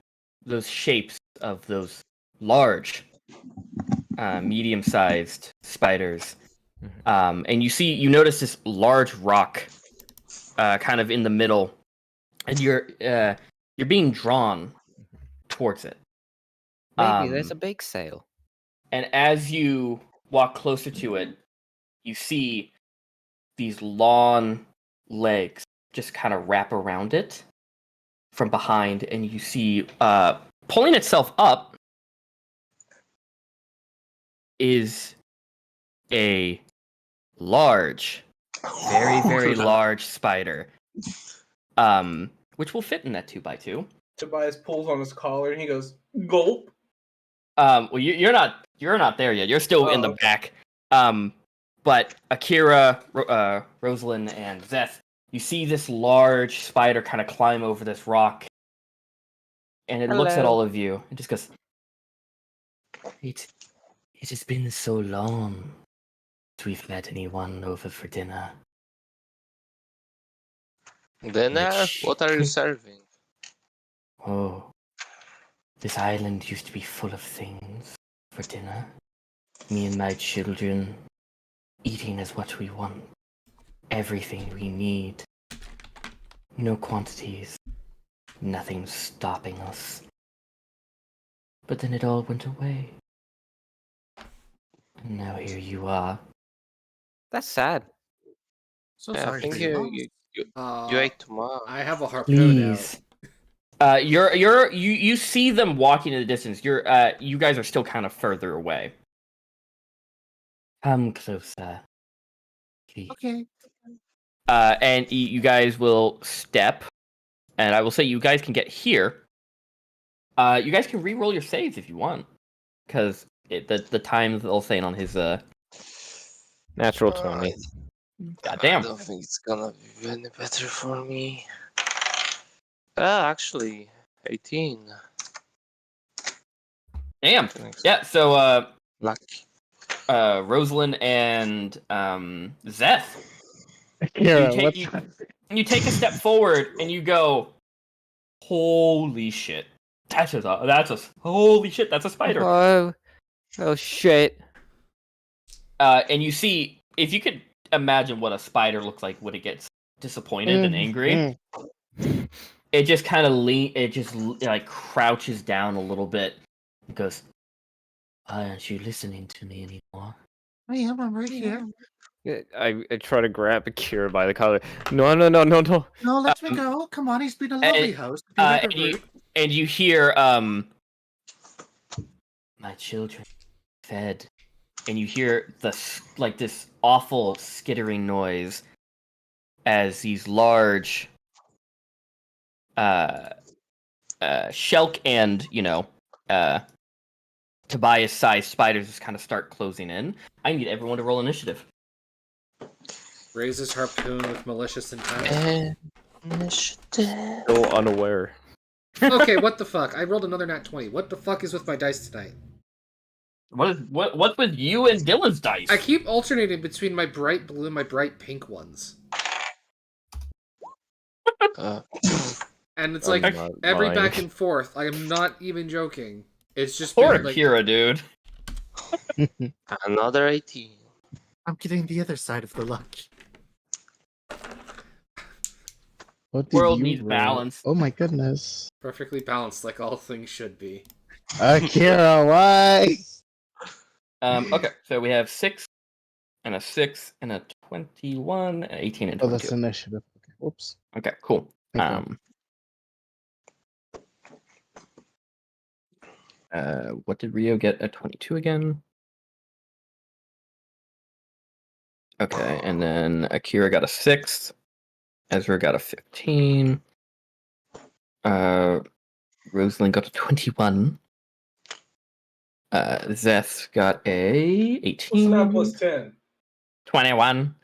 those shapes of those large, medium-sized spiders. And you notice this large rock, kind of in the middle, and you're being drawn towards it. Maybe there's a bake sale. And as you walk closer to it, you see these long legs just kind of wrap around it from behind, and you see pulling itself up is a large, very, very large spider, which will fit in that 2x2. Tobias pulls on his collar and he goes, gulp. Well, you're not there yet. You're still in the back. But Akira, Rosalind, and Zeth, you see this large spider kind of climb over this rock, and it looks at all of you and just goes, It has been so long since we've had anyone over for dinner. Dinner? What are you serving? Oh, this island used to be full of things for dinner. Me and my children, eating is what we want. Everything we need. No quantities. Nothing stopping us. But then it all went away. And now here you are. That's sad. So Yeah, I sorry think for your you loss. ate too much. I have a harpoon Please. out. You see them walking in the distance. You guys are still kind of further away. Come closer. Please. Okay. And you guys will step, and I will say you guys can get here. You guys can re-roll your saves if you want, because the time they'll say on his Natural 20. goddamn. I don't think it's gonna be any better for me. Actually, 18. Damn. Yeah. So Lucky. Rosalind and Zeth, Akira, you take a step forward and you go, holy shit. That's a spider. Oh shit. And you see, if you could imagine what a spider looks like when it gets disappointed and angry, it just kind of like crouches down a little bit. It goes, "Why aren't you listening to me anymore?" I am. I'm right here. I try to grab Akira by the collar. No, no, no, no, no. No, let me go. Come on, he's been a lovely host. Be never rude. And you hear my children fed, and you hear this awful skittering noise as these large Shelk and Tobias-sized spiders just kind of start closing in. I need everyone to roll initiative. Raises harpoon with malicious intent. Initiative. Still unaware. Okay, what the fuck? I rolled another nat 20. What the fuck is with my dice tonight? What's with you and Dylan's dice? I keep alternating between my bright blue and my bright pink ones. And it's like every back and forth. I am not even joking. It's just Poor been, Akira, dude. Another 18. I'm getting the other side of the luck. What did World you needs roll? balance. Oh my goodness. Perfectly balanced, like all things should be. Akira, why? Okay, so we have 6 and a 6 and a 21, 18 and Oh, 22. that's initiative. Okay. Whoops. Okay, cool. Thank What did Rio get at 22 again? Okay, and then Akira got a 6. Ezra got a 15. Rosalind got a 21. Zeth got a 18. What's 9 plus 10? 21.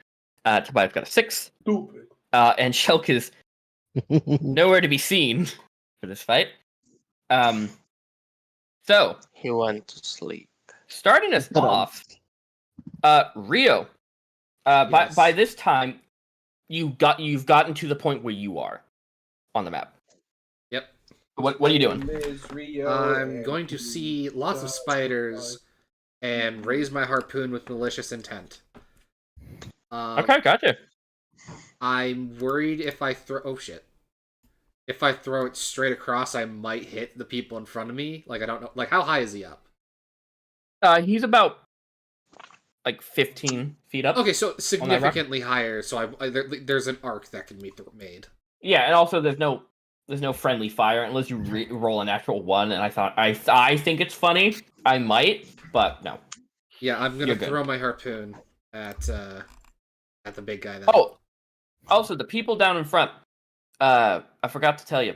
Tobias got a 6. Stupid. And Shelk is nowhere to be seen for this fight. So He went to sleep. starting us off, Rio. Yes. By this time, you've gotten to the point where you are on the map. Yep. What are you doing? I'm going to see lots of spiders and raise my harpoon with malicious intent. Okay, gotcha. I'm worried if I throw... Oh, shit. If I throw it straight across, I might hit the people in front of me. Like, I don't know. Like, how high is he up? He's about like 15 feet up. Okay, so significantly higher. So there's an arc that can be made. Yeah, and also there's no friendly fire unless you roll a natural 1. And I think it's funny. I might, but no. Yeah, I'm You're gonna good. throw my harpoon at the big guy. Then. Oh, also the people down in front. I forgot to tell you.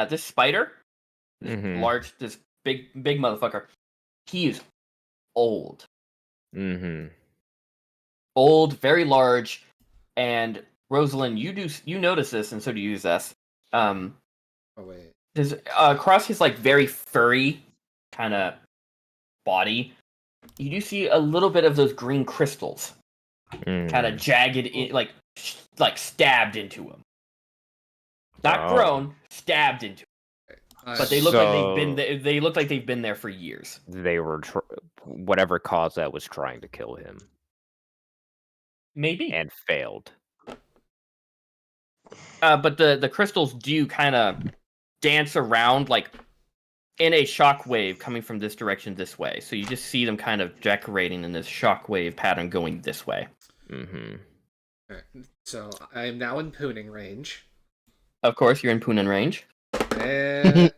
This spider, this large, this big motherfucker. He is old. Old, very large, and Rosalind, you notice this, and so do you, Zess. Oh wait. There's across his like very furry kind of body, you do see a little bit of those green crystals, kind of jagged, like stabbed into him. Not grown, stabbed into him. But they look like they've been. They look like they've been there for years. They were whatever caused that was trying to kill him Maybe. and failed. But the crystals do kind of dance around like in a shockwave coming from this direction this way. So you just see them kind of decorating in this shockwave pattern going this way. Alright, so I am now in pooning range. Of course, you're in Poonin range. And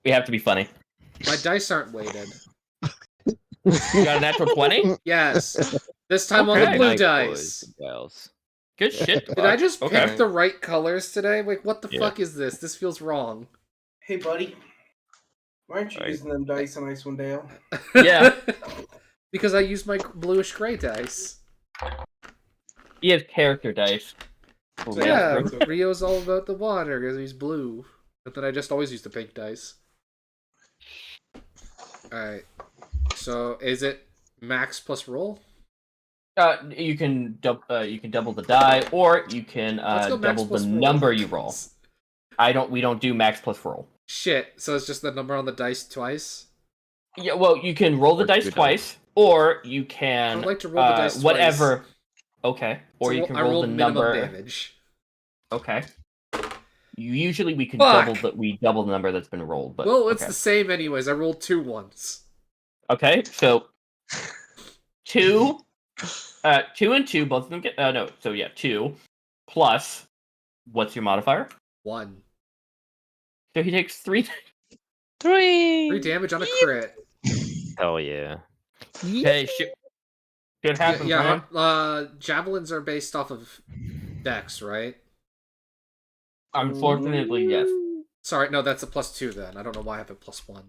We have to be funny. my dice aren't weighted. You got a natural 20? Yes. This time on Okay. the blue Nice, dice. boys and girls. Good shit. Did I just Okay. pick the right colors today? Like, what the Yeah. fuck is this? This feels wrong. Hey, buddy. Why aren't you Right. using them dice on Icewind Dale? Yeah. Because I used my bluish gray dice. He has character dice. So yeah, Rio's all about the water because he's blue. But then I just always use the pink dice. Alright. So is it max plus roll? You can double the die, or you can Let's go max double the plus roll. number you roll. We don't do max plus roll. Shit. So it's just the number on the dice twice? Yeah, well, you can roll the Or dice two twice, Or you I can would like to roll the dice twice. whatever. Okay. Or you can I roll rolled the minimum number. damage. Okay. Usually we could Fuck! double the number that's been rolled, but Well, it's okay. the same anyways. I rolled 2 once. Okay, so 2 2 and 2, both of them get no, so yeah, 2 plus what's your modifier? 1. So he takes 3 3 damage on a crit. Hell yeah. Hey, shit happens, man. Javelins are based off of dex, right? Unfortunately, yes. Sorry, no, that's a +2 then. I don't know why I have a +1.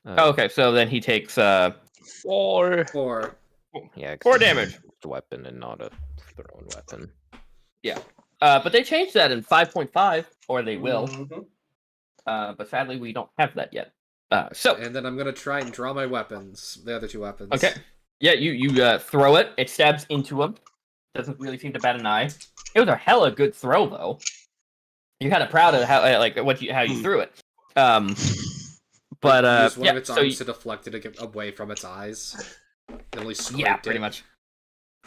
Oh, okay, so then he takes 4. 4. Yeah, 4 damage. It's a weapon and not a thrown weapon. But they changed that in 5.5, or they will. Mhm. But sadly, we don't have that yet. So And then I'm gonna try and draw my weapons. The other 2 weapons. okay, yeah, you throw it. It stabs into him. Doesn't really seem to bat an eye. It was a hella good throw, though. You're kind of proud of how how you threw it. But Use one yeah, of its so arms to deflect it away from its eyes. At least yeah, scraped pretty it. much.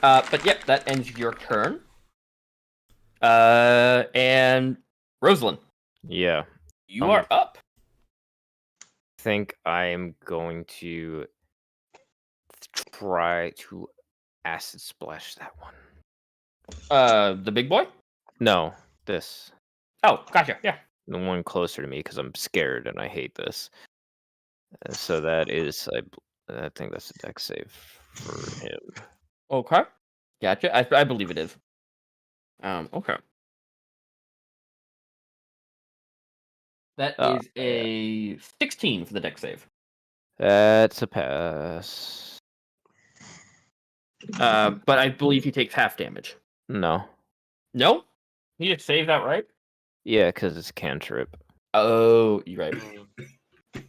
But yep, that ends your turn. And Rosalind, Yeah. you are up. I think I'm going to try to acid splash that one. The big boy? No, this. Oh, gotcha. Yeah. The one closer to me because I'm scared and I hate this. So that is, I think that's a dex save for him. Okay. Gotcha. I believe it is. Okay. That is a 16 for the dex save. That's a pass. But I believe he takes half damage. No. No? He just saved that, right? Yeah, because it's cantrip. Oh, you're right.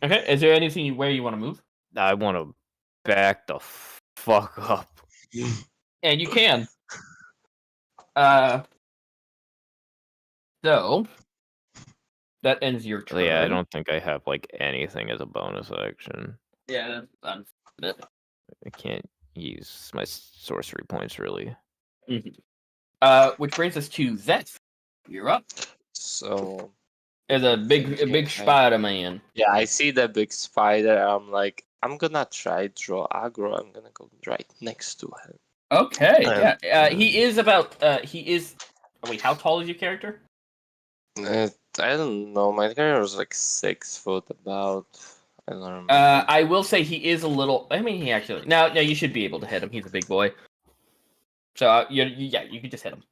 Okay. Is there anything where you want to move? I want to back the fuck up. And you can. So that ends your turn. Yeah, I don't think I have like anything as a bonus action. Yeah, that's I can't use my sorcery points really. Which brings us to Zeth. You're up. So There's a big Spider-Man. yeah, I see the big spider. I'm like, I'm gonna try draw aggro. I'm gonna go right next to him. Okay, yeah. He is about. Wait, how tall is your character? I don't know. My character was like 6 foot about. I don't remember. I will say he is a little. I mean, he actually. No, you should be able to hit him. He's a big boy. So you could just hit him.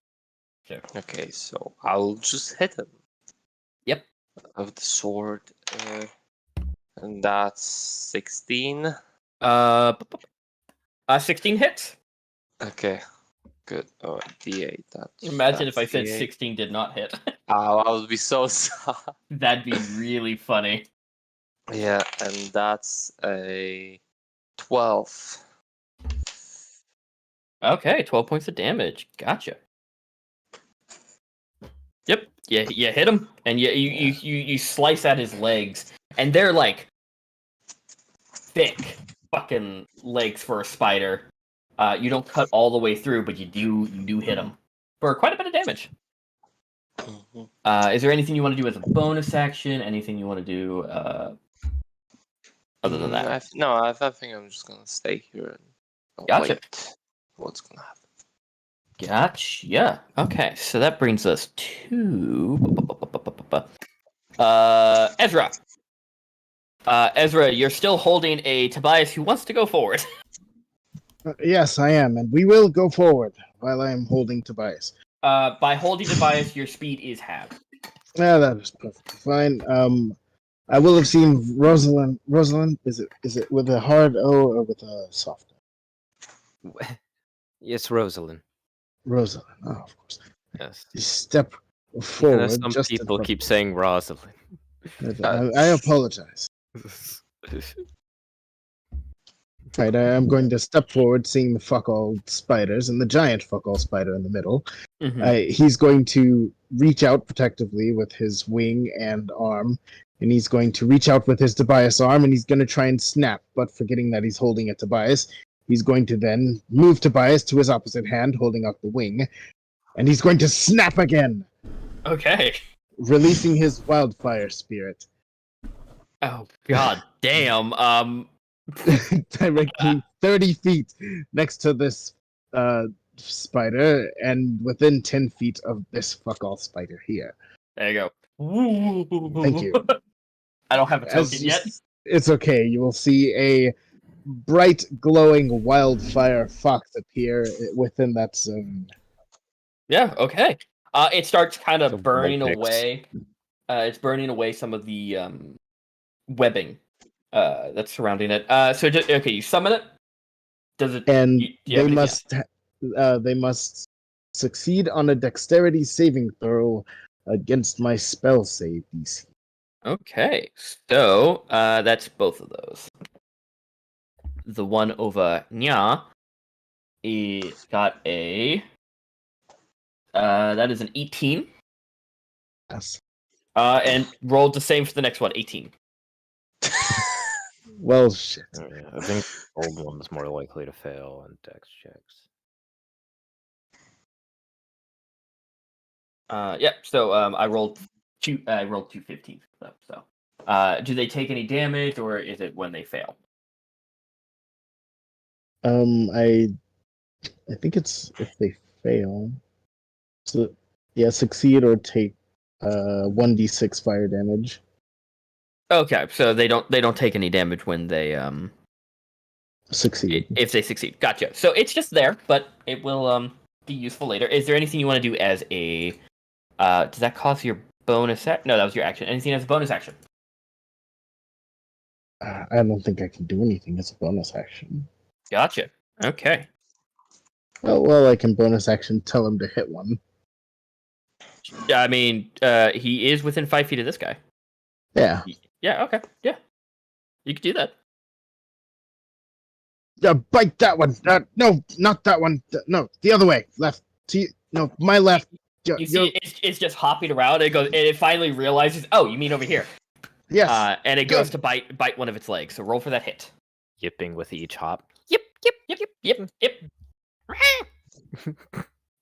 Sure. Okay, so I'll just hit him. Yep. Of the sword, and that's 16. 16 hits. Okay, good. Oh, D8. Imagine if I said D8. 16 did not hit. Oh, I would be so sad. That'd be really funny. Yeah, and that's a 12. Okay, 12 points of damage. Gotcha. Yep. Yeah, you hit him, and you slice at his legs, and they're like thick fucking legs for a spider. You don't cut all the way through, but you do hit him for quite a bit of damage. Is there anything you want to do as a bonus action? Anything you want to do other than that? I think I'm just gonna stay here and Gotcha. wait what's gonna happen. Gotcha. Okay, so that brings us to Ezra. Ezra, you're still holding a Tobias who wants to go forward. Yes, I am, and we will go forward while I am holding Tobias. By holding Tobias, your speed is halved. Yeah, that is perfectly fine. I will have seen Rosalind. Rosalind, is it with a hard O or with a soft O? It's Rosalind. Rosalind. Oh, of course. Yes. Step Even forward. though some just in people front keep of me. saying Rosalind. I apologize. Right, I am going to step forward, seeing the fuck all spiders and the giant fuck all spider in the middle. He's going to reach out protectively with his wing and arm, and he's going to reach out with his Tobias arm, and he's going to try and snap, but forgetting that he's holding a Tobias, He's going to then move Tobias to his opposite hand, holding out the wing, and he's going to snap again, Okay. releasing his wildfire spirit. Oh god damn. Directly 30 feet next to this spider and within 10 feet of this fuck all spider here. There you go. Thank you. I don't have a As token you yet. It's okay. You will see a bright, glowing wildfire fox appear within that zone. Yeah, okay. It starts kind The of burning Vulpix. away. It's burning away some of the webbing that's surrounding it. So just, okay, you summon it. Does it? And do you have they must succeed on a dexterity saving throw against my spell save DC. Okay, so that's both of those. The one over Nya, it got a that is an 18. Yes. And rolled the same for the next one, 18. Well, shit. Oh, yeah, I think old one's more likely to fail on dex checks. Yeah. So I rolled two 15s. So do they take any damage, or is it when they fail? I think it's if they fail. So yeah, succeed or take 1d6 fire damage. Okay, so they don't take any damage when they Succeed. if they succeed. Gotcha. So it's just there, but it will be useful later. Is there anything you want to do as a does that cost your bonus No, that was your action. Anything as a bonus action? I don't think I can do anything as a bonus action. Gotcha. Okay. Well, I can bonus action tell him to hit one. I mean, he is within 5 feet of this guy. Yeah. Yeah, okay. Yeah. You could do that. Bite that one. No, not that one. No, the other way. Left. No, my left. You see, it's just hopping around. It goes, and it finally realizes, oh, you mean over here. Yes. And it goes to bite one of its legs. So roll for that hit. Yipping with each hop. Yep.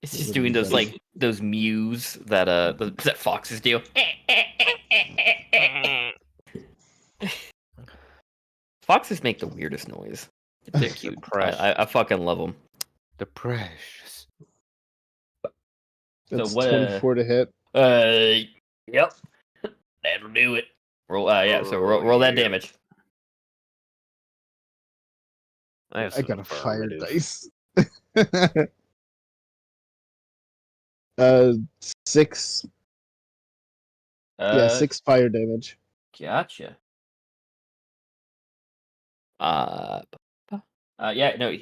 It's just doing those those mews that that foxes do. Foxes make the weirdest noise. They're cute. I fucking love them. The precious. That's so what? 24 to hit. Yep. That'll do it. Roll. Yeah. So roll that damage. I got a fire affirmative. dice. 6. Yeah, 6 fire damage. Gotcha. Yeah, no,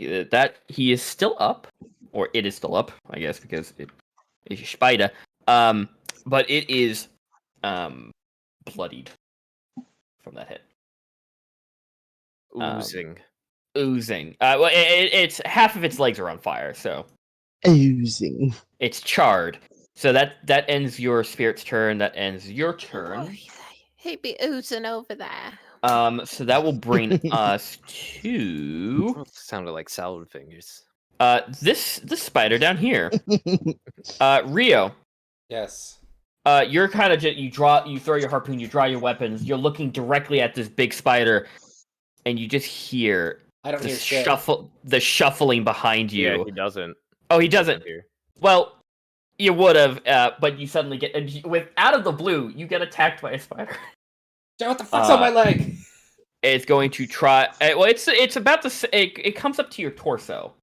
he is still up, or it is still up, I guess, because it is a spider. But it is bloodied from that hit. Oozing. Oozing. Well, it's half of its legs are on fire, so Oozing. it's charred. So that ends your spirit's turn. That ends your turn. He'd be oozing over there. So that will bring us to Sounded like salad fingers. this spider down here. Rio. Yes. You're kind of you throw your harpoon, you draw your weapons. You're looking directly at this big spider, and you just hear I don't hear shit. the shuffling behind you. Yeah, he doesn't. Oh, he doesn't. Here. Well, you would have, but you suddenly get out of the blue. You get attacked by a spider. What the fuck's on my leg? It's going to try. Well, it's about to. It comes up to your torso.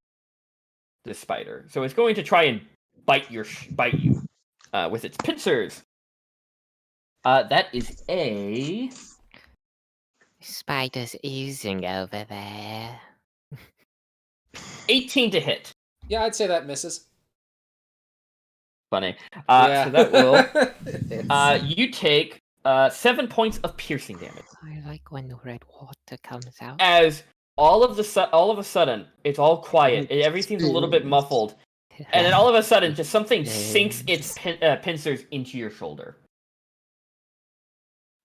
This spider, so it's going to try and bite you with its pincers. That is a Spider's oozing over there. 18 to hit. Yeah, I'd say that misses. Funny. Yeah. So that will. You take 7 points of piercing damage. I like when the red water comes out. As all of a sudden, it's all quiet. Everything's a little bit muffled, and then all of a sudden, just something sinks its pincers into your shoulder.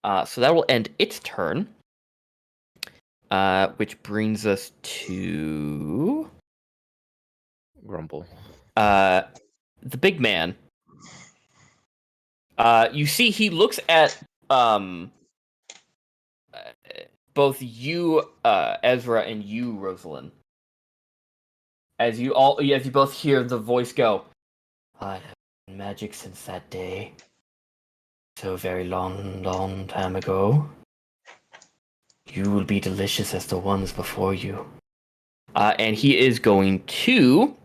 So that will end its turn. Which brings us to Grumble. the big man. You see, he looks at both you, Ezra, and you, Rosalind. As you both hear the voice go, I have been magic since that day. So very long, long time ago. You will be delicious as the ones before you. And he is going to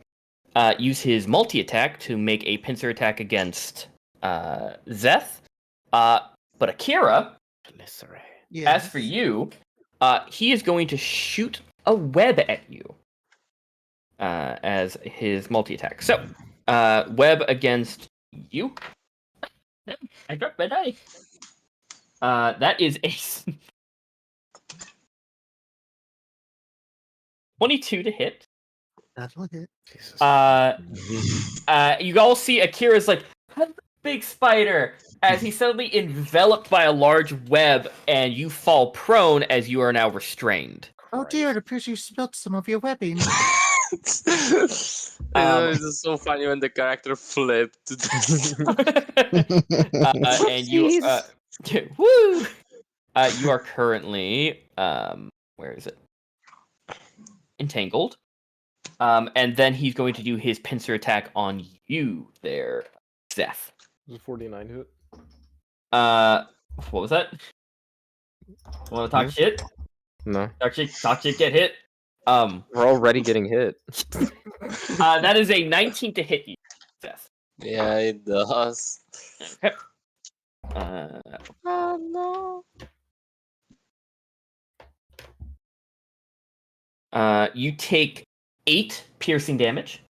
use his multi-attack to make a pincer attack against Zeth. But Akira, as for you, he is going to shoot a web at you as his multi-attack. So, web against you. I dropped my die. That is a 22 to hit. That'll hit. You all see Akira's like, big spider, as he's suddenly enveloped by a large web, and you fall prone as you are now restrained. Oh dear, it appears you spilled some of your webbing. It's just so funny when the character flipped. And you, woo! You are currently, where is it? Entangled. And then he's going to do his pincer attack on you there, Seth. Does a 49 hit? What was that? Want to talk shit? No. Talk shit, get hit. We're already getting hit. That is a 19 to hit you, Seth. Yeah, it does. Okay. Oh no. You take 8 piercing damage,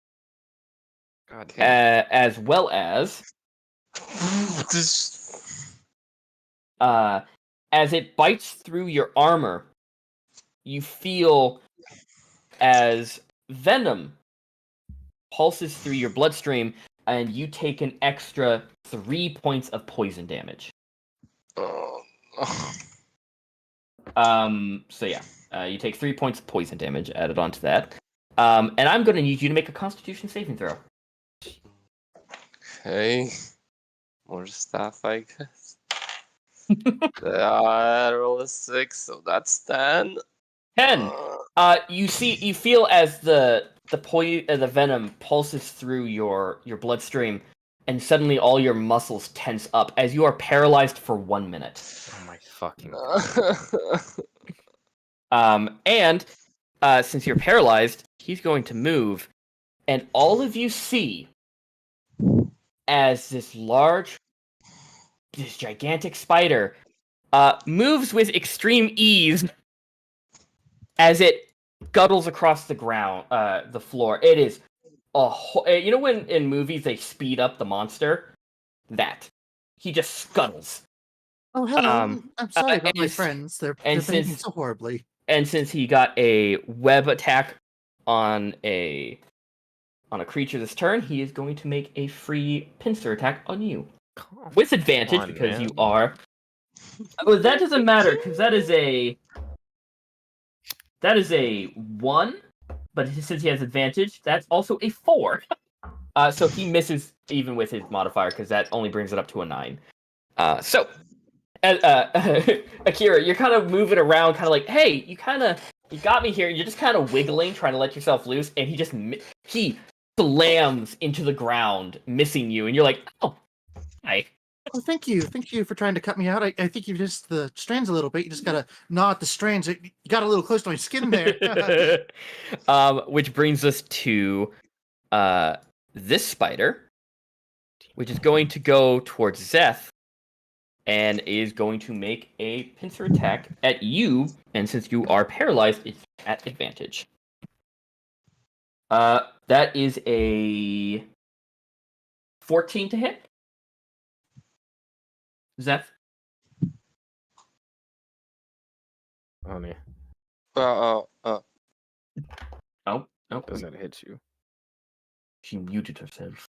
God damn. as well as as it bites through your armor, you feel as venom pulses through your bloodstream, and you take an extra 3 points of poison damage. Oh no. So yeah, you take 3 points of poison damage added onto that. And I'm going to need you to make a Constitution saving throw. Okay. More stuff, I guess. I roll a 6, so that's 10. 10. You feel as the venom pulses through your bloodstream, and suddenly all your muscles tense up as you are paralyzed for 1 minute. Oh my fucking. And since you're paralyzed, he's going to move, and all of you see as this gigantic spider moves with extreme ease as it scuttles across the ground, the floor. It is you know when in movies they speed up the monster? That. He just scuttles. Oh, hello. I'm sorry about my and friends. They're and behaving since- so horribly. And since he got a web attack on a creature this turn, he is going to make a free pincer attack on you. With advantage, on, because man. you are... Well, that doesn't matter, because that is a 1, but since he has advantage, that's also a 4. So he misses even with his modifier, because that only brings it up to a 9. Akira, you're kind of moving around, kind of like, hey, you got me here. You're just kind of wiggling, trying to let yourself loose, and he slams into the ground, missing you, and you're like, oh, hi. Oh, thank you for trying to cut me out. I think you just the strands a little bit. You just gotta gnaw at the strands. You got a little close to my skin there. Which brings us to this spider, which is going to go towards Zeth, and is going to make a pincer attack at you, and since you are paralyzed, it's at advantage. That is a 14 to hit. Zeth? Oh, yeah. Oh, Doesn't hit you. she muted herself.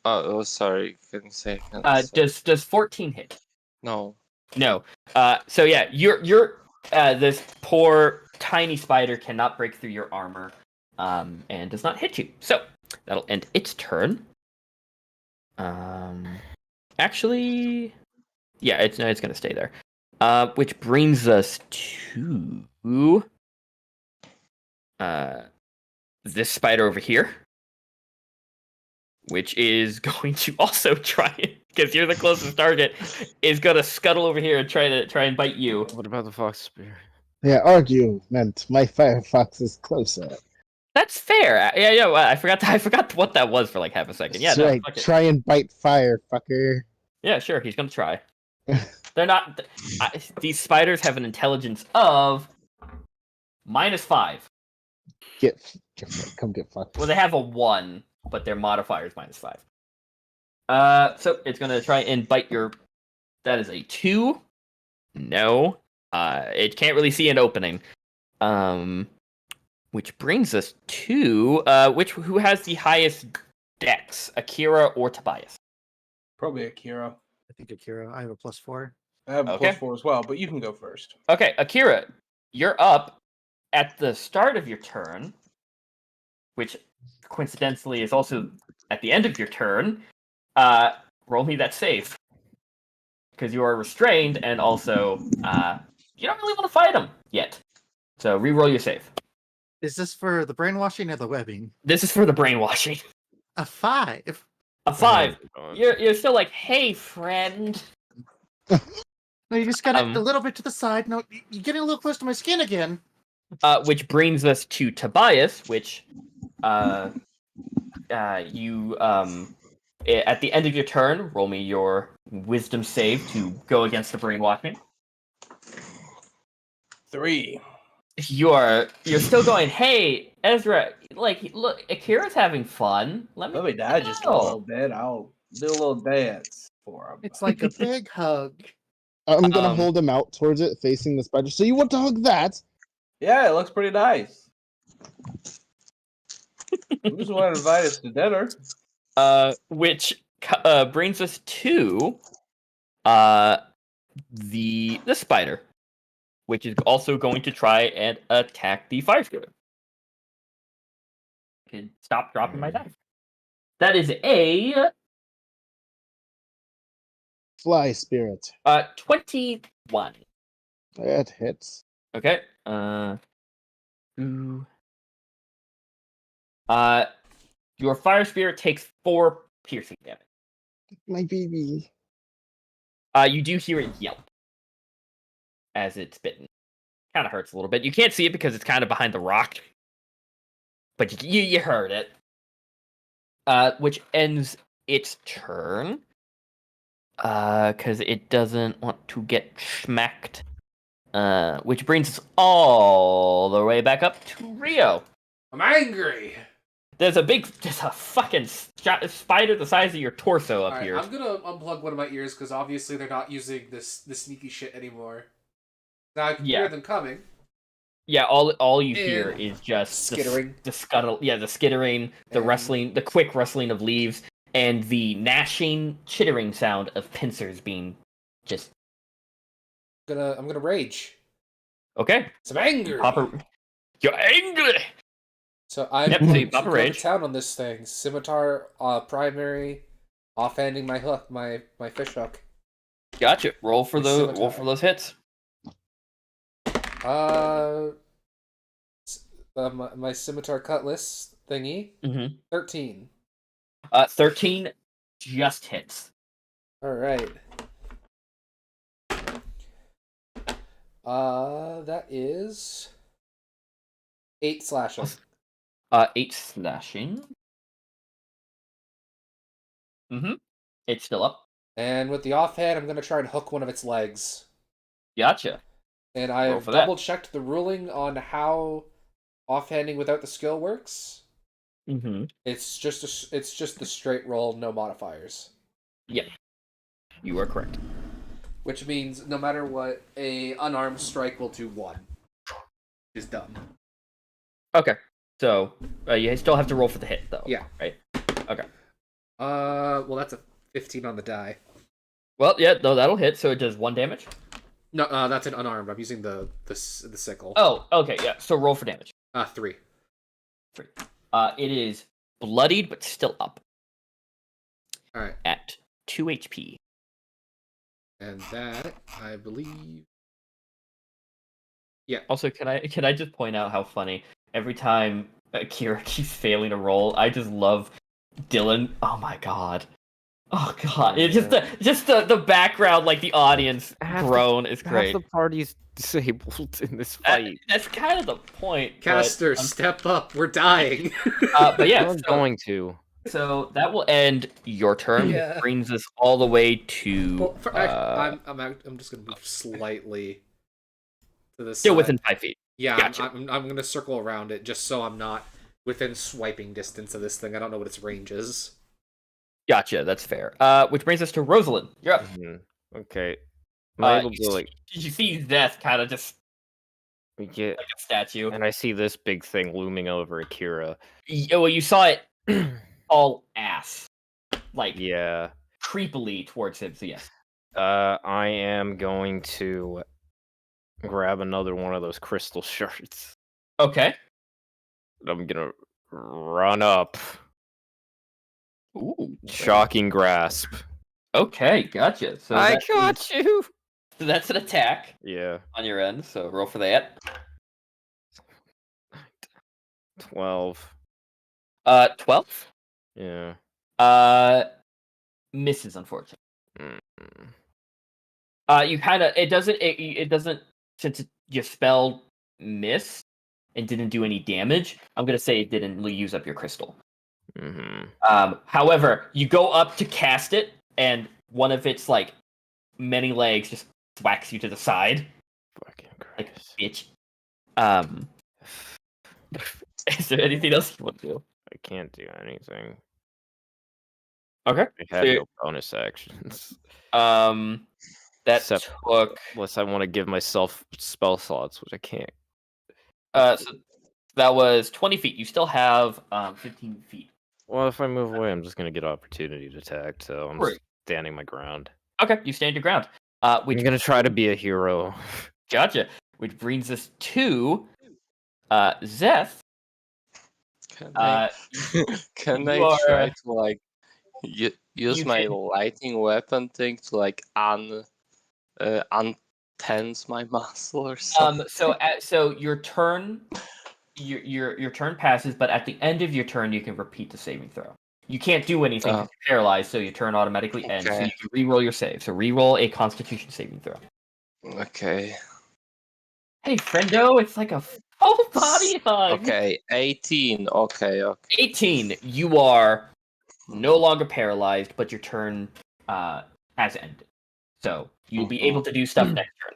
Oh, sorry. Couldn't say. Couldn't say. Does 14 hit? No. No. So yeah, you're this poor tiny spider cannot break through your armor, and does not hit you. So that'll end its turn. Actually, yeah, it's gonna stay there. Which brings us to this spider over here, which is going to also try it because you're the closest target. Is gonna scuttle over here and try and bite you. What about the fox spear? Yeah, argument. My Firefox is closer. That's fair. Yeah. I forgot what that was for like half a second. Yeah, That's no, right. fuck it. Try and bite fire, fucker. Yeah, sure. He's gonna try. They're not. These spiders have an intelligence of -5. Come get fucked. Well, they have a 1, but their modifier is -5. So it's gonna try and bite your. That is a 2. No. It can't really see an opening. Which brings us to who has the highest dex, Akira or Tobias? Probably Akira. I think Akira. I have a +4. I have a Okay. +4 as well, but you can go first. Okay, Akira, you're up at the start of your turn, which coincidentally is also at the end of your turn. Roll me that save. Because you are restrained, and also you don't really want to fight him yet. So re-roll your save. Is this for the brainwashing or the webbing? This is for the brainwashing. A 5. A 5. Oh, You're still like, hey, friend. No, you just got it Um, a little bit to the side. No, you're getting a little close to my skin again. Which brings us to Tobias, which you at the end of your turn, roll me your wisdom save to go against the brainwashing. 3. You're still going, hey, Ezra, like, look, Akira's having fun. Let Let me die just a go." little bit. I'll do a little dance for him. It's like a big hug. I'm gonna Um, hold him out towards it, facing the spider. So you want to hug that? Yeah, it looks pretty nice. You just want to invite us to dinner. Which brings us to the spider, which is also going to try and attack the fire spirit. Can stop dropping my dice. That is a Fly spirit. 21. That hits. Okay. Ooh. Your fire spirit takes 4 piercing damage. My baby. You do hear it yelp as it's bitten. Kind of hurts a little bit. You can't see it because it's kind of behind the rock, but you heard it. Which ends its turn. Because it doesn't want to get smacked. Which brings us all the way back up to Rio. I'm angry. There's a fucking spider the size of your torso up Alright, here. I'm gonna unplug one of my ears because obviously they're not using this sneaky shit anymore. Now I can hear them coming. Yeah, all you hear is just skittering. The scuttle, the skittering, the rustling, the quick rustling of leaves, and the gnashing, chittering sound of pincers being just. I'm gonna rage. Okay. Some anger. You're angry. So I'm Yep, going so to Papa go to rage. town on this thing. Scimitar, primary, offhanding my hook, my fish hook. Gotcha. Roll for Scimitar. those hits. My scimitar cutlass thingy. Mm-hmm. 13. 13 just hits. All right. That is 8 slashing. 8 slashing. Mm-hmm. It's still up. And with the offhand, I'm gonna try and hook one of its legs. Gotcha. And Roll I've for that. double checked the ruling on how offhanding without the skill works. Mm-hmm. It's just the straight roll, no modifiers. Yeah. You are correct. Which means no matter what, a unarmed strike will do 1. Is done. Okay. So you still have to roll for the hit, though. Yeah. Right. Okay. Well, that's a 15 on the die. Well, yeah, no, that'll hit. So it does 1 damage. No, that's an unarmed. I'm using the sickle. Oh, okay, yeah. So roll for damage. 3. 3. It is bloodied but still up. All right, At 2 HP. and that I believe. Yeah. Also, can I just point out how funny every time Kira keeps failing to roll, I just love Dylan. Oh my god. Oh god. It's just the background, like the audience groan is great. Half the party's disabled in this That- fight. that's kind of the point. Caster, but, step up. We're dying. but yeah, I'm going to. so that will end your turn. Yeah. Brings us all the way to Well, I'm just gonna move slightly to the still side. within 5 feet. Yeah, Gotcha. I'm gonna circle around it just so I'm not within swiping distance of this thing. I don't know what its range is. Gotcha, that's fair. Which brings us to Rosalind. You're up. Okay. Am I able You to see- like you see Death kind of just get? like a statue. And I see this big thing looming over Akira. Well, you saw it all ass, like Yeah. creepily towards him. So yes. I am going to grab another one of those crystal shards. Okay. I'm gonna run up. Ooh. Shocking grasp. Okay, gotcha. So I that got is- you. so that's an attack Yeah. on your end. So roll for that. 12. 12. Yeah. Misses unfortunately. Mm. You kind of it doesn't since your spell missed and didn't do any damage. I'm gonna say it didn't use up your crystal. Mm-hmm. However, you go up to cast it, and one of its like many legs just whacks you to the side, Fucking like Christ. bitch. Is there anything else you want to do? I can't do anything. Okay. I have So, no bonus actions. that Except- took. Unless I want to give myself spell slots, which I can't. So that was 20 feet. You still have 15 feet. Well, if I move away, I'm just gonna get opportunity to attack, so I'm Right. standing my ground. Okay, you stand your ground. Which I'm gonna try to be a hero. gotcha. Which brings us to Zeth. Can Uh, can you I are- try to like use You my can- lighting weapon thing to like untense my muscle or something? So your turn, your turn passes, but at the end of your turn, you can repeat the saving throw. You can't do anything 'cause you're paralyzed, so your turn automatically ends. So Okay. you can re-roll your save. So re-roll a Constitution saving throw. Okay. Hey, friendo, it's like a full body hug. Okay. 18. Okay. 18. You are no longer paralyzed, but your turn has ended. So you'll be able to do stuff next turn.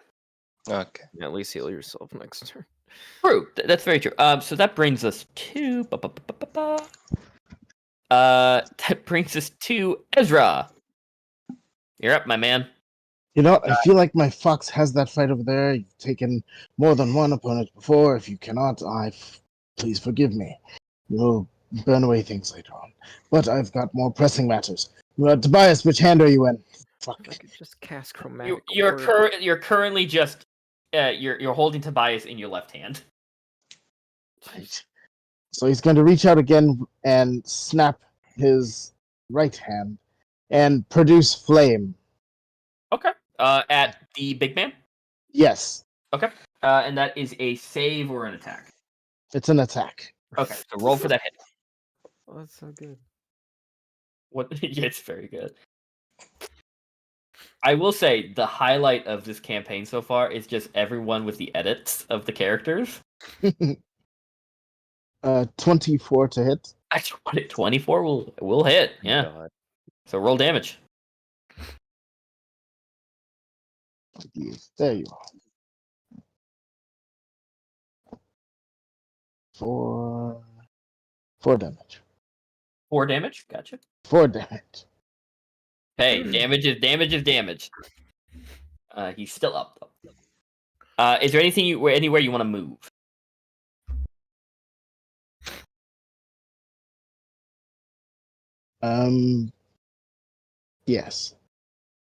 Okay. At least heal yourself next turn. True. That's very true. So that brings us to that brings us to Ezra. You're up, my man. You know, I feel like my fox has that fight over there. You've taken more than one opponent before. If you cannot, please forgive me. We'll burn away things later on. But I've got more pressing matters. Tobias, which hand are you in? Fuck. I could just cast chromatic. You're currently just you're holding Tobias in your left hand. Right. So he's going to reach out again and snap his right hand and produce flame. Okay. At the big man. Yes, Okay. And that is a save or an attack. it's an attack. Okay. So roll for that hit. Oh, that's so good. What? Yeah, it's very good. I will say the highlight of this campaign so far is just everyone with the edits of the characters. 24 to hit. I 24 will hit. Yeah. God. So roll damage. There you are. 4 damage. 4 damage. Gotcha. 4 damage. Hey, damage is damage. He's still up though. Is there anything anywhere you want to move? Yes.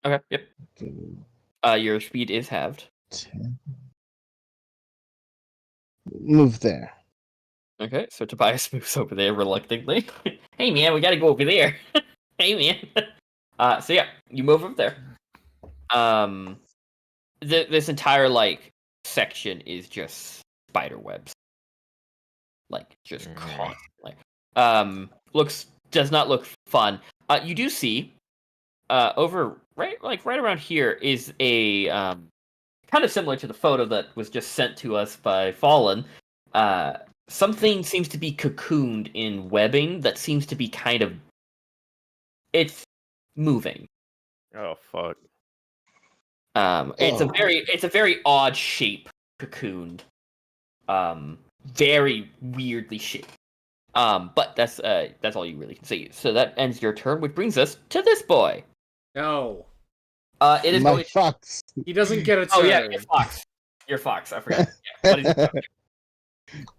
Okay. Yep. Your speed is halved. 10. Move there. Okay, so Tobias moves over there reluctantly. Hey man, we gotta go over there. Hey man. So yeah, you move over there. This entire like section is just spider webs, like just constantly. Does not look fun. You do see, over right around here is a kind of similar to the photo that was just sent to us by Fallen. Something seems to be cocooned in webbing that seems to be kind of it's moving. Oh fuck. It's a very odd shape cocooned. Very weirdly shaped. But that's all you really can see. So that ends your turn, which brings us to this boy. No. It is My going. fox. He doesn't get a turn. Oh yeah, your fox. Your fox. I forgot. Yeah. What is it?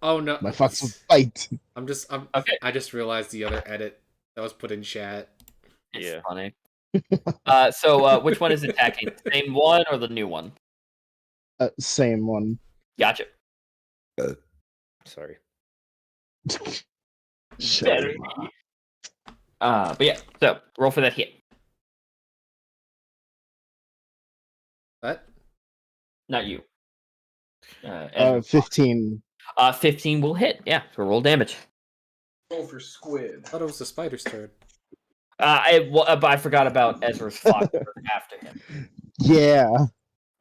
Oh no. My fox will bite. Okay. I just realized the other edit that was put in chat. It's Yeah. funny. So which one is attacking? Same one or the new one? Same one. Gotcha. Sorry. Better be. But yeah. So roll for that hit. What? Not you. Ezra. 15. 15 will hit. Yeah. So roll damage. Roll for squid. I thought it was the spider's turn. I forgot about Ezra's fox after him. Yeah.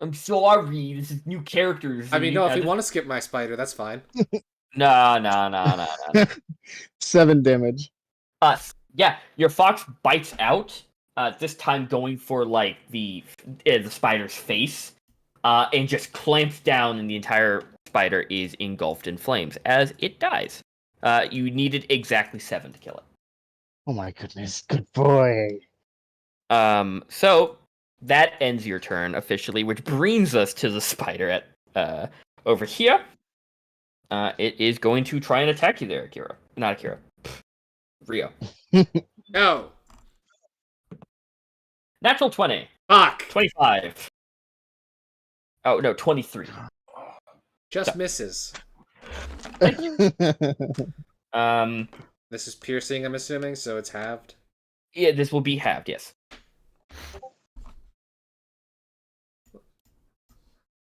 I'm sorry. This is new characters. I mean, and no, you if you guys- want to skip my spider, that's fine. No. 7 damage. Yeah, your fox bites out. This time going for like the spider's face, and just clamps down, and the entire spider is engulfed in flames as it dies. You needed exactly 7 to kill it. Oh my goodness. Good boy. So that ends your turn officially, which brings us to the spider at over here. It is going to try and attack you there, Akira. Not Akira. Rio. No. Natural 20. Fuck. 25. Oh, no, 23. Just misses. Um, This is piercing, I'm assuming, so it's halved. yeah, this will be halved, yes.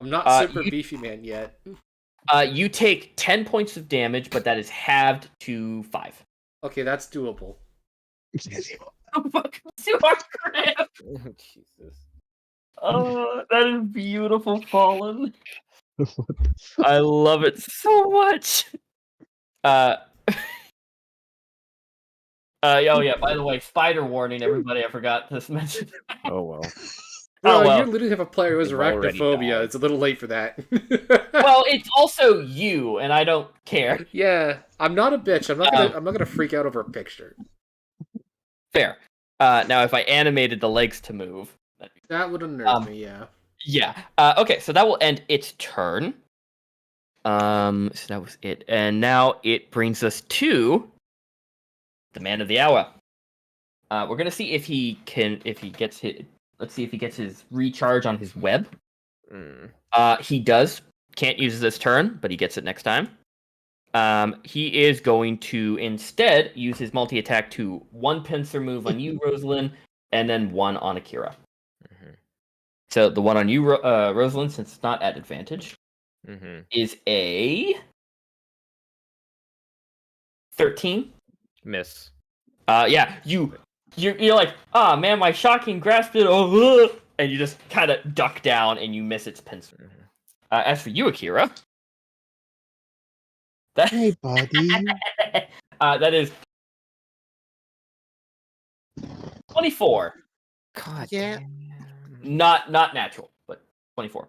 I'm not super you- beefy man yet. You take 10 points of damage, but that is halved to 5. Okay, that's doable. Oh, fuck. Too hard crap. Jesus. Oh, that is beautiful, Fallen. I love it so much. Oh yeah, by the way, spider warning, everybody, I forgot to mention. Oh well. Bro, Oh, well. you literally have a player who has They've already arachnophobia. died. It's a little late for that. Well, it's also you, and I don't care. yeah, I'm not a bitch. I'm not gonna freak out over a picture. Fair. Now, if I animated the legs to move, That would unnerve me, yeah. yeah. Okay, so that will end its turn. So that was it, and now it brings us to the man of the hour. We're gonna see if he gets hit. Let's see if he gets his recharge on his web. He does. Can't use this turn, but he gets it next time. He is going to instead use his multi-attack to 1 pincer move on you, Rosalind, and then 1 on Akira. So the 1 on you, Rosalind, since it's not at advantage, is a 13. Miss. Yeah, you're like, ah, man, my shocking grasp it, and you just kind of duck down and you miss its pincer. As for you, Akira, Hey, buddy. that is 24. God. Yeah. Not natural, but 24.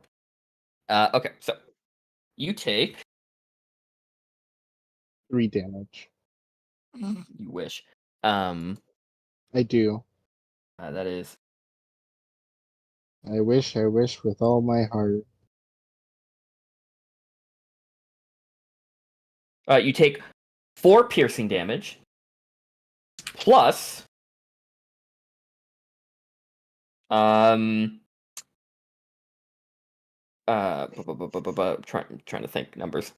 Okay, so you take 3 damage. you wish. I do. That is I wish with all my heart. you take 4 piercing damage plus Trying to think numbers.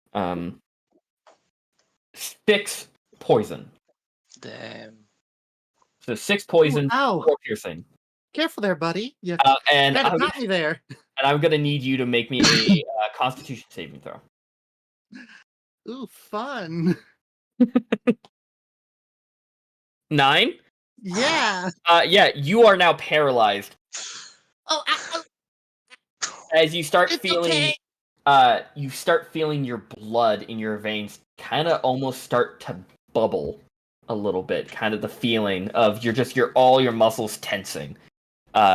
6 poison. Damn. So 6 poison, ow. 4 piercing. Careful there, buddy. You And kind of got me there. I'm gonna need you to make me a Constitution saving throw. Ooh, fun. 9. Yeah. Yeah, you are now paralyzed Oh, ow, as you start it's feeling. okay. You start feeling your blood in your veins kind of almost start to bubble a little bit. Kind of the feeling of all your muscles tensing.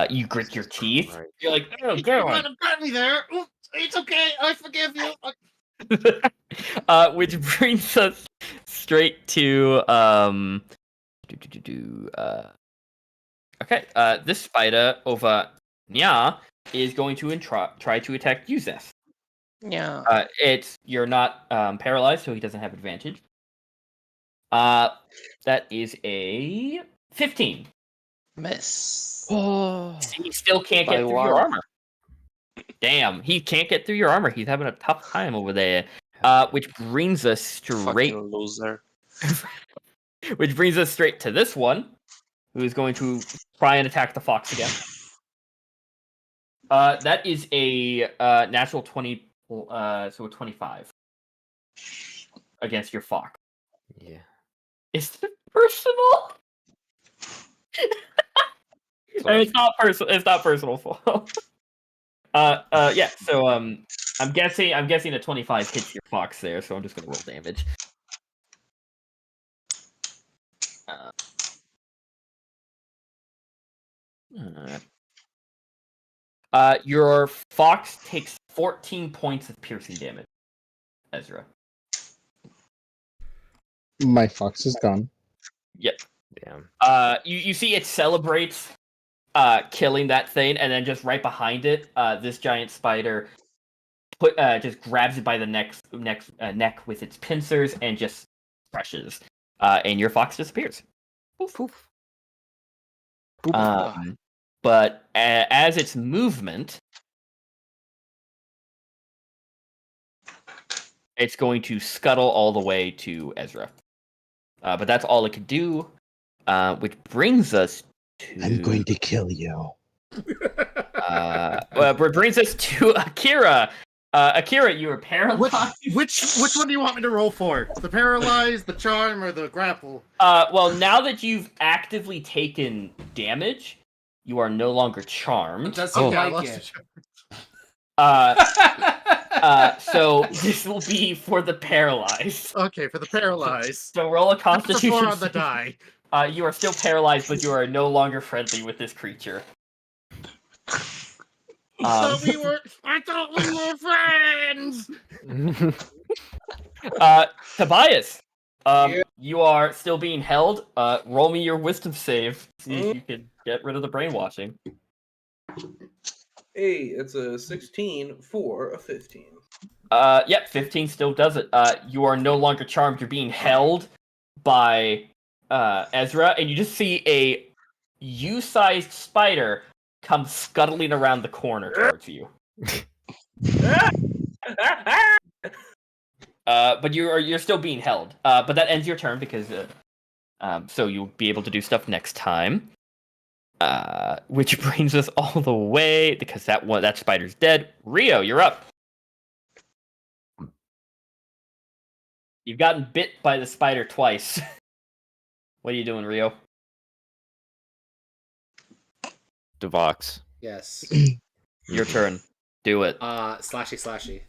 You grit your teeth. Right. You're like, oh You god. might have got me there. Ooh, it's okay. I forgive you. Which brings us straight to okay. This spider over Nya is going to try to attack Yuzeth. Yeah. You're not paralyzed, so he doesn't have advantage. That is a 15. Miss. Oh. He still can't By get through one. your armor. Damn, he can't get through your armor. He's having a tough time over there. Which brings us straight. Fucking loser. Which brings us straight to this one, who is going to try and attack the fox again. That is a natural 20, so a 25 against your fox. Yeah. Is it personal? It's not personal. It's not personal fault. Yeah. So I'm guessing a 25 hits your fox there. So I'm just gonna roll damage. Your fox takes 14 points of piercing damage. Ezra. My fox is gone. Yep. Damn. You see it celebrates killing that thing, and then just right behind it, this giant spider just grabs it by the neck with its pincers and just crushes. And your fox disappears. Poof, poof. But as its movement, it's going to scuttle all the way to Ezra. But that's all it could do. Which brings us to... I'm going to kill you. It brings us to Akira. Akira, you are paralyzed. Which one do you want me to roll for? The paralyzed, the charm, or the grapple? Well, now that you've actively taken damage, you are no longer charmed. Does Oh. he I like lost it? So this will be for the paralyzed. Okay, for the paralyzed. So roll a That's the Constitution. 4 on the die. You are still paralyzed, but you are no longer friendly with this creature. I thought we were friends. Tobias, Yeah. you are still being held. Roll me your wisdom save. See if you can get rid of the brainwashing. Hey, it's a 16 for a 15. Yep, 15 still does it. You are no longer charmed. You're being held by Ezra, and you just see a U-sized spider come scuttling around the corner towards you. But you're still being held. But that ends your turn because so you'll be able to do stuff next time. Which brings us all the way because that spider's dead. Rio, you're up. You've gotten bit by the spider twice. What are you doing, Rio? Devox. Yes. Your turn. Do it. Slashy.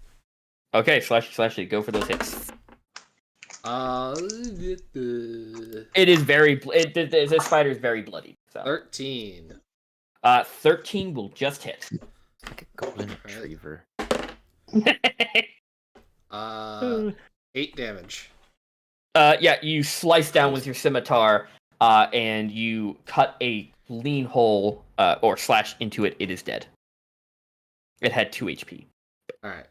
Okay, slashy. Go for those hits. It is very. This spider is very bloody. So. 13. 13 will just hit. Like a golden retriever. 8 damage. Yeah, you slice down with your scimitar, and you cut a clean hole, or slash into it. It is dead. It had 2 HP. Alright.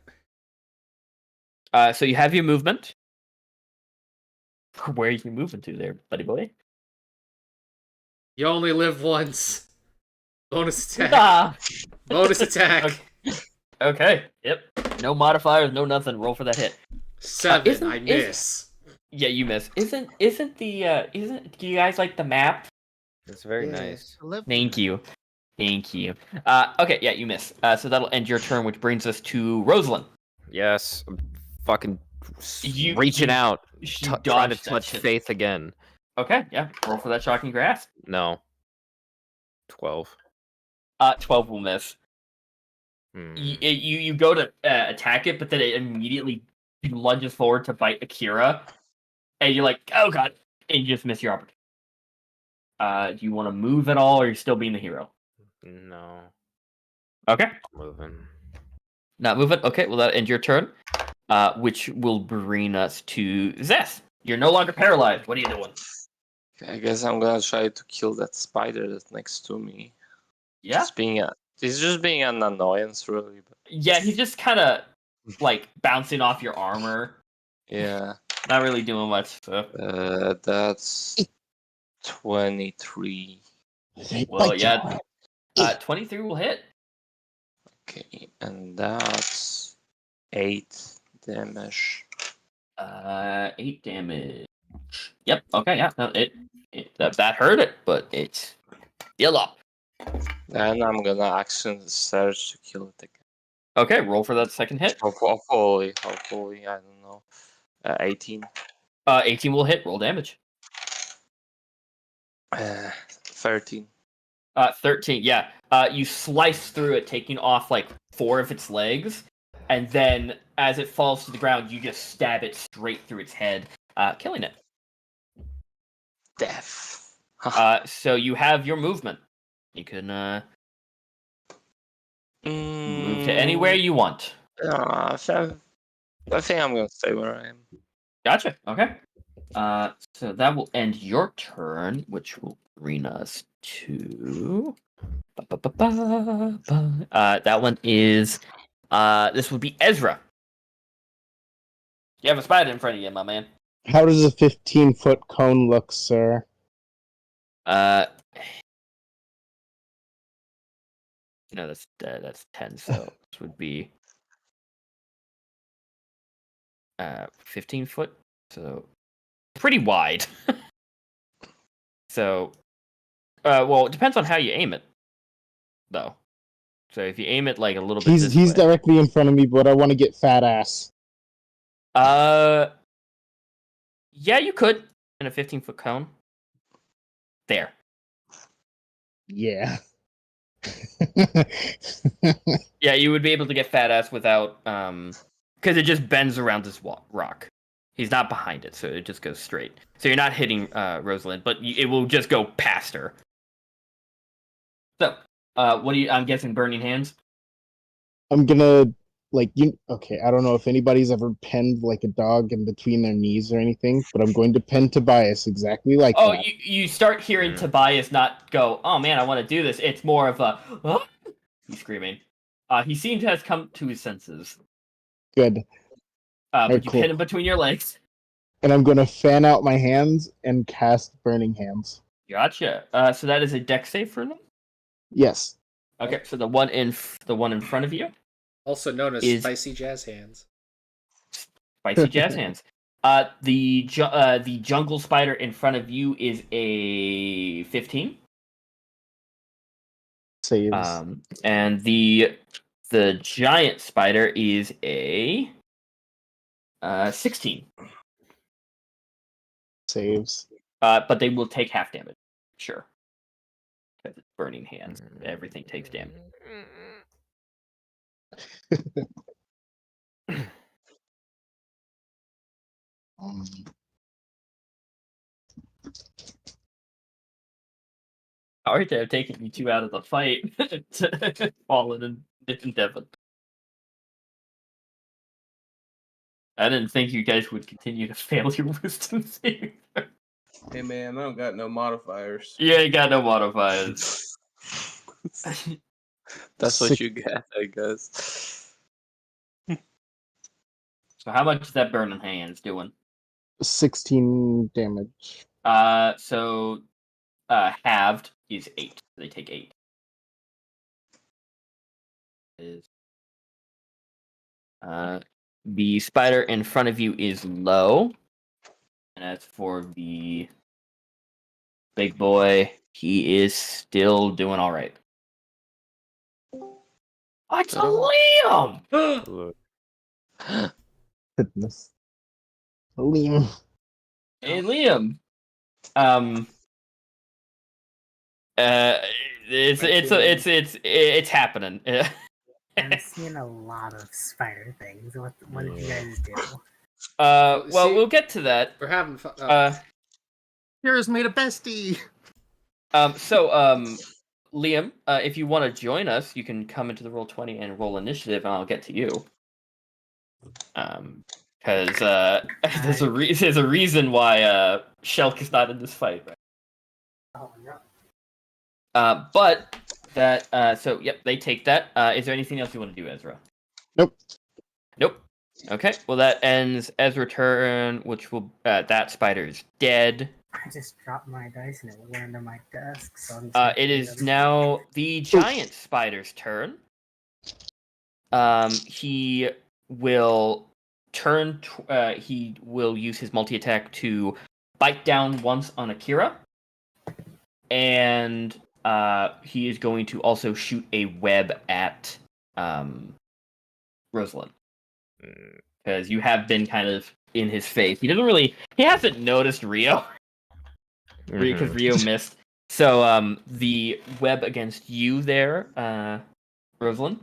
So you have your movement. Where are you moving to there, buddy boy? You only live once. Bonus attack. Ah! Bonus attack. Okay. Yep. No modifiers, no nothing. Roll for that hit. 7. I miss. Yeah, you miss. Isn't do you guys like the map? It's very Yeah, nice. lovely Thank map. you. Thank you. Okay, yeah, you miss. So that'll end your turn, which brings us to Rosalind. Yes, I'm fucking reaching you- out, She trying to dodged that touch shit. Faith again. Okay, yeah. Roll for that shocking grasp. No. 12. 12 will miss. Hmm. You go to attack it, but then it immediately lunges forward to bite Akira, and you're like, oh god, and you just miss your opportunity. Do you want to move at all, or are you still being the hero? No. Okay. Moving. Not moving. Okay, well that ends your turn. Which will bring us to Zeth. You're no longer paralyzed. What are you doing? I guess I'm gonna try to kill that spider that's next to me. Yeah. He's just being an annoyance, really. But Yeah, he's just kind of like bouncing off your armor. yeah, Not really doing much. So. that's 23. Well, yeah. 23 will hit. Okay, and that's 8 damage. 8 damage. Yep. Okay. Yeah. No, that hurt it, but it's still up. Then I'm gonna action the surge to kill it again. Okay. Roll for that second hit. Hopefully, I don't know. 18. 18 will hit. Roll damage. 13. 13. Yeah. You slice through it, taking off like 4 of its legs, and then as it falls to the ground, you just stab it straight through its head, killing it. Death. So you have your movement. You can move to anywhere you want. I think I'm gonna stay where I am. Gotcha. Okay. So that will end your turn, which will bring us to. That one is. This would be Ezra. You have a spider in front of you, my man. How does a 15-foot cone look, sir? No, that's 10. So this would be 15 foot. So pretty wide. So, well, it depends on how you aim it, though. So if you aim it like a little bit this He's way, directly in front of me, but I want to get fat ass. yeah, you could in a 15-foot cone. There. Yeah. Yeah, you would be able to get fat ass without because it just bends around this rock. He's not behind it, so it just goes straight. So you're not hitting Rosalind, but it will just go past her. So, what do you? I'm guessing burning hands. I'm gonna okay, I don't know if anybody's ever penned like a dog in between their knees or anything, but I'm going to pen Tobias exactly like Oh, that. you start hearing Tobias not go, oh man, I want to do this. It's more of a, oh, he's screaming. He seems to have come to his senses. Good. But you cool. pin him between your legs. And I'm gonna fan out my hands and cast Burning Hands. Gotcha. So that is a dex save for them? Yes. Okay, so the one in front of you, Also known as is spicy jazz hands. spicy jazz hands. The jungle spider in front of you is a 15. Saves. And the giant spider is a 16. Saves. But they will take half damage. Sure. Because it's burning hands. Everything takes damage. Sorry to have taken you two out of the fight. Fallen and Devon. I didn't think you guys would continue to fail your wisdom save. Hey man, I don't got no modifiers. Yeah, you got no modifiers. That's what you get, I guess. So how much is that burning hands doing? 16 damage. So halved is 8. They take 8. Is The spider in front of you is low. And as for the big boy, he is still doing all right. It's a Liam! Look. Goodness. Liam. Hey, Liam. It's happening. I'm seeing a lot of spider things. What did you guys do? Well, See- we'll get to that. We're having fun. Heroes made a bestie. Liam, if you want to join us, you can come into the Roll20 and roll initiative, and I'll get to you. Because there's a reason why Shelk is not in this fight, right? Oh no. But that so yep, they take that. Is there anything else you want to do, Ezra? Nope. Nope. Okay. Well, that ends Ezra's turn, which will that spider is dead. I just dropped my dice and it landed on my desk. So I'm It is now the giant spider's turn. He will turn. He will use his multi-attack to bite down once on Akira, and he is going to also shoot a web at Rosalind, because you have been kind of in his face. He hasn't noticed Rio. Because Rio missed. So the web against you there, Rosalind,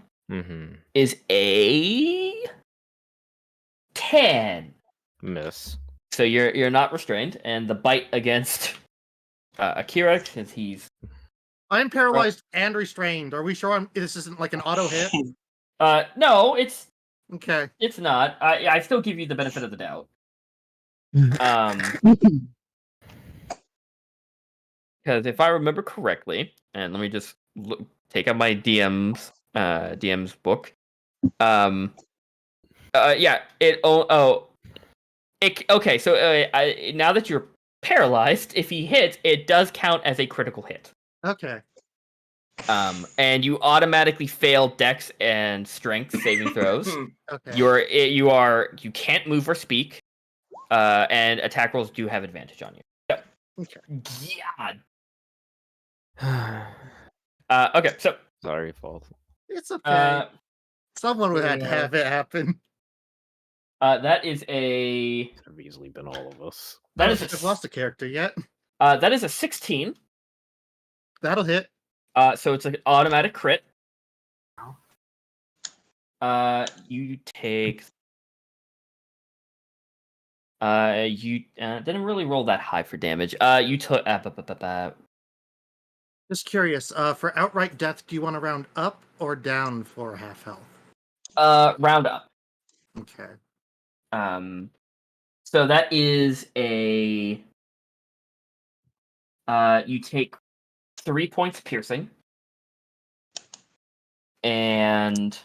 is a 10. Miss. So you're not restrained, and the bite against Akira, since he's I'm paralyzed and restrained. Are we sure this isn't like an auto hit? no, it's Okay. it's not. I still give you the benefit of the doubt. Because if I remember correctly, and let me just take out my DM's book. Okay. So now that you're paralyzed, if he hits, it does count as a critical hit. Okay. And you automatically fail Dex and Strength saving throws. Okay. You can't move or speak, and attack rolls do have advantage on you. So, Okay. God. Okay, so Sorry, fault. It's okay. Someone would have to have it happen. that is a Could have easily been all of us. that I is don't think I've a lost a character yet. that is a 16. That'll hit. So it's an automatic crit. You take. You didn't really roll that high for damage. You took. Just curious. For outright death, do you want to round up or down for half health? Round up. Okay. So that is a. You take 3 points piercing, and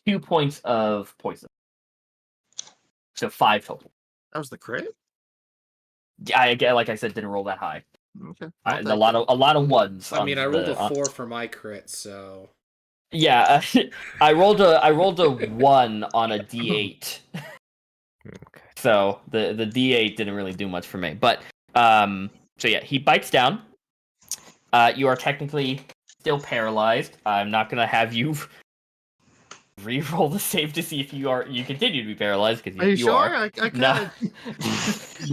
2 points of poison. So 5 total. That was the crit. Like I said, didn't roll that high. Okay. A lot of ones. I mean, I rolled a 4 4 for my crit, so Yeah, I rolled a 1 on a D8. Okay. So the D8 didn't really do much for me. But so yeah, he bites down. You are technically still paralyzed. I'm not gonna have you re-roll the save to see if you continue to be paralyzed, because Are you sure? are. I could. No.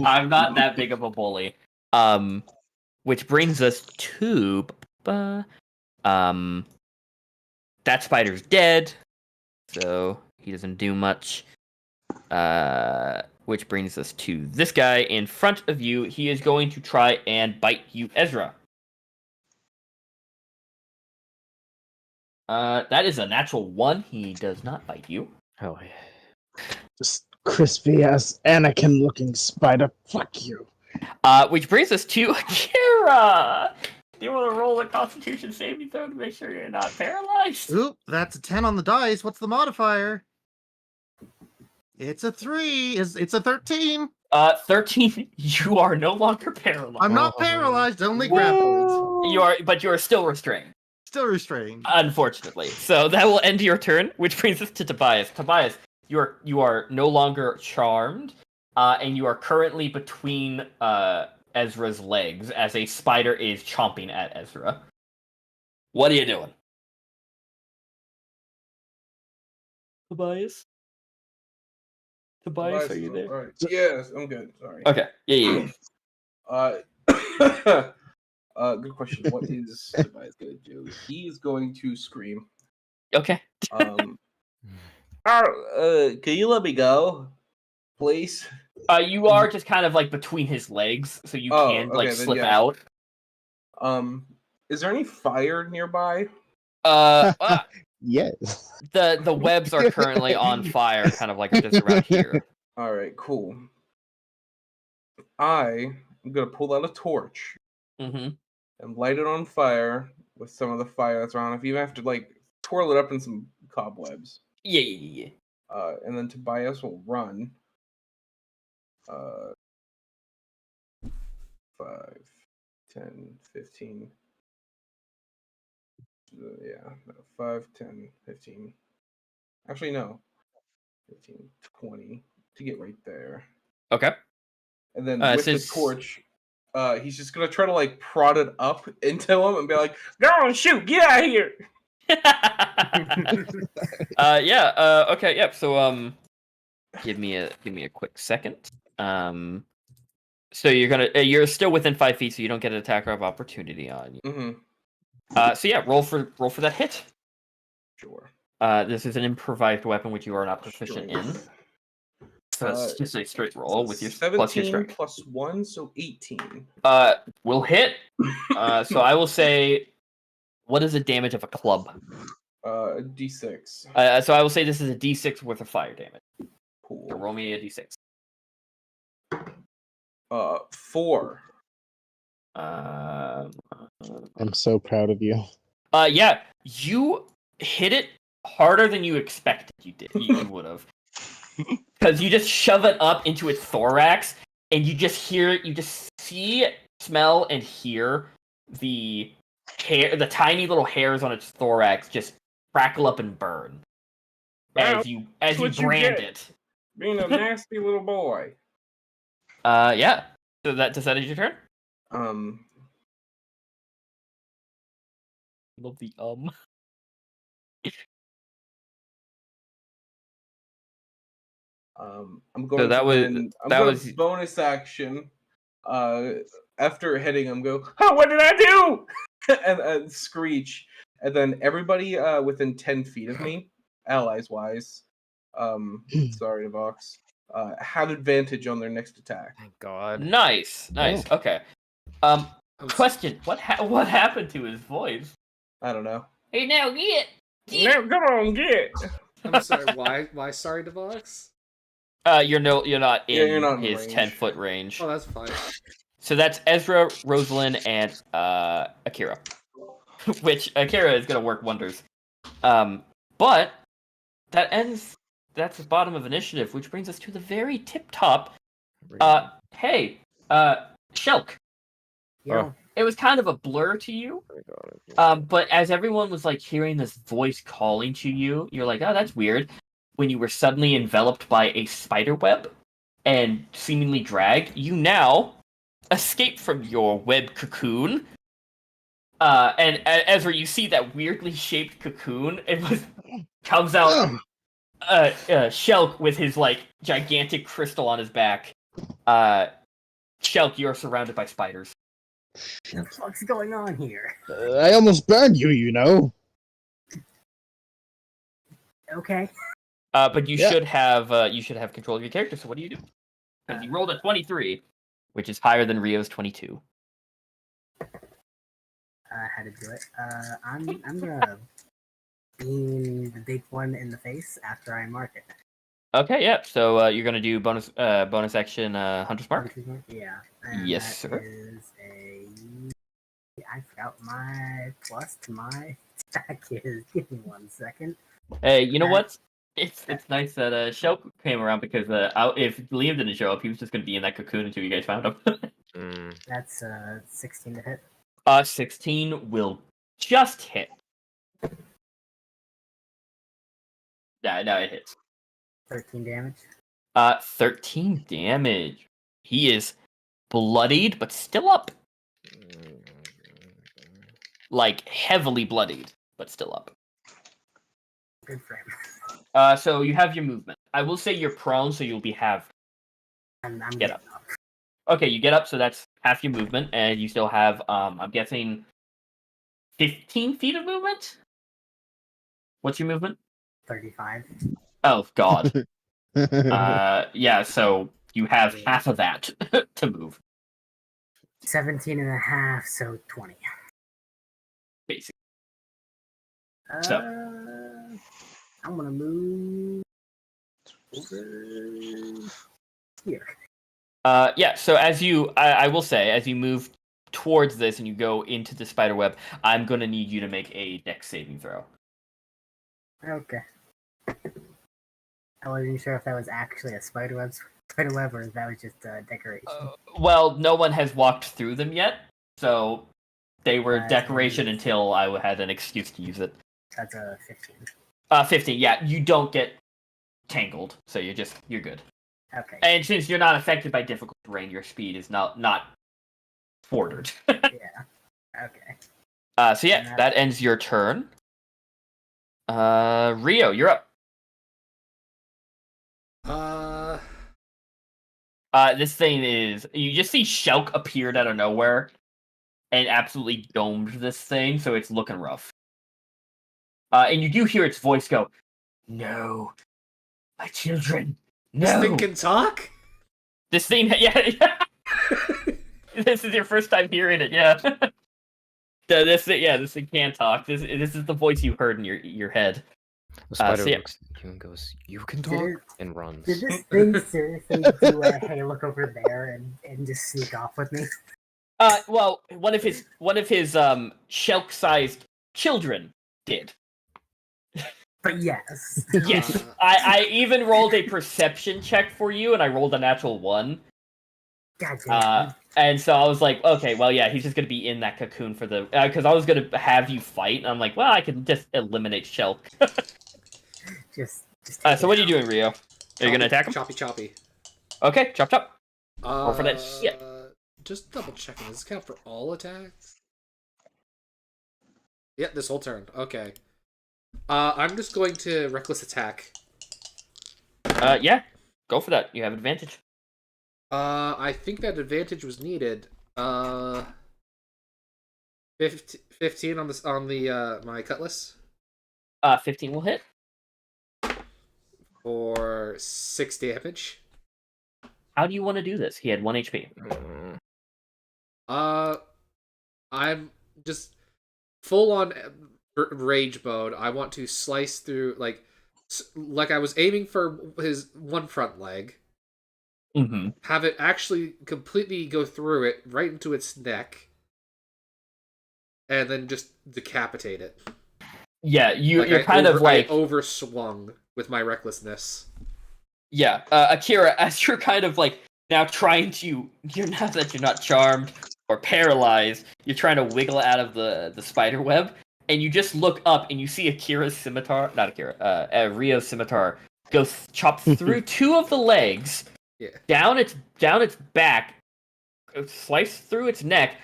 I'm not that big of a bully. Which brings us to that spider's dead, so he doesn't do much. Which brings us to this guy in front of you. He is going to try and bite you, Ezra. That is a natural 1. He does not bite you. Oh yeah. Just crispy ass Anakin looking spider. Fuck you. Which brings us to Akira. Do you want to roll a Constitution saving throw to make sure you're not paralyzed? Oop, that's a 10 on the dice. What's the modifier? It's a 3. It's a 13. 13. You are no longer paralyzed. I'm not paralyzed, only grappled. You are, but you are still restrained. Still restrained. Unfortunately. So that will end your turn, which brings us to Tobias. Tobias, you are no longer charmed, and you are currently between Ezra's legs as a spider is chomping at Ezra. What are you doing? Tobias? Tobias, are you there? All right. Yes, I'm good. Sorry. Okay. Yeah. Good question. What is Tobias going to do? He is going to scream. Okay. Can you let me go, please? You are just kind of like between his legs, so you can like then slip yeah. out. Is there any fire nearby? Yes. The webs are currently on fire, kind of like just around here. All right, cool. I'm gonna pull out a torch Mm-hmm. and light it on fire with some of the fire that's around. If you have to like twirl it up in some cobwebs. Yeah. And then Tobias will run. 5, 10, 15. Yeah, no, 5, 10, 15. Actually, no. 15, 20 to get right there. Okay. And then with the torch, he's just gonna try to like prod it up into him and be like, "Go on, shoot! Get out of here!" Okay. Yep. So give me a quick second. So you're still within 5 feet, so you don't get an attacker of opportunity on you. Mm-hmm. So yeah, roll for that hit. Sure. This is an improvised weapon which you are not proficient in. So it's just a straight roll with your 17 plus your strength. plus 1, so 18. Will hit. So I will say, what is the damage of a club? D6. So I will say this is a D6 worth of fire damage. Cool. So roll me a D6. 4. I'm so proud of you. Yeah, you hit it harder than you expected you would have. Because you just shove it up into its thorax, and you just see, smell, and hear the tiny little hairs on its thorax just crackle up and burn as you brand it. Being a nasty little boy. Yeah. So does that end your turn? Love the I'm going to bonus action. After hitting him, go, "Oh, what did I do?" and screech. And then everybody within 10 feet of me, allies wise, sorry, Devox, have advantage on their next attack. Thank God. Nice. Okay. Question: What happened to his voice? I don't know. Hey, now get. Now come on, get. I'm sorry. Why? Sorry, Devox. You're not in you're not in his range. 10-foot range. Oh, that's fine. So that's Ezra, Rosalind, and Akira. Which Akira is gonna work wonders. But that's the bottom of initiative, which brings us to the very tip top. Hey, Shelk. Yo, It was kind of a blur to you. But as everyone was like hearing this voice calling to you, you're like, oh, that's weird. When you were suddenly enveloped by a spider web and seemingly dragged, you now escape from your web cocoon. And Ezra, you see that weirdly shaped cocoon. Comes out Shelk with his like gigantic crystal on his back. Shelk, you're surrounded by spiders. what the fuck's going on here? I almost burned you, you know. Okay. But you should have control of your character. So what do you do? Because you rolled a 23, which is higher than Rio's 22. How to do it? I'm gonna beam the big one in the face after I mark it. Okay, yeah. So you're gonna do bonus action Hunter's Mark. Yeah. And Yes, that sir. is I forgot my plus to my attack is. Give me 1 second. Hey, you know what? It's nice that Shelk came around because if Liam didn't show up, he was just gonna be in that cocoon until you guys found him. That's 16 to hit. 16 will just hit. Yeah, no, it hits. 13 damage. 13 damage. He is bloodied, but still up. Like, heavily bloodied, but still up. Good for him. So you have your movement. I will say you're prone, so you'll be half. I'm Get getting up. Okay, you get up, so that's half your movement, and you still have, I'm guessing, 15 feet of movement? What's your movement? 35. Oh, God. Yeah, so you have half of that to move, 17 and a half, so 20. basically. Uh, I'm gonna move over here. Yeah, so as you, I will say, as you move towards this and you go into the spider web, I'm going to need you to make a dex saving throw. Okay. I wasn't sure if that was actually a spider web or if that was just a decoration. Well, no one has walked through them yet, so they were That's decoration nice. until I had an excuse to use it. That's a 15. 15, yeah, you don't get tangled, so you're good. Okay. And since you're not affected by difficult terrain, your speed is not thwarted. Yeah. Okay. So yeah, that ends your turn. Rio, you're up. This thing is, you just see Shelk appeared out of nowhere and absolutely domed this thing, so it's looking rough. And you do hear its voice go, "No, my children, no." This thing can talk? This thing, yeah. This is your first time hearing it, yeah. This thing can talk. This is the voice you heard in your head. The spider so yeah. looks at you and goes, "You can Did talk," it- and runs. Did this thing seriously do a hey, look over there and just sneak off with me? Well, one of his Shelk-sized children did. But yes. Yes, I even rolled a perception check for you, and I rolled a natural 1. Gotcha. And so I was like, okay, well, yeah, he's just gonna be in that cocoon for the because I was gonna have you fight, and I'm like, well, I can just eliminate Shelk. Just So what are you doing, Rio? Are you gonna attack him? Choppy. Okay, chop. Roll for that shit. Just double checking. Does this count for all attacks? Yeah, this whole turn. Okay. I'm just going to reckless attack. Yeah, go for that. You have advantage. I think that advantage was needed. 15 on the my cutlass 15 will hit. for 6 damage. How do you want to do this? He had 1 HP. I'm just full on rage mode. I want to slice through like I was aiming for his one front leg. Mm-hmm. Have it actually completely go through it right into its neck, and then just decapitate it. Yeah, you're I kind of like overswung with my recklessness. Yeah, Akira, as you're kind of like now trying to, you're not that you're not charmed or paralyzed, you're trying to wiggle out of the spider web, and you just look up and you see Rio's scimitar chop through 2 of the legs, down its back, slice through its neck,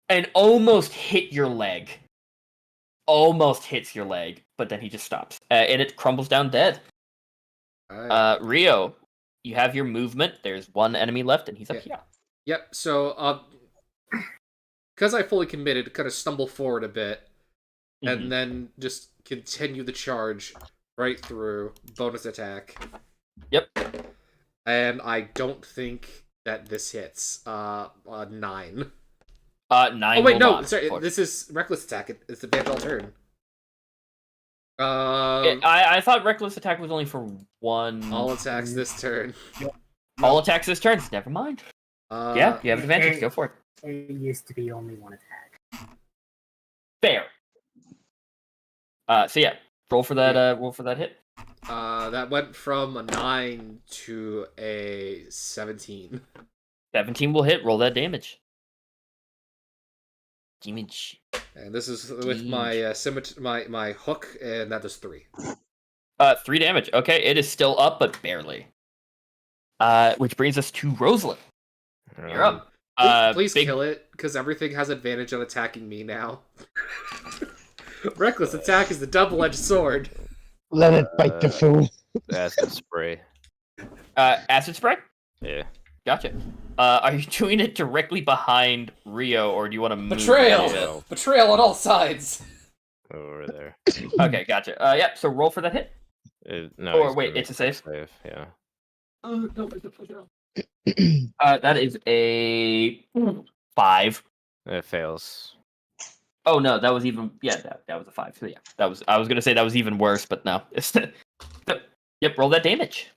and almost hit your leg. Almost hits your leg, but then he just stops, and it crumbles down dead. Rio, you have your movement. There's 1 enemy left, and he's up here. Yep. So, because I fully committed, kind of stumble forward a bit, and then just continue the charge right through. Bonus attack. Yep. And I don't think that this hits. 9. 9. Oh wait, no, not, sorry. This is reckless attack. It's the advantage all turn. I thought reckless attack was only for 1. All attacks this turn. All attacks this turn. Never mind. Yeah, you have advantage. Go for it. It used to be only 1 attack. Fair. So yeah, roll for that. Roll for that hit. That went from a 9 to a 17. 17 will hit. Roll that damage. And this is with my my hook, and that does 3. 3 damage. Okay, it is still up, but barely. Which brings us to Rosalind. You're up. Please kill it, because everything has advantage on attacking me now. Reckless attack is the double-edged sword. Let it bite the fool. Acid spray. Acid spray? Yeah. Gotcha. Are you doing it directly behind Rio, or do you want to move? Betrayal! Yeah. Betrayal on all sides! Over there. Okay, gotcha. Yeah, so roll for that hit. No. Or he's wait, gonna it's a save? Yeah. That is a 5. It fails. Oh no, that was even that was a 5. So yeah, I was gonna say that was even worse, but no. Yep, roll that damage.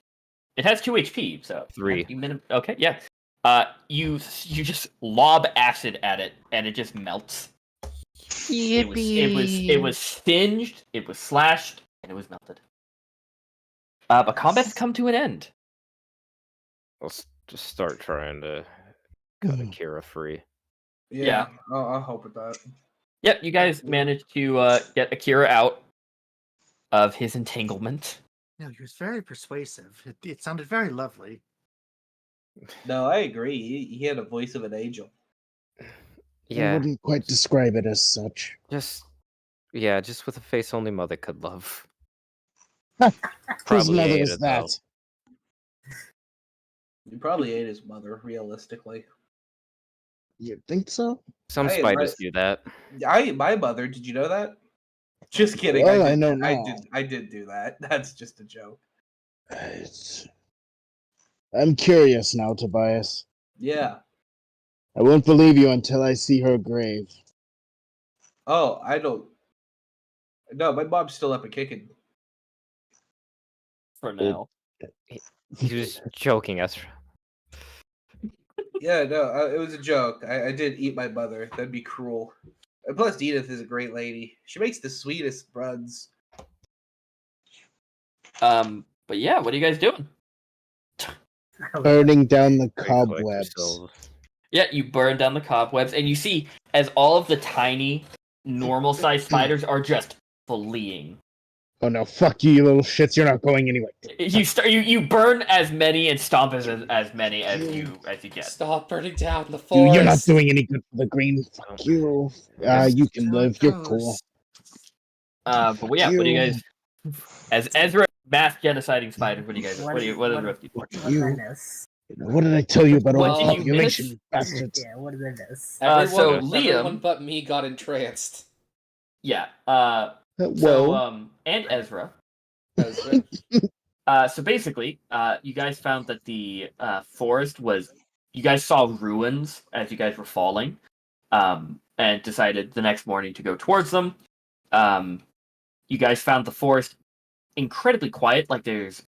It has 2 HP, so 3. Okay, yeah. You just lob acid at it, and it just melts. It was singed, it was slashed, and it was melted. But combat has come to an end. Let's just start trying to cut Akira free. Yeah. I'll help with that. Yep, you guys managed to get Akira out of his entanglement. No, he was very persuasive. It sounded very lovely. No, I agree. He had a voice of an angel. I Yeah. wouldn't quite describe it as such. Just with a face only mother could love. Whose Probably mother ate is it, though. that? You probably ate his mother, realistically. You think so? Some Hey, spiders do that. I ate my mother. Did you know that? Just kidding. Well, I did, know I now. did. I did do that. That's just a joke. I'm curious now, Tobias. Yeah. I won't believe you until I see her grave. Oh, I don't. No, my mom's still up and kicking. For now. He was joking, Ezra. Yeah, no, it was a joke. I did eat my mother. That'd be cruel. And plus, Edith is a great lady. She makes the sweetest buns. But yeah, what are you guys doing? Burning down the Great collector cobwebs. souls. Yeah, you burn down the cobwebs, and you see as all of the tiny, normal-sized spiders are just fleeing. Oh no, fuck you, you little shits, you're not going anywhere. You burn as many and stomp as many as you get. Stop burning down the Dude, forest! you're not doing any good for the green. Fuck you. You can live, you're cool. But yeah, what do you guys? As Ezra mass genociding spiders, what do you guys? What are the rest of you? What did I miss? What did I tell you about What all did you population, miss? you bastards? Yeah, what did I miss? So Everyone Liam, but me got entranced. yeah. Well, And Ezra. So basically, you guys found that the forest was. You guys saw ruins as you guys were falling, and decided the next morning to go towards them. You guys found the forest incredibly quiet, like there's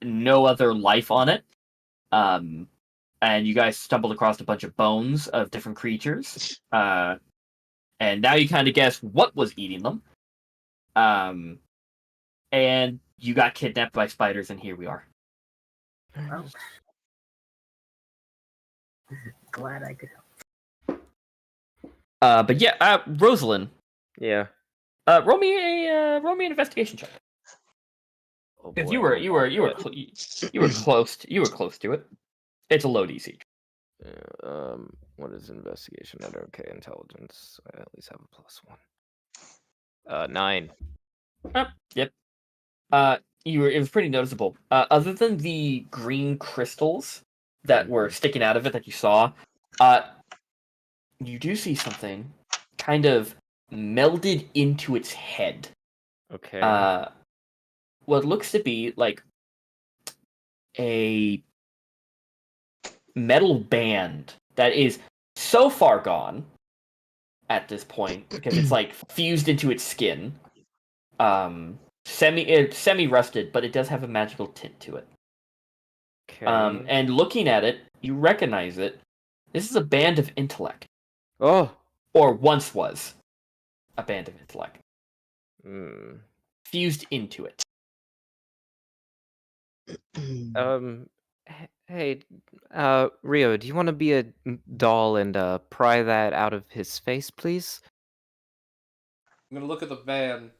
no other life on it. And you guys stumbled across a bunch of bones of different creatures. And now you kind of guess what was eating them. And you got kidnapped by spiders, and here we are. Oh. Glad I could help. But yeah, Rosalind, Yeah. roll me an investigation check. Oh, Because boy. you were close to it. It's a low DC. What is investigation under? Okay, intelligence. I at least have a +1. 9. Yep. It was pretty noticeable. Other than the green crystals that were sticking out of it that you saw, you do see something kind of melded into its head. Okay. What looks to be like a metal band that is so far gone at this point because it's like fused into its skin. Semi rusted, but it does have a magical tint to it. Okay. And looking at it, you recognize it. This is a band of intellect, Oh. or once was a band of intellect, Hmm. fused into it. Hey, Rio, do you want to be a doll and pry that out of his face, please? I'm gonna look at the man.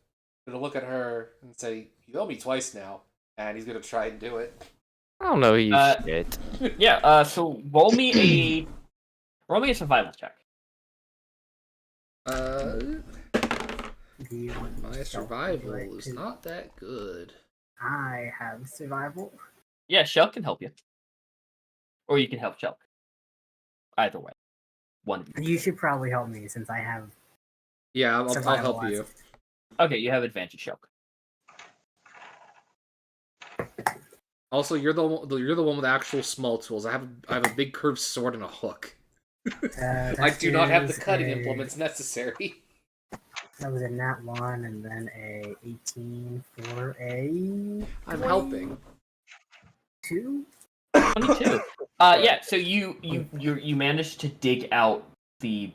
I'm gonna look at her and say, "You owe me twice now," and he's gonna try and do it. I don't know you Uh, shit. Yeah. So roll me a survival check. Do you want My to survival like is to- not that good. I have survival. Yeah, Shell can help you, or you can help Shell. Either way, one. You should probably help me since I have Yeah, I'll survival. help you. Okay, you have advantage, Shell. Also, you're the one with actual small tools. I have a big curved sword and a hook. I do not have the cutting implements necessary. That was a nat 1 and then a 18 for a I'm helping. 2. 22. Yeah. So you managed to dig out the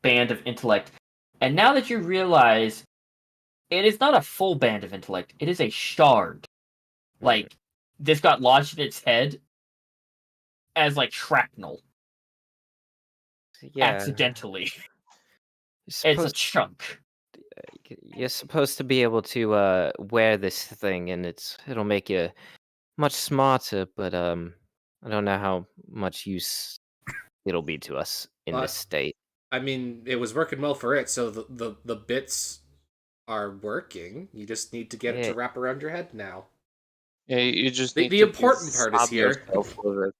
band of intellect, and now that you realize it is not a full band of intellect, it is a shard. Like this got lodged in its head as like shrapnel Yeah. accidentally. You're It's a supposed, chunk. you're supposed to be able to wear this thing, and it'll make you much smarter. But I don't know how much use it'll be to us in this state. I mean, it was working well for it, so the bits are working. You just need to get it to wrap around your head now. Yeah, you just The need to important part is stab here. yourself with it.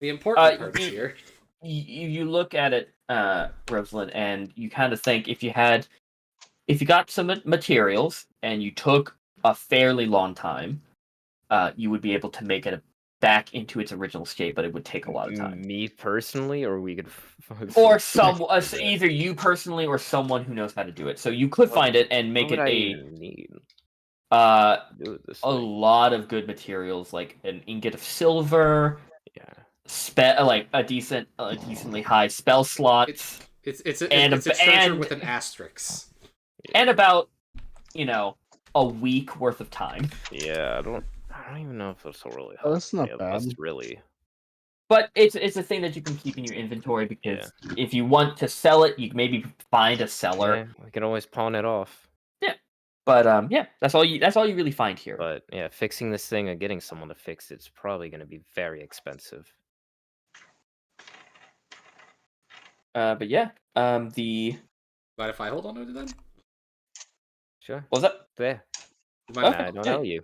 The important part is here. You look at it, Rosalind, and you kind of think if you got some materials and you took a fairly long time, you would be able to make it back into its original state, but it would take a lot of time. Me personally, or we could, or either you personally or someone who knows how to do it. So you could find it and make what it would I a even need? Do it this A way. Lot of good materials like an ingot of silver. Yeah. Like a decently high spell slot. It's a treasure with an asterisk. And about a week worth of time. Yeah, I don't even know if this will really help. Oh, that's not bad. Really. But it's a thing that you can keep in your inventory because if you want to sell it, you can maybe find a seller. Yeah, we can always pawn it off. Yeah. But that's all you really find here. But yeah, fixing this thing or getting someone to fix it's probably going to be very expensive. But yeah, the. Mind if I hold on to it then? Sure. What was that? There. I don't know you.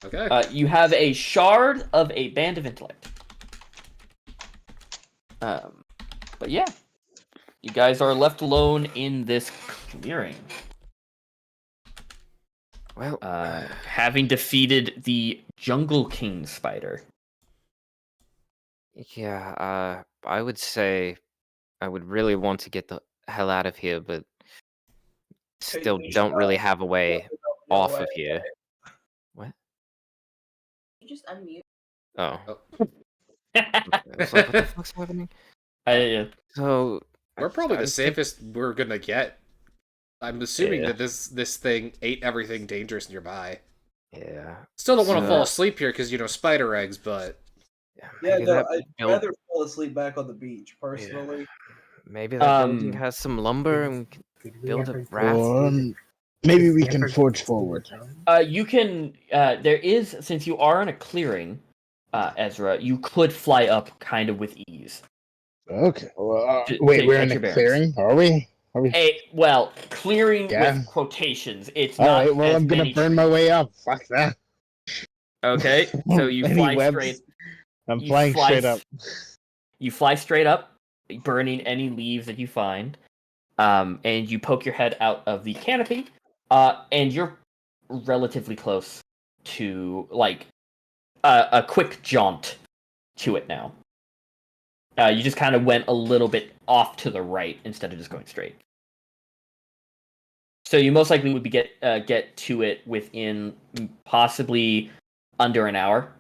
Okay. You have a shard of a band of intellect. But yeah, you guys are left alone in this clearing. Well, having defeated the Jungle King spider. Yeah, I would say I would really want to get the hell out of here, but still don't really have a way off of here. What? You just unmute. Oh. I was like, what the fuck's happening? So we're probably the safest we're gonna get. I'm assuming that this thing ate everything dangerous nearby. Yeah. Still don't want to fall asleep here because spider eggs, but yeah, no, I'd rather fall asleep back on the beach personally. Yeah. Maybe that building has some lumber and we can build a raft. Or maybe we can forge forward. You can. There is, since you are in a clearing, Ezra. You could fly up kind of with ease. Okay. Well, wait, we're in a clearing, are we? Clearing with quotations. It's all not. Right, well, I'm gonna burn my way up. Fuck that. Okay, so you fly straight. I'm flying straight up. You fly straight up, burning any leaves that you find, and you poke your head out of the canopy, and you're relatively close to a quick jaunt to it now. You just kind of went a little bit off to the right instead of just going straight. So you most likely would get to it within possibly under an hour.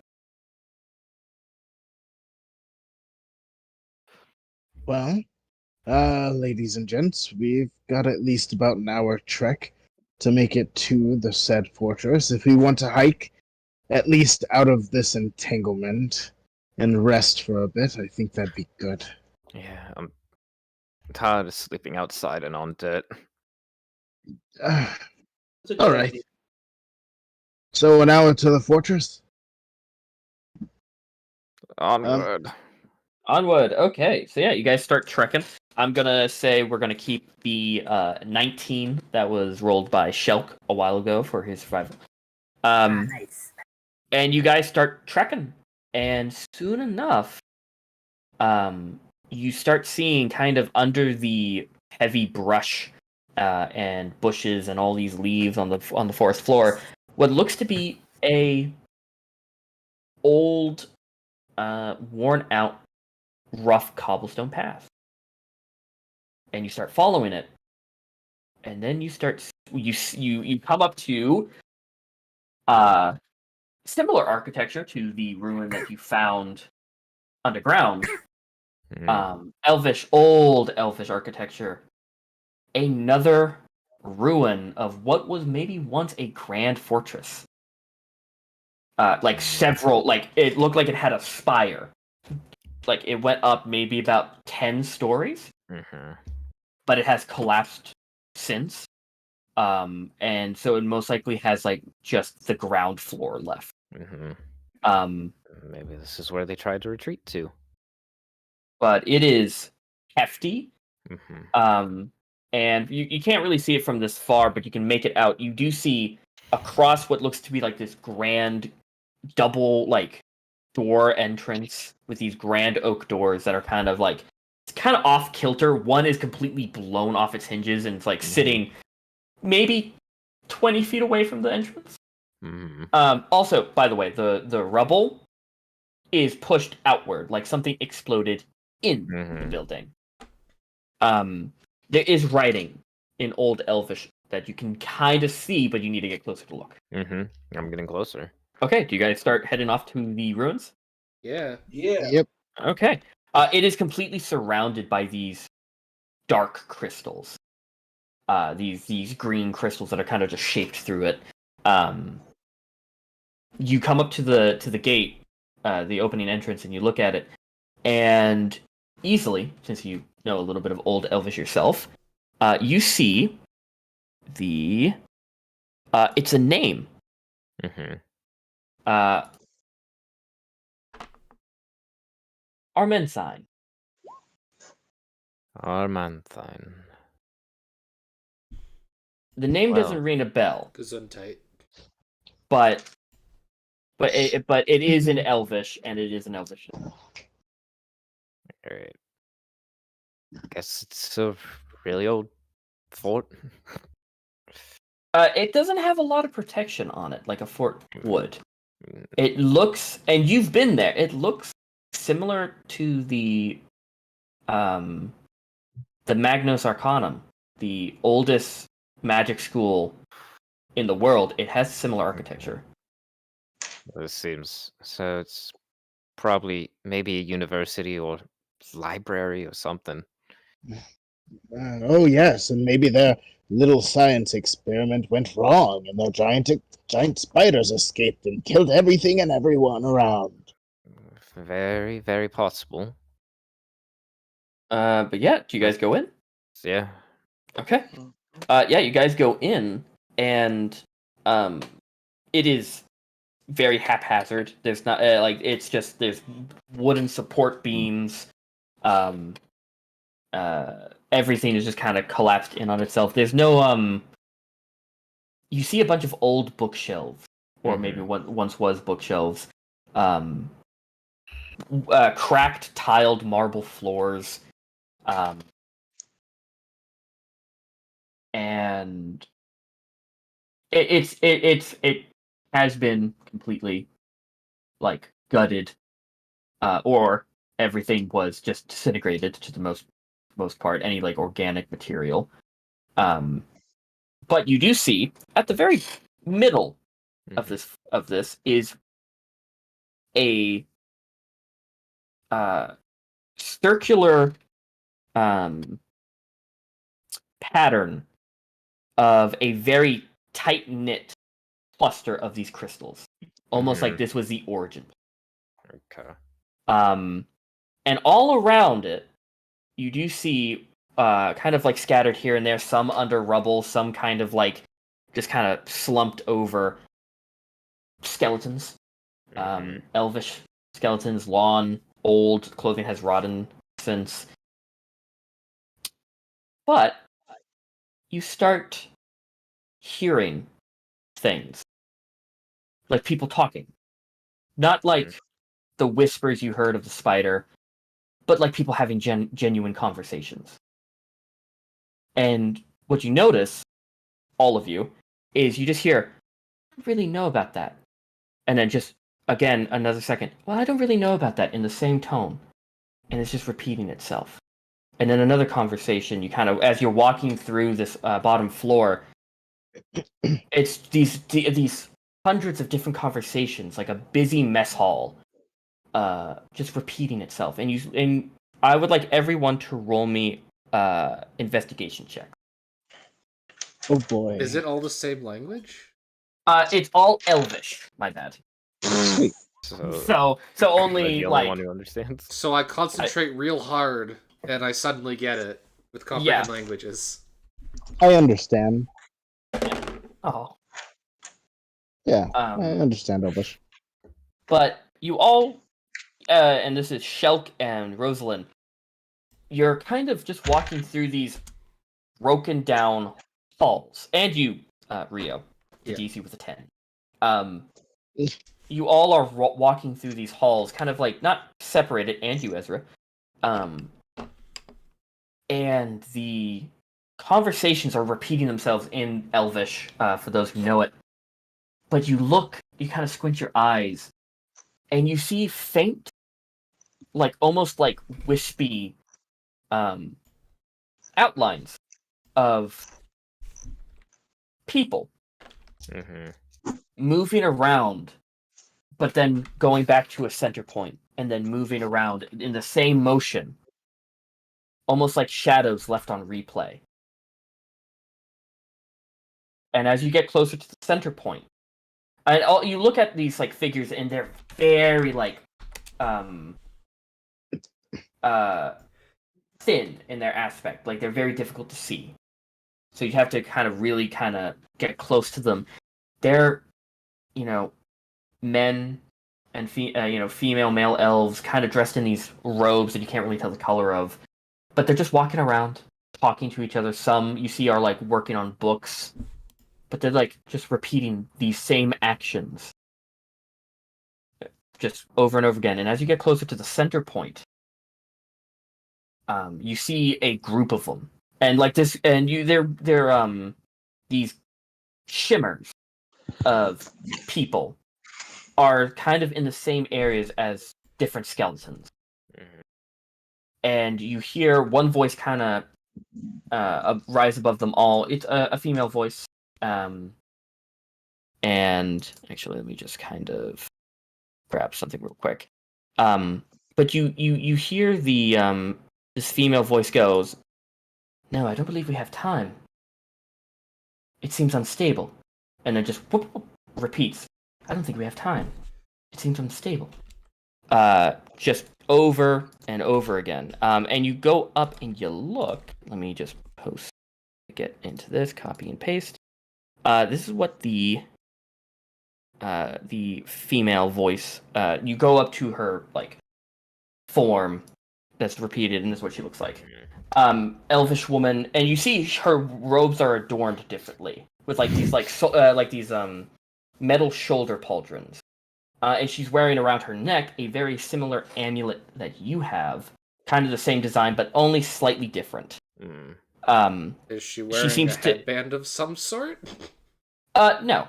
Well, ladies and gents, we've got at least about an hour trek to make it to the said fortress. If we want to hike at least out of this entanglement and rest for a bit, I think that'd be good. Yeah, I'm tired of sleeping outside and on dirt. Uh, That's a good all right. idea. So an hour to the fortress. Onward. Onward. Okay, so yeah, you guys start trekking. I'm gonna say we're gonna keep the 19 that was rolled by Shelk a while ago for his survival. Nice. And you guys start trekking, and soon enough, you start seeing kind of under the heavy brush and bushes and all these leaves on the forest floor, what looks to be a old, worn out, rough cobblestone path. And you start following it, and then you come up to similar architecture to the ruin that you found underground. Old elvish architecture. Another ruin of what was maybe once a grand fortress. It looked like it had a spire. Like it went up maybe about 10 stories, but it has collapsed since. And so it most likely has like just the ground floor left. Maybe this is where they tried to retreat to. But it is hefty. And you can't really see it from this far, but you can make it out. You do see across what looks to be like this grand double like door entrance with these grand oak doors that are kind of like it's kind of off kilter. One is completely blown off its hinges and it's like sitting maybe 20 feet away from the entrance. Also, by the way, the rubble is pushed outward like something exploded in the building. There is writing in Old Elvish that you can kind of see, but you need to get closer to look. I'm getting closer. Okay, do you guys start heading off to the ruins? Yeah. Yeah. Yep. Okay. It is completely surrounded by these dark crystals. These green crystals that are kind of just shaped through it. You come up to the gate, the opening entrance, and you look at it, and easily, since you know a little bit of Old Elvish yourself, you see the it's a name. Armenthine. Armanthine. The name Well. doesn't ring a bell, Gesundheit. but it is in Elvish, and it is an Elvish name. Alright. Guess it's a really old fort. It doesn't have a lot of protection on it, like a fort would. It looks, and you've been there. It looks similar to the Magnos Arcanum, the oldest magic school in the world. It has similar architecture. This seems so. It's probably maybe a university or library or something. Oh yes, and maybe their little science experiment went wrong, and their giant spiders escaped and killed everything and everyone around. Very, very possible. But yeah, do you guys go in? Yeah. Okay. Yeah, you guys go in, and it is very haphazard. There's not it's just there's wooden support beams. Everything is just kind of collapsed in on itself. There's no you see a bunch of old bookshelves, or maybe what once was bookshelves. Cracked tiled marble floors. And it has been completely like gutted, or everything was just disintegrated to the most part, any like organic material. But you do see at the very middle of this is a circular pattern of a very tight knit cluster of these crystals, almost like this was the origin. Okay. And all around it, you do see kind of like scattered here and there, some under rubble, some kind of like just kind of slumped over skeletons. Elvish skeletons, lawn, old clothing has rotten since. But you start hearing things, like people talking. Not like the whispers you heard of the spider, but like people having genuine conversations. And what you notice, all of you, is you just hear, I don't really know about that. And then just, again, another second, well, I don't really know about that, in the same tone. And it's just repeating itself. And then another conversation, you kind of, as you're walking through this bottom floor, it's these hundreds of different conversations, like a busy mess hall, just repeating itself. And I would like everyone to roll me investigation check. Oh boy. Is it all the same language? It's all Elvish. My bad. Sweet. So So am I only the only like one who understands. So I concentrate real hard, and I suddenly get it with comprehend languages. I understand. oh. Yeah, I understand Elvish. But you all, and this is Shelk and Rosalind, you're kind of just walking through these broken down halls. And you, Rio, the Yeah. DC with a 10. You all are walking through these halls, kind of like, not separated, and you, Ezra. And the conversations are repeating themselves in Elvish, for those who know it. But you kind of squint your eyes, and you see faint, like almost like wispy outlines of people moving around, but then going back to a center point, and then moving around in the same motion, almost like shadows left on replay. And as you get closer to the center point, and you look at these like figures, and they're very like thin in their aspect. Like they're very difficult to see. So you have to kind of really kind of get close to them. They're, men and female, male elves, kind of dressed in these robes that you can't really tell the color of, but they're just walking around, talking to each other. Some you see are like working on books, but they're like just repeating these same actions, just over and over again. And as you get closer to the center point, you see a group of them, and like this, and they're these shimmers of people are kind of in the same areas as different skeletons. And you hear one voice kind of rise above them all. It's a female voice. And actually, let me just kind of grab something real quick. But you hear the this female voice goes, "No, I don't believe we have time. It seems unstable." And then just whoop, whoop, repeats, "I don't think we have time. It seems unstable." Just over and over again. And you go up and you look. Let me just get into this, copy and paste. This is what the female voice. You go up to her like form that's repeated, and this is what she looks like. Elvish woman, and you see her robes are adorned differently with like these metal shoulder pauldrons. And she's wearing around her neck a very similar amulet that you have, kind of the same design, but only slightly different. Is she wearing seems a headband of some sort? No.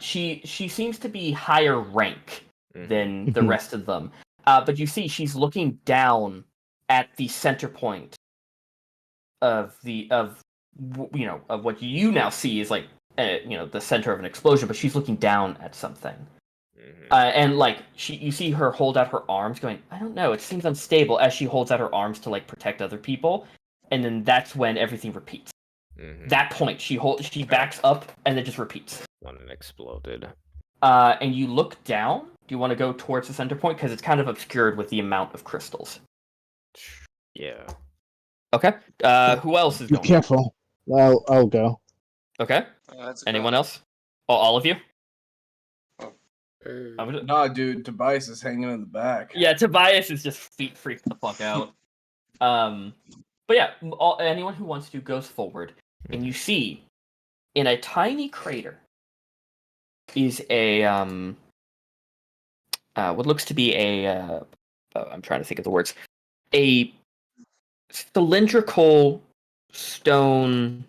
She seems to be higher rank than the rest of them. But you see, she's looking down at the center point of what you now see is like the center of an explosion, but she's looking down at something. And like you see her hold out her arms, going, "I don't know, it seems unstable," as she holds out her arms to like protect other people, and then that's when everything repeats. That point, she backs up, and then just repeats. When it exploded. And you look down. Do you want to go towards the center point because it's kind of obscured with the amount of crystals? Yeah. Okay. Who else is Be going? careful. I'll go. Okay. Let's Anyone go. else? Oh, all of you? Er, I'm gonna- Nah, dude, Tobias is hanging in the back. Yeah, Tobias is just freaked the fuck out. But yeah, anyone who wants to goes forward, and you see, in a tiny crater, is a what looks to be a I'm trying to think of the words, a cylindrical stone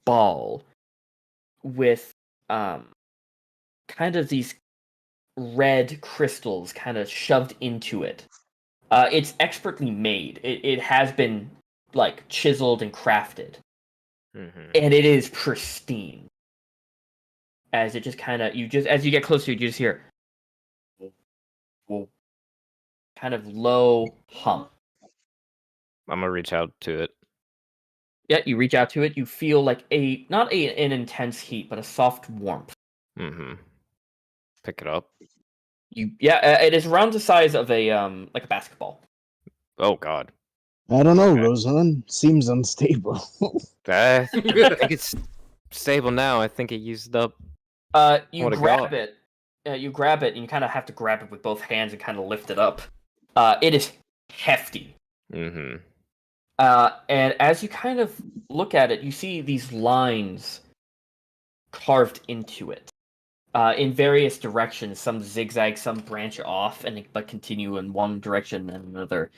ball with kind of these red crystals kind of shoved into it. It's expertly made. It has been like chiseled and crafted, Mm-hmm. and it is pristine. As it just kind of as you get closer, you just hear whoa, kind of low hum. I'm gonna reach out to it. Yeah, you reach out to it. You feel like not an intense heat, but a soft warmth. Mm-hmm. Pick it up. It is around the size of a like a basketball. Oh God. I don't know, Okay. Rosalind. Seems unstable. I think it's stable now. I think it used up. You What a grab god. it. You grab it, and you kind of have to grab it with both hands and kind of lift it up. It is hefty. Mm-hmm. And as you kind of look at it, you see these lines carved into it in various directions. Some zigzag, some branch off, but continue in one direction and another,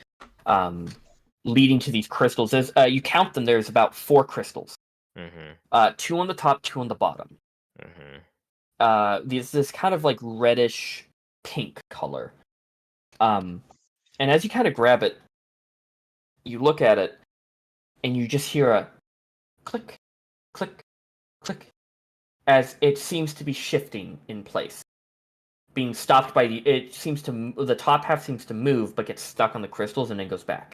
leading to these crystals. As you count them, there's about 4 crystals. Mm-hmm. 2 on the top, 2 on the bottom. Mm-hmm. This kind of like reddish pink color. And as you kind of grab it, you look at it, and you just hear a click, click, click, as it seems to be shifting in place, being stopped by the top half seems to move, but gets stuck on the crystals and then goes back.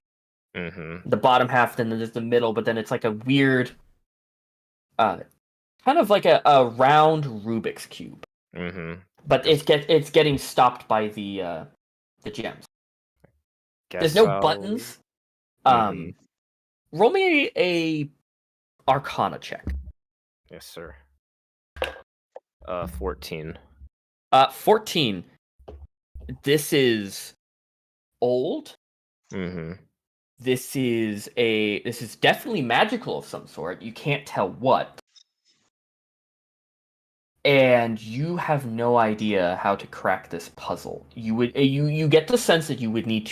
Mm-hmm. The bottom half, then there's the middle, but then it's like a weird, kind of like a round Rubik's cube. Mm-hmm. But it's getting stopped by the gems. There's no buttons. Mhm. Roll me a Arcana check. Yes, sir. 14. 14. This is old. Mm-hmm. This is definitely magical of some sort. You can't tell what. And you have no idea how to crack this puzzle. You get the sense that you need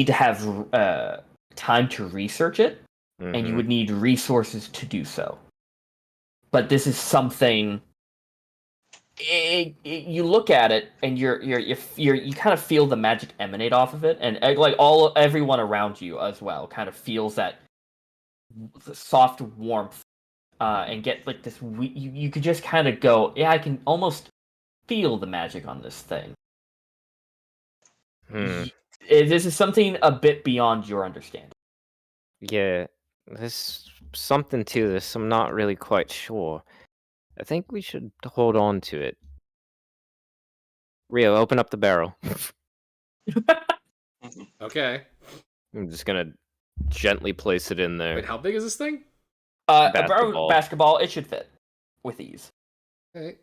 to have time to research it, and you would need resources to do so. But this is something. You look at it, and you kind of feel the magic emanate off of it, and like everyone around you as well kind of feels that soft warmth, and get like this. You could just kind of go, yeah, I can almost feel the magic on this thing. This is something a bit beyond your understanding. Yeah, there's something to this. I'm not really quite sure. I think we should hold on to it. Rio, open up the barrel. Okay. I'm just gonna gently place it in there. Wait, how big is this thing? A basketball, it should fit with ease. Okay.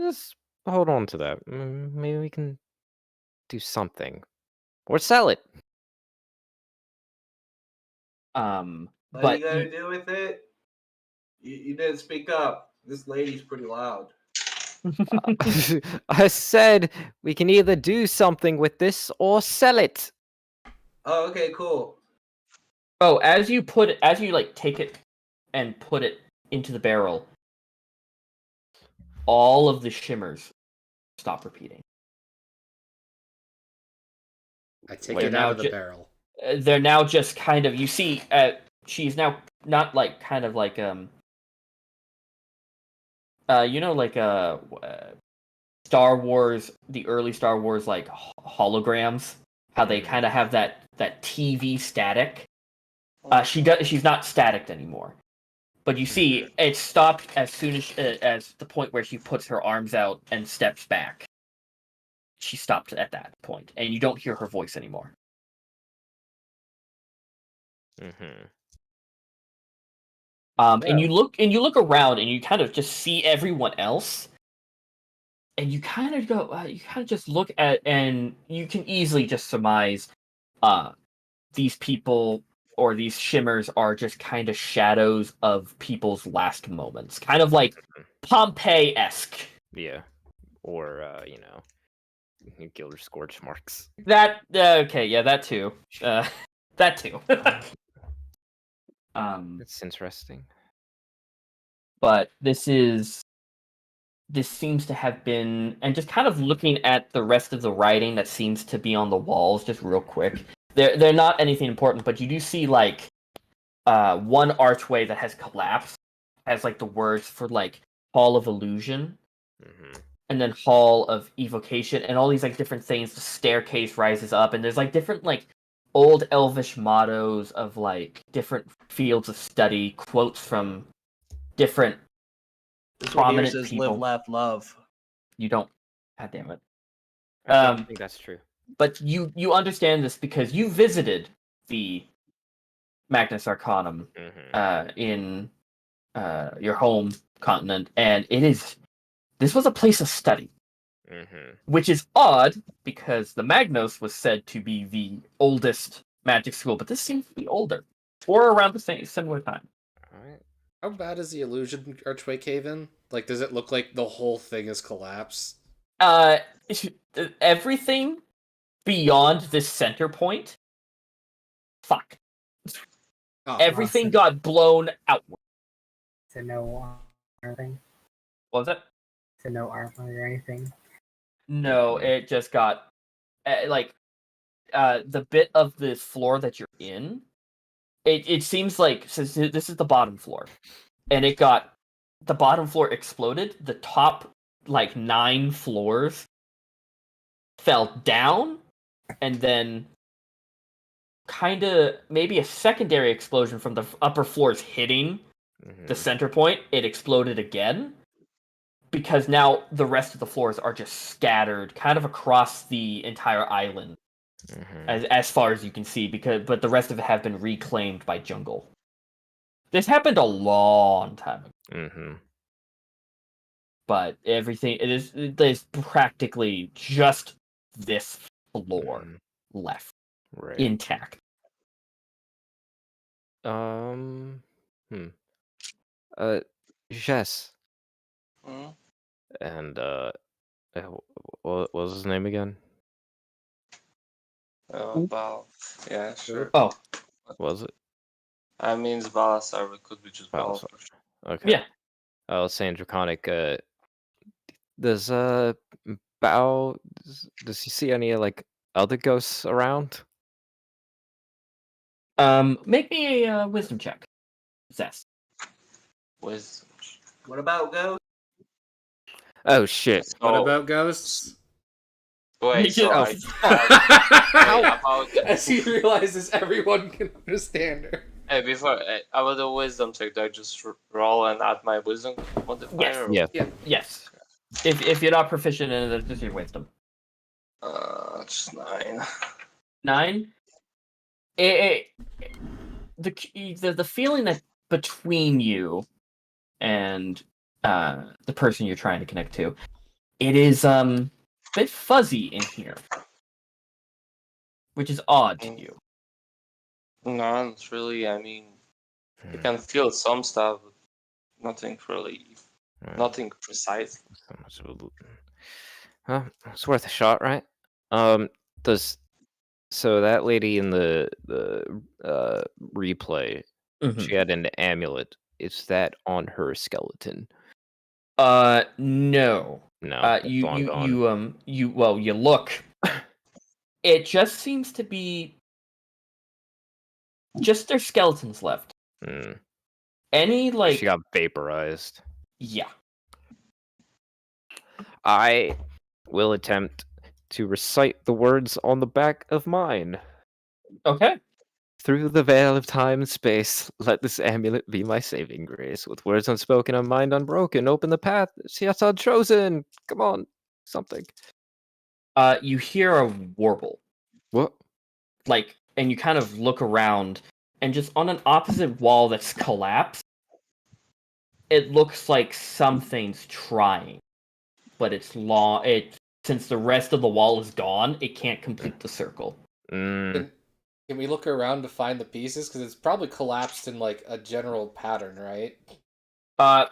Just hold on to that. Maybe we can do something. Or sell it. What But you gonna do with it? You didn't speak up. This lady's pretty loud. I said we can either do something with this or sell it. Oh, okay, cool. as you like take it and put it into the barrel, all of the shimmers stop repeating. I take it out of the barrel. They're now just kind of, you see, she's now not like kind of like Star Wars, the early Star Wars like holograms, how they kind of have that TV static. She's not static anymore. But you see, it stopped as soon as the point where she puts her arms out and steps back. She stopped at that point, and you don't hear her voice anymore. Mm-hmm. And you look around, and you kind of just see everyone else, and you kind of go, you kind of just look at, and you can easily just surmise, these people or these shimmers are just kind of shadows of people's last moments, kind of like Pompeii-esque. Yeah. Or Gilder scorch marks. That okay, yeah, that too. That too. It's interesting. But this seems to have been, and just kind of looking at the rest of the writing that seems to be on the walls, just real quick. They're not anything important, but you do see like one archway that has collapsed, has like the words for like Hall of Illusion, and then Hall of Evocation, and all these like different things. The staircase rises up, and there's like different like old elvish mottos of like different fields of study, quotes from different This one here prominent says people. "Live, laugh, love." You don't. God damn it. I don't think that's true. But you understand this because you visited the Magnus Arcanum in your home continent, and this was a place of study, which is odd because the Magnus was said to be the oldest magic school, but this seems to be older, or around the same similar time. How bad is the illusion archway cave in? Like, does it look like the whole thing is collapsed? Everything beyond this center point, fuck. Everything got blown outward. So no anything. What was it? So no armor or anything. No, it just got the bit of the floor that you're in. It seems like, so this is the bottom floor, and the bottom floor exploded. The top 9 floors fell down, and then kind of maybe a secondary explosion from the upper floors hitting the center point. It exploded again, because now the rest of the floors are just scattered kind of across the entire island, as far as you can see, but the rest of it have been reclaimed by jungle. This happened a long time ago. But there's practically just this floor left intact. Jess. Mhm. And what was his name again? Bal. Yeah, sure. Oh. Was it? I mean, it's Balasar, it could be just Bal. Okay. Yeah. I was saying Draconic. Does Bao does he see any other ghosts around? Make me a wisdom check. Zest. Wisdom. What about ghosts? Oh shit! What about ghosts? Wait, so Oh, as he realizes everyone can understand her. Hey, before I would do wisdom check. Do I just roll and add my wisdom modifier? Yes. Yeah. Yes. If you're not proficient in it, just your wisdom. Just 9. 9. The feeling that between you and the person you're trying to connect to, it is a bit fuzzy in here, which is odd to you. No, it's really. I mean, you can feel some stuff, but nothing really, nothing precise. Well, it's worth a shot, right? So that lady in the replay, she had an amulet. Is that on her skeleton? No. No. You look. It just seems to be just their skeletons left. Any She got vaporized. Yeah. I will attempt to recite the words on the back of mine. Okay. Through the veil of time and space, let this amulet be my saving grace. With words unspoken and mind unbroken, open the path. She has unchosen. Come on, something. You hear a warble. What? And you kind of look around, and just on an opposite wall that's collapsed, it looks like something's trying, but it's long. Since the rest of the wall is gone, it can't complete the circle. Can we look around to find the pieces? Because it's probably collapsed in like a general pattern, right?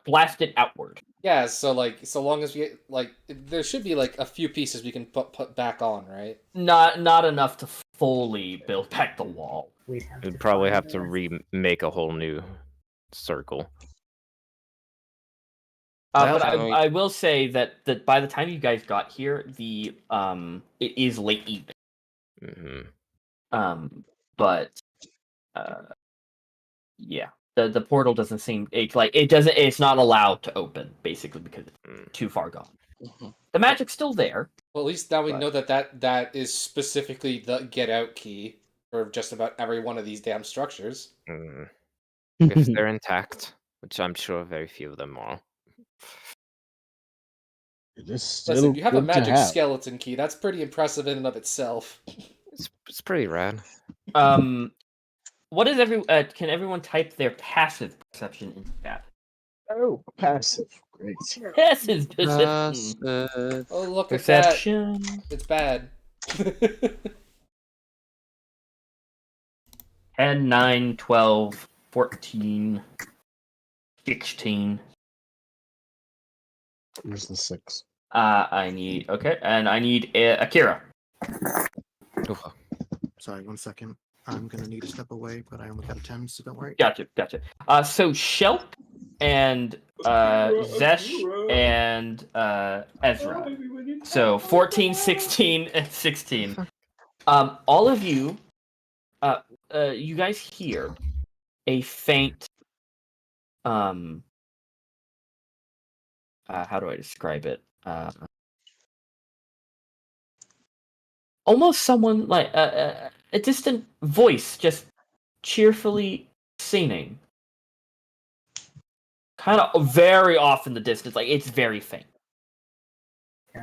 Blast it outward. Yeah, so like, so long as we like, there should be like a few pieces we can put back on, right? Not enough to fully build back the wall. We'd probably have to remake a whole new circle. But I will say that by the time you guys got here, it is late evening. But yeah, the portal doesn't seem it's not allowed to open basically because it's too far gone. The magic's still there. Well, at least now we know that is specifically the get out key for just about every one of these damn structures. If they're intact, which I'm sure very few of them are. Listen, you have a magic skeleton key. That's pretty impressive in and of itself. It's pretty rad. What is can everyone type their passive perception in chat? Oh, passive. Great. Passive perception. Oh, look Perception. at that. It's bad. 10, 9, 12, 14, 16. Where's the 6? I need Akira. Sorry, 1 second. I'm gonna need to step away, but I only got a 10, so don't worry. Gotcha. So Shelp and Zesh and Ezra. So 14, 16, and 16. All of you, you guys hear a faint. How do I describe it? Almost someone like a distant voice just cheerfully singing. Kind of very off in the distance, like it's very faint. Can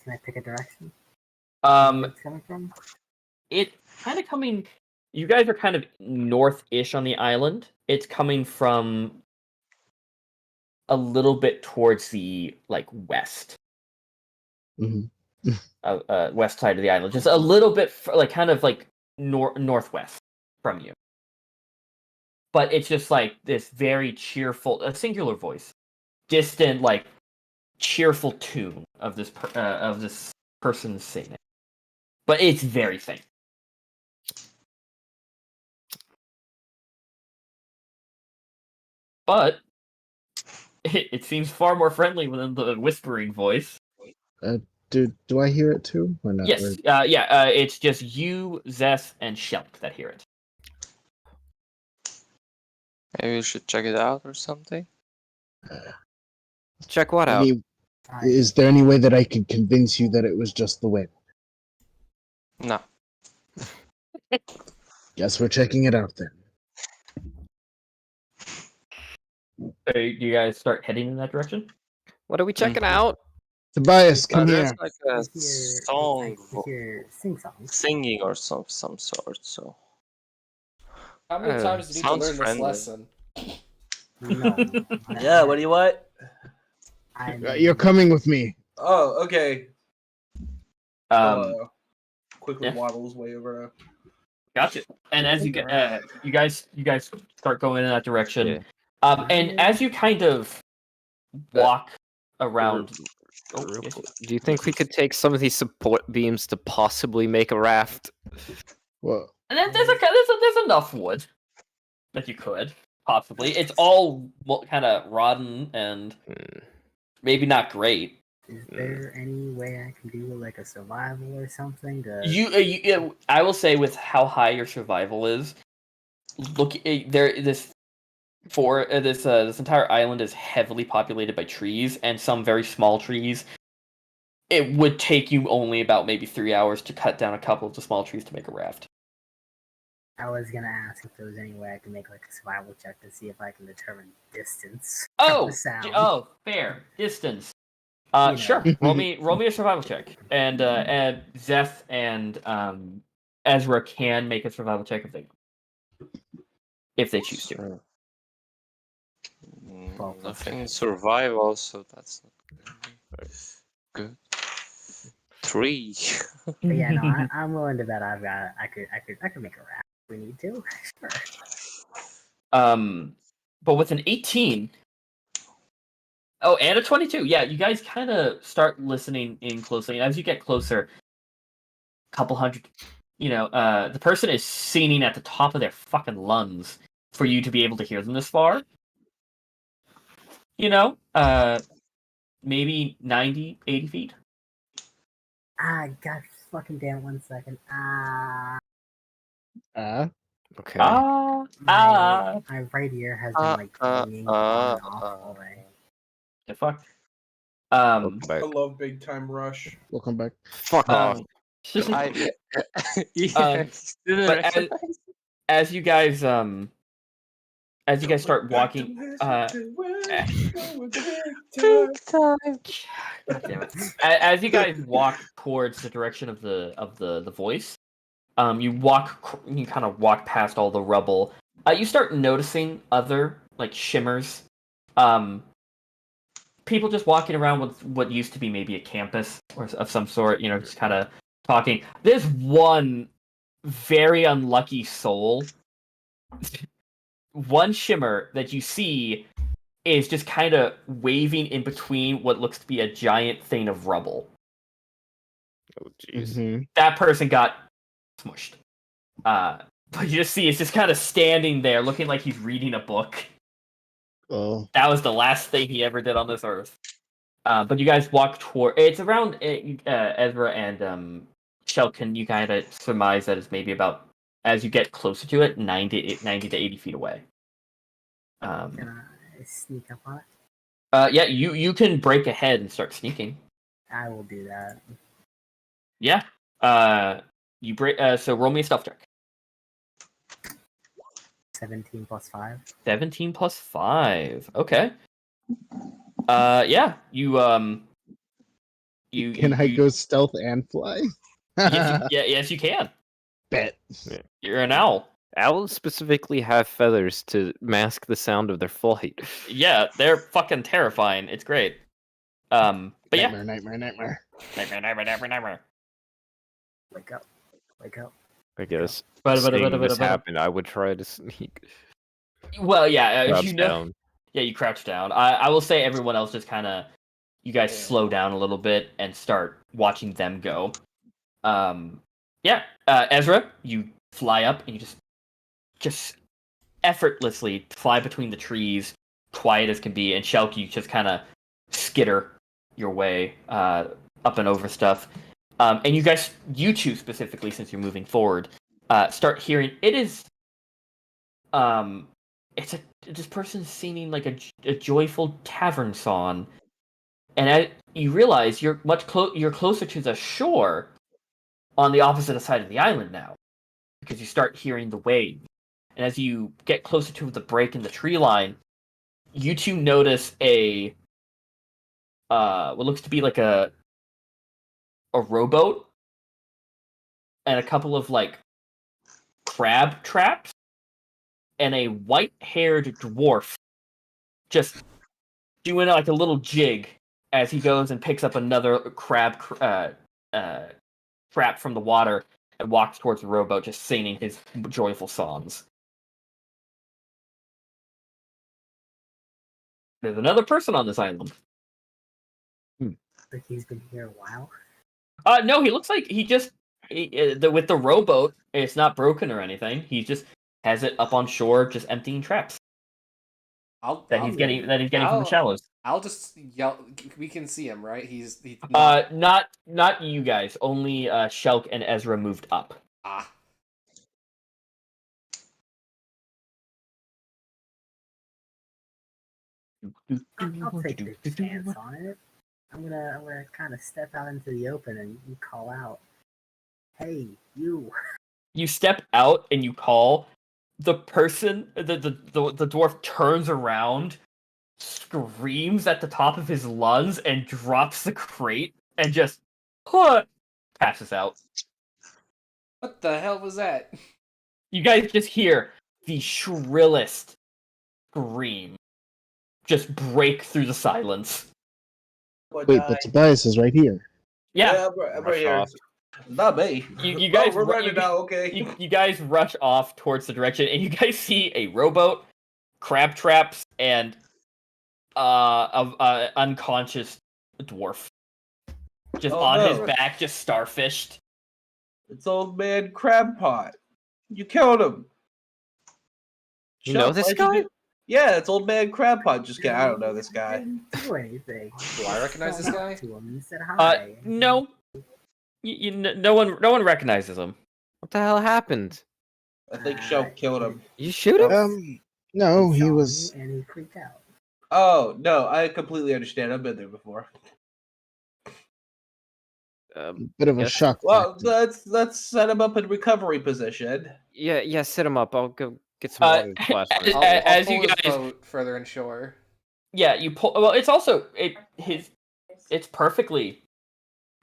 I pick a direction? It's coming from? It kind of coming. You guys are kind of north-ish on the island. It's coming from a little bit towards the west. West side of the island, just a little bit kind of northwest from you. But it's just like this very cheerful, a singular voice, distant, cheerful tune of this person singing. But it's very faint. But it seems far more friendly than the whispering voice. Do I hear it too, or not? Yes. It's just you, Zeth, and Shelp that hear it. Maybe we should check it out or something. Check what out? Is there any way that I could convince you that it was just the wind? No. Guess we're checking it out then. So you guys start heading in that direction? What are we checking out? Tobias, come here. There's like a song, singing or some sort. So. How many times did you need to learn this lesson? Yeah, what do you want? You're coming with me. Oh, okay. Quickly waddles way over. Gotcha. And as you get, you guys start going in that direction. And as you kind of walk around. Do you think we could take some of these support beams to possibly make a raft? Well, and then there's enough wood that you could possibly. It's all kind of rotten and maybe not great. Is there any way I can do like a survival or something? I will say with how high your survival is, look this entire island is heavily populated by trees and some very small trees. It would take you only about maybe 3 hours to cut down a couple of the small trees to make a raft. I was gonna ask if there was any way I can make like a survival check to see if I can determine distance. Oh, fair distance. Sure. roll me a survival check, and Zeth and Ezra can make a survival check if they choose to. Sure. Well, Nothing in survival, so that's not good. 3. But yeah, no, I'm willing to bet I could make a rap if we need to. Sure. But with an 18, oh, and a 22, yeah, you guys kind of start listening in closely, and as you get closer, a couple hundred, the person is singing at the top of their fucking lungs for you to be able to hear them this far. Maybe 90, 80 feet. God fucking damn, 1 second. Okay. My right ear has been like ringing on and off all day. The fuck? Welcome back. I love Big Time Rush. Welcome back. Fuck off. But as you guys start walking, God damn it. As you guys walk towards the direction of the voice, you kind of walk past all the rubble. You start noticing other like shimmers. People just walking around with what used to be maybe a campus or of some sort, just kind of talking. There's one very unlucky soul. One shimmer that you see is just kind of waving in between what looks to be a giant thing of rubble. Oh jeez. Mm-hmm. That person got smushed. But you just see it's just kind of standing there looking like he's reading a book. Oh. That was the last thing he ever did on this earth. But you guys walk toward... It's around Ezra and Shelkin. You kind of surmise that it's maybe about, as you get closer to it, 90 to 80 feet away. Can I sneak up on it? Yeah, you can break ahead and start sneaking. I will do that. Yeah. You break. So roll me a stealth check. 17 plus 5. 17 plus 5. Okay. Yeah. You Can I go stealth and fly? Yes, you can. Bet. You're an owl. Owls specifically have feathers to mask the sound of their flight. Yeah, they're fucking terrifying. It's great. But Nightmare, yeah. nightmare. Nightmare. Wake up. Wake up. I guess. But Seeing this happen, I would try to sneak. Well, yeah, Crouch down. Yeah, you crouch down. I will say everyone else just kind of, you guys slow down a little bit and start watching them go. Yeah, Ezra, you fly up and you just effortlessly fly between the trees, quiet as can be, and Shelk, you just kind of skitter your way up and over stuff. And you two specifically, since you're moving forward, start hearing. It is, this person singing like a joyful tavern song, and you realize you're you're closer to the shore, on the opposite side of the island now, because you start hearing the wave. And as you get closer to the break in the tree line, you two notice what looks to be like a rowboat and a couple of like crab traps and a white-haired dwarf just doing like a little jig as he goes and picks up another crab trap from the water and walks towards the rowboat, just singing his joyful songs. There's another person on this island. Like he's been here a while. No, he looks like with the rowboat, it's not broken or anything. He just has it up on shore, just emptying traps he's getting from the shallows. I'll just yell. We can see him, right? He's not you guys. Only Shelk and Ezra moved up. Ah. I'll take the stance on it. I'm gonna kind of step out into the open and you call out, "Hey, you!" You step out and you call. The person, the dwarf turns around, screams at the top of his lungs, and drops the crate and just passes out. What the hell was that? You guys just hear the shrillest scream just break through the silence. Or Wait, die. but Tobias is right here. Yeah, I'm right Rush here. off. Not me. you guys we're ru- running now. Okay. you guys rush off towards the direction, and you guys see a rowboat, crab traps, and a unconscious dwarf just Oh, on no. his back, just starfished. It's old man Crabpot. You killed him. You know this why'd you guy? do- Yeah, it's old man Crabpot. Just kidding. I don't know this guy. Didn't do anything. Do I recognize this Walked guy? up to him and said hi. No, no one recognizes him. What the hell happened? I think Shell killed him. You shoot him? No, He he saw was. me and he freaked out. Oh, no, I completely understand. I've been there before. Bit of a Yes. shock. Well, factor. let's set him up in recovery position. Yeah, sit him up. I'll go get some water to splash on his I'll, face. I'll As pull you his guys- boat further inshore. Yeah, you pull. Well, it's also it's perfectly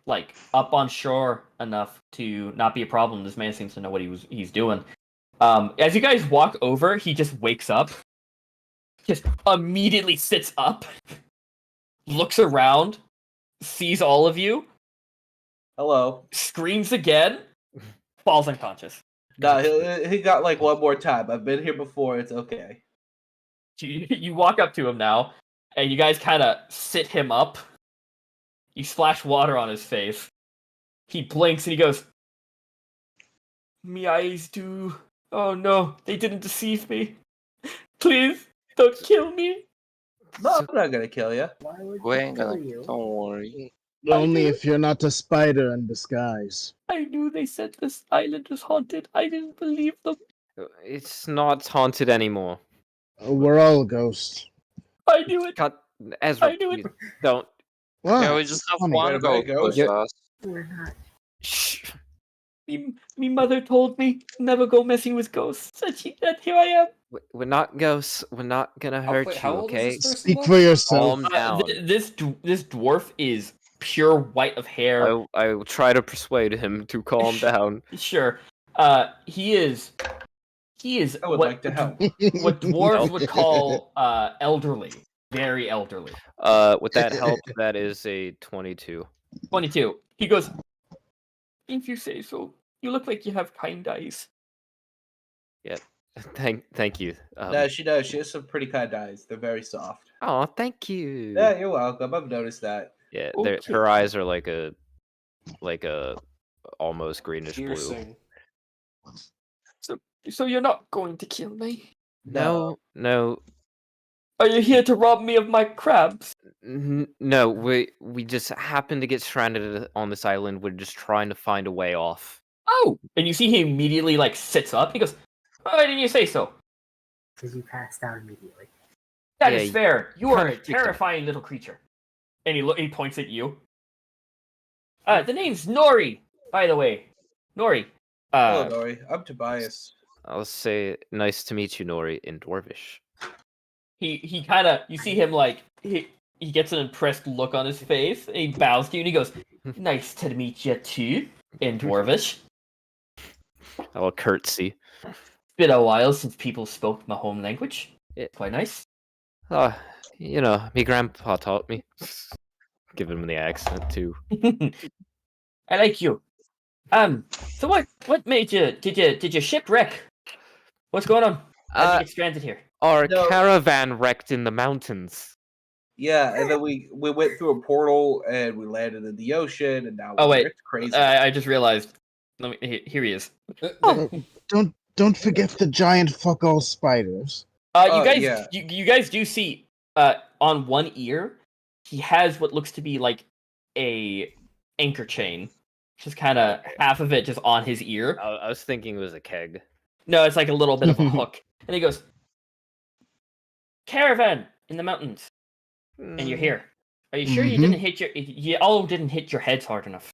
like up on shore enough to not be a problem. This man seems to know what he's doing. As you guys walk over, he just wakes up, just immediately sits up, looks around, sees all of you, Hello. screams again, falls unconscious. No, he got like one more time. I've been here before. It's okay. You walk up to him now, and you guys kind of sit him up. You splash water on his face. He blinks and he goes, "Me eyes do. Oh no, they didn't deceive me. Please, don't kill me." No, I'm not gonna kill you. Why would We he ain't kill gonna. you? Don't worry. Only if you're not a spider in disguise. I knew they said this island was haunted. I didn't believe them. It's not haunted anymore. We're all ghosts. I knew it. God, Ezra, I knew it. please don't. What? Yeah, we just have Funny. one Everybody goat goes. with us. We're not. Shh. Me mother told me never go messing with ghosts, and here I am. We're not ghosts. We're not gonna hurt you, How old is okay? this person? Speak though? for yourself. Calm down. This dwarf is pure white of hair. I will try to persuade him to calm down. Sure. He is I would what, like to help. what dwarves would call elderly. Very elderly. With that help, that is a 22. 22. He goes, "If you say so. You look like you have kind eyes." Thank you. No, she does. She has some pretty kind eyes. They're very soft. Oh, thank you. Yeah, you're welcome. I've noticed that. Yeah, Okay. her eyes are like a almost greenish blue. Piercing. So you're not going to kill me? No. Are you here to rob me of my crabs? No, we just happen to get stranded on this island. We're just trying to find a way off. Oh! And you see he immediately like sits up. He goes, "Why didn't you say so?" Because you passed out immediately. That Yeah, is you fair. You are a kinda freaked out. terrifying little creature. And he points at you. The name's Nori, by the way. Nori. Hello, Nori. I'm Tobias. I'll say nice to meet you, Nori, in Dwarvish. He kind of, you see him like he gets an impressed look on his face. And he bows to you and he goes, "Nice to meet you too," in Dwarvish. I'll curtsy. Been a while since people spoke my home language. Yeah. Quite nice. Me grandpa taught me. Give him the accent too. I like you. So what made you? Did you shipwreck? What's going on? How'd you get stranded here? Our No. caravan wrecked in the mountains. Yeah, and then we went through a portal and we landed in the ocean, and now Oh, we're wait. here. It's crazy. I just realized. Here he is. Oh, don't forget the giant fuck all spiders. You guys, yeah. you guys do see on one ear, he has what looks to be like a anchor chain, just kind of half of it just on his ear. I was thinking it was a keg. No, it's like a little bit of a hook, and he goes, "Caravan in the mountains, and you're here. Are you sure you Mhm. didn't hit you all didn't hit your heads hard enough?"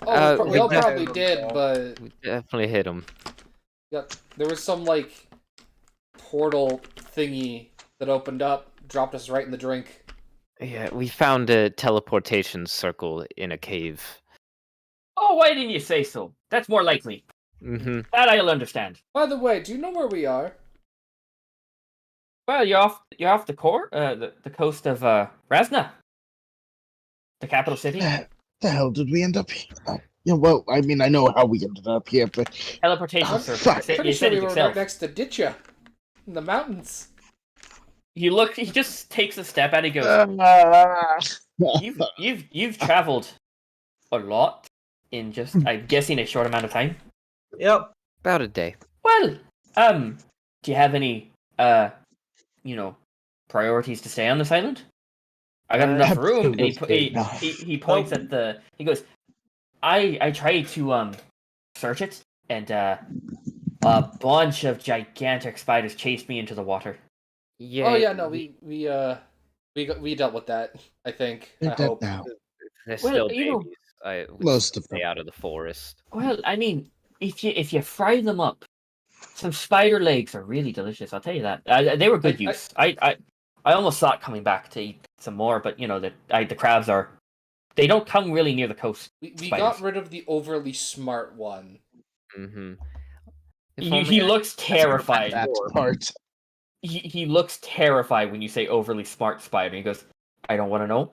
Oh, we we all def- probably did, but We definitely hit him. yeah, there was some like portal thingy that opened up, dropped us right in the drink. Yeah, we found a teleportation circle in a cave. Oh, why didn't you say so? That's more likely. Mm-hmm. That I'll understand. By the way, do you know where we are? Well, you're off the coast of Razna, the capital city. The hell did we end up here? Yeah, well, I mean, I know how we ended up here, but Teleportation, Oh, sir. fuck. Pretty You sure said we it were yourself. right next to Ditcha. In the mountains. He just takes a step and he goes, You've traveled a lot in just, I'm guessing, a short amount of time. Yep. About a day. Well, do you have any priorities to stay on this island? I got enough room, and absolutely not. he points at the. He goes, I tried to search it, and a bunch of gigantic spiders chased me into the water. Yeah. Oh yeah, no, we dealt with that. I think. They're I dead hope. now. They're Well, still you know- babies. I would Most of stay them. out of the forest. Well, I mean, if you fry them up, some spider legs are really delicious. I'll tell you that. They were good use. I almost thought coming back to eat some more, but the crabs are. They don't come really near the coast. We spiders. got rid of the overly smart one. Mm-hmm. He looks terrified. That part. He looks terrified when you say overly smart spider. He goes, I don't want to know.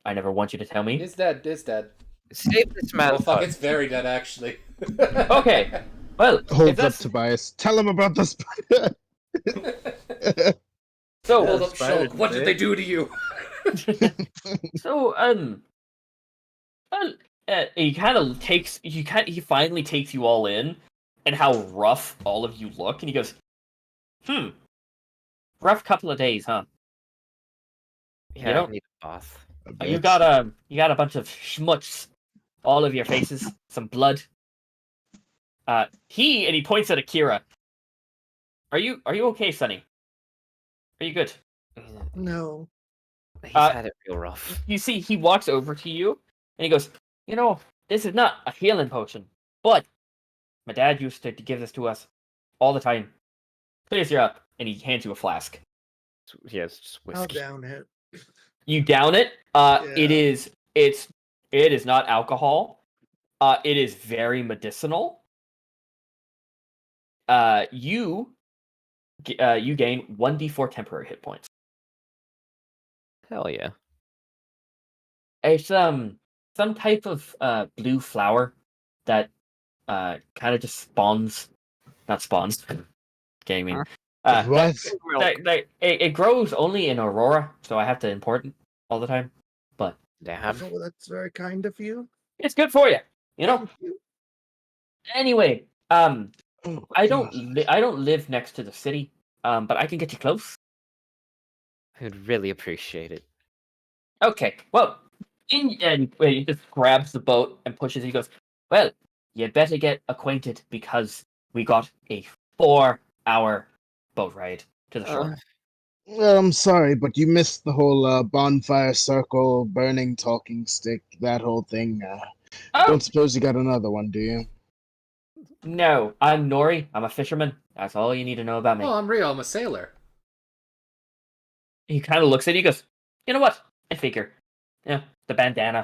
I never want you to tell me. It's dead. It's dead. Save this man. Oh fuck! It's very dead, actually. Okay. Well, Hold if up, that's Tobias. Tell him about the spider. so. Hold up, Spiders Shulk. What did big. they do to you? So well, he kind of takes he finally takes you all in, and how rough all of you look, and he goes, rough couple of days, huh? Yeah, don't- I need a bath. You got a bunch of schmutz all over your faces, some blood. He points at Akira. Are you okay, Sonny? Are you good? No. He's Uh, had it real rough. You see, he walks over to you and he goes, this is not a healing potion, but my dad used to give this to us all the time. Clears you up, and he hands you a flask. Yeah, it's just I'll whiskey. down it. You down it. It Yeah. is not alcohol. It is very medicinal. You gain 1d4 temporary hit points. Hell yeah. It's some type of blue flower that kind of just not spawns. Gaming. What? It grows only in Aurora, so I have to import it all the time. But Damn. Oh, that's very kind of you. it's good for you, Thank you. Anyway, Oh, I God. don't live next to the city, but I can get you close. I would really appreciate it. Okay, well, and he just grabs the boat and pushes. He goes, well, you better get acquainted because we got a 4-hour boat ride to the shore. Well, I'm sorry, but you missed the whole bonfire circle, burning talking stick, that whole thing. Oh, Don't suppose you got another one, do you? no, I'm Nori. I'm a fisherman. That's all you need to know about me. Oh, I'm Rio. I'm a sailor. He kind of looks at you. He goes, you know what? I figure. Yeah, the bandana.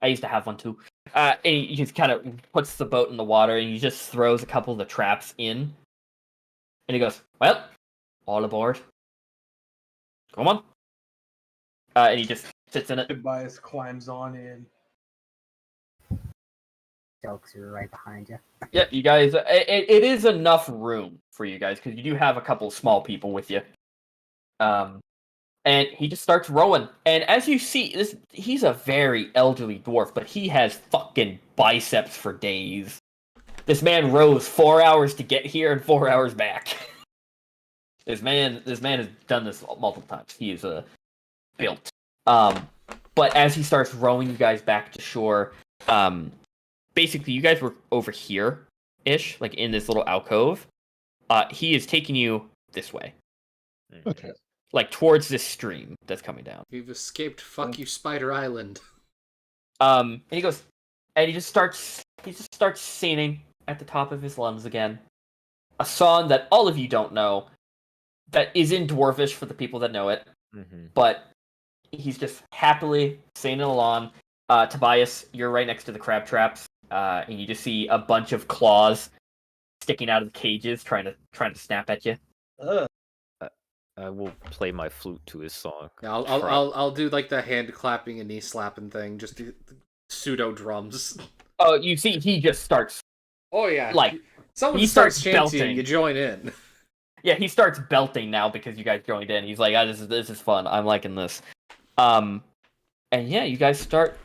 I used to have one too. And he just kind of puts the boat in the water and he just throws a couple of the traps in. And he goes, well, all aboard. Come on. And he just sits in it. Tobias climbs on in. Jokes are right behind you. Yeah, you guys, it is enough room for you guys because you do have a couple small people with you. And he just starts rowing. And as you see, he's a very elderly dwarf, but he has fucking biceps for days. This man rows 4 hours to get here and 4 hours back. This man has done this multiple times. He is built. But as he starts rowing you guys back to shore, basically you guys were over here-ish, like in this little alcove. He is taking you this way. Okay. Like towards this stream that's coming down. We've escaped Fuck You Spider Island. And he goes, and he just starts singing at the top of his lungs again. A song that all of you don't know, that is in Dwarvish for the people that know it, but he's just happily singing along. Tobias, you're right next to the crab traps. and you just see a bunch of claws sticking out of the cages, trying to snap at you. Ugh. I will play my flute to his song. Yeah, I'll do like the hand clapping and knee slapping thing, just the pseudo drums. Oh, you see, he just starts. Oh yeah, Like, someone he starts starts chanting, belting. you join in. Yeah, he starts belting now because you guys joined in. He's like, this is fun. I'm liking this. And yeah, you guys start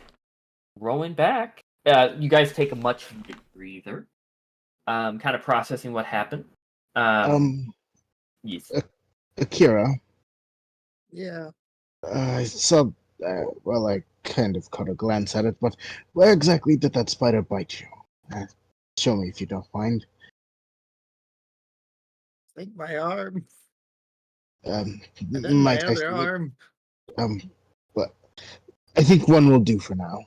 rolling back. You guys take a much needed breather. Kind of processing what happened. Yes. Akira, Yeah. I saw. Well, I kind of caught a glance at it, but where exactly did that spider bite you? Show me if you don't mind. Take my arm. Um, And then my might I other see it? arm. But I think one will do for now.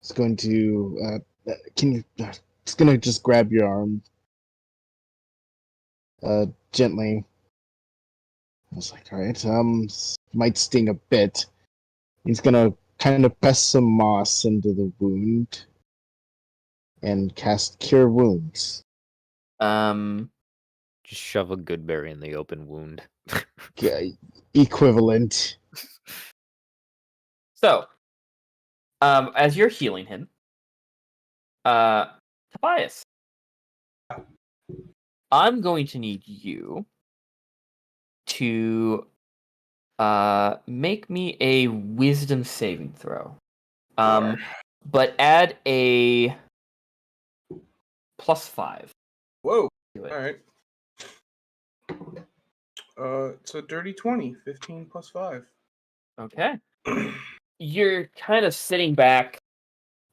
It's going to. Can you? It's gonna just grab your arm. Gently. I was like, all right. Might sting a bit. He's gonna kind of press some moss into the wound and cast Cure Wounds. Just shove a good berry in the open wound. Equivalent. So, as you're healing him, Tobias, I'm going to need you to make me a wisdom saving throw. But add a +5. Whoa. to it. All right. It's a dirty 20. 15 plus 5. Okay. You're kind of sitting back,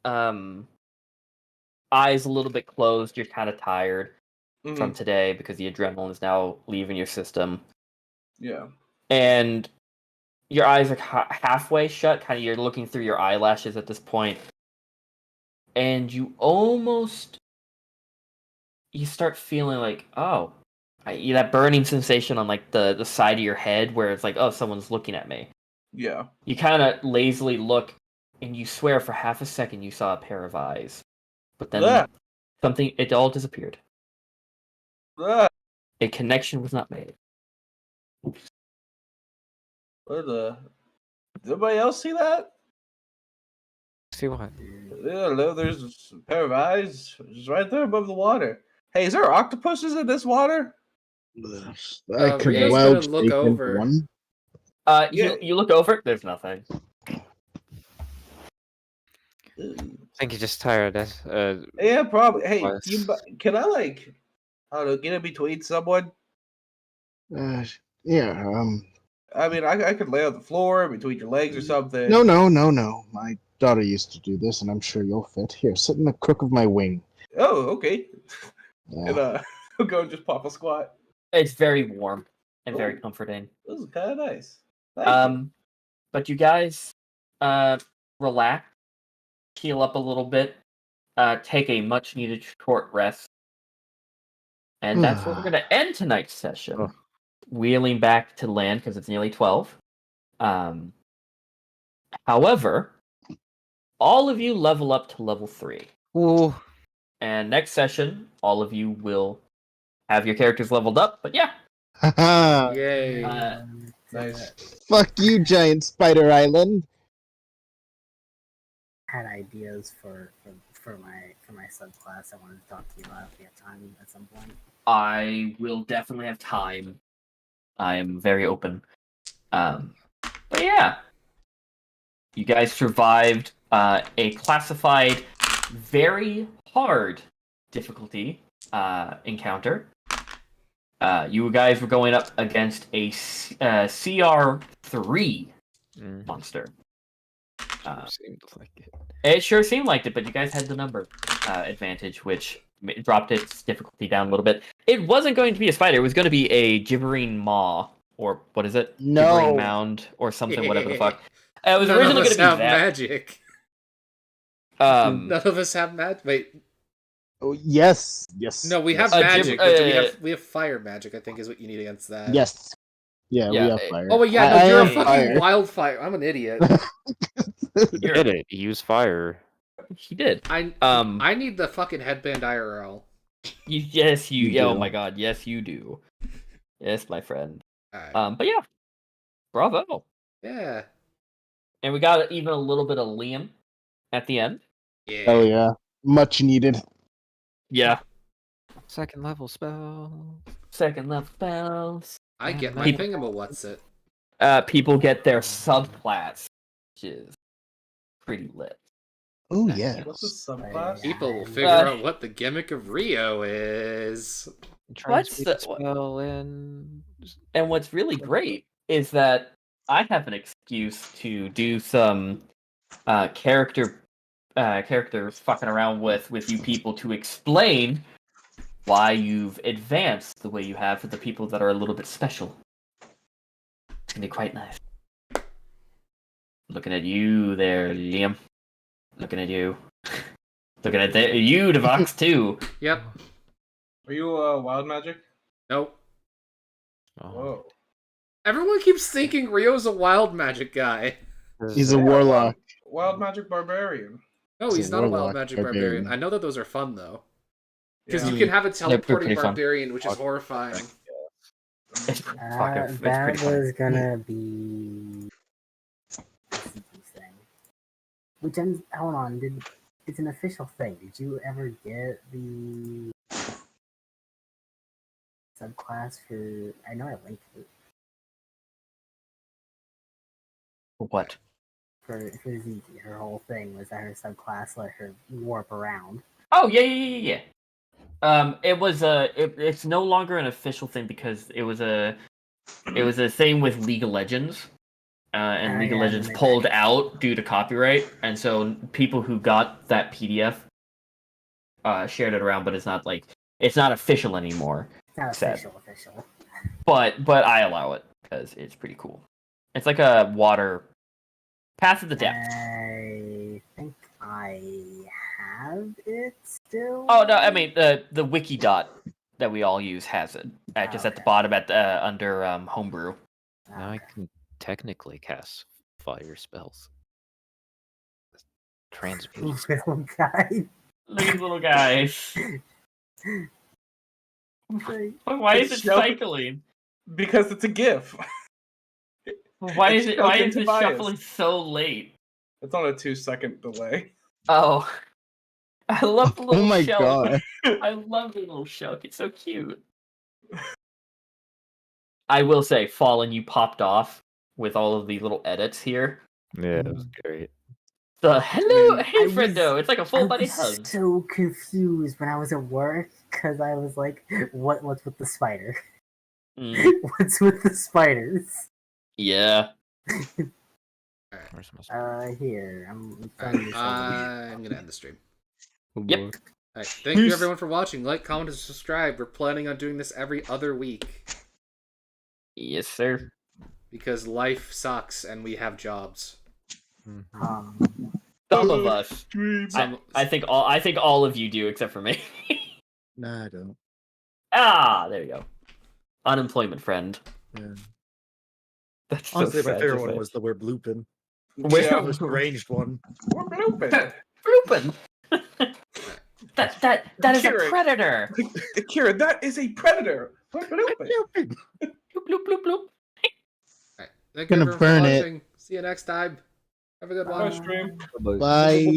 eyes a little bit closed. You're kind of tired from today because the adrenaline is now leaving your system. Yeah. And your eyes are halfway shut. Kind of, you're looking through your eyelashes at this point, and you start feeling like, oh, that burning sensation on like the side of your head where it's like, oh, someone's looking at me. Yeah. You kind of lazily look, and you swear for half a second you saw a pair of eyes, but then it all disappeared. A connection was not made. What the? Did anybody else see that? See what? Yeah, no, there's a pair of eyes just right there above the water. Hey, is there octopuses in this water? I could Rio's well gonna look take into over. one. You look over. There's nothing. I think you're just tired. Yeah, probably. Hey, Plus. can I like, I don't know, get in between someone? Yeah. I mean, I could lay on the floor between your legs or something. No. My daughter used to do this, and I'm sure you'll fit. Here, sit in the crook of my wing. Oh, okay. Yeah. And I'll go and just pop a squat. It's very warm and very comforting. This is kind of nice. Thank you. But you guys, relax, heal up a little bit, take a much needed short rest, and that's where we're gonna end tonight's session. Oh. Wheeling back to land because it's nearly 12. However, all of you level up to level 3. Ooh. And next session, all of you will have your characters leveled up. But yeah, Haha. Yay. Nice. Fuck you, Giant Spider Island. Had ideas for my subclass. I wanted to talk to you about if we have time at some point. I will definitely have time. I am very open. But yeah, you guys survived a classified very hard difficulty encounter. You guys were going up against a CR3 monster. Seemed like it. It sure seemed like it, but you guys had the number advantage, which dropped its difficulty down a little bit. It wasn't going to be a spider. It was going to be a gibbering maw, or what is it? No. Gibbering mound, or something, whatever the fuck. It was originally going to be have that. magic. Um, None of us have magic. Wait, Oh, yes. no, we have Uh, magic. gib- but we have fire magic. I think is what you need against that. Yes. Yeah, we Yeah, have fire. Oh wait, yeah, no, I you're a am fucking fire. wildfire. I'm an idiot. He did it. He used fire. He did. I need the fucking headband IRL. Yes, you. You Oh do. my god, yes, you do. Yes, my friend. Alright. But yeah, bravo. Yeah. And we got even a little bit of Liam at the end. Yeah. Hell yeah. Much needed. Yeah. Second level spell. Second level spells. I get my People- what's it? People get their subclass, which is pretty lit. Oh Nice. yeah. What's the subclass? People will figure out what the gimmick of Rio is. What's the- spell and And what's really great is that I have an excuse to do some character fucking around with you people to explain why you've advanced the way you have for the people that are a little bit special. It's gonna be quite nice. Looking at you there, Liam. Looking at you. Looking at you, Devox, too. Yep. Are you wild magic? Nope. Whoa. Everyone keeps thinking Rio's a wild magic guy. He's a warlock. Wild magic barbarian. No, He's he's a not a wild warlock magic barbarian. barbarian. I know that those are fun though. Because Yeah. you can have a teleporting pretty fun. barbarian, which is horrifying. It's fucking, it's That pretty fun. was gonna be thing. Which hold on, it's an official thing. Did you ever get the subclass for? I know I linked it What? for Zeke. Her whole thing was that her subclass let her warp around. Oh yeah. It was it's no longer an official thing because it was a thing with League of Legends, and League of yeah, Legends they pulled did. out due to copyright, and so people who got that PDF shared it around, but it's not official anymore. It's not Sad. official. But I allow it because it's pretty cool. It's like a water path of the depth. I think I have it still. Oh no, I mean the Wikidot that we all use has it just at the Okay. bottom under homebrew. now I can technically cast fire spells. Transmute. Little guy. These little guys. Like, Why is it It's cycling? Because it's a GIF. Why is it Tobias. shuffling so late? It's on a 2-second delay. Oh. I love the Oh little my shelk. god. I love the little shelk. It's so cute. I will say, Fallen, you popped off with all of the little edits here. Yeah, it was great. The hello, hey I was- friendo. It's like a full body I was hug. so confused when I was at work because I was like, what's with the spider? Mm, What's with the spiders? yeah. Where's my spell? Here, I'm Alright, trying to I'm gonna end the stream. Yep. Alright, thank you everyone for watching. Like, comment, and subscribe. We're planning on doing this every other week Yes, sir. because life sucks and we have jobs. Some of us. Some, I think all of you do except for me. Nah, I don't. There you go. Unemployment friend. Yeah. That's so Honestly, my sad favorite to one say. was the we're blooping. Where- The most ranged one. We're blooping. Bloopin'. That is a Kieran. predator. Kira, that is a predator. We're blooping. Bloop bloop bloop bloop. Alright, thank you Gonna everyone burn for it. watching. See you next time. Have a good Bye, one. stream. Bye.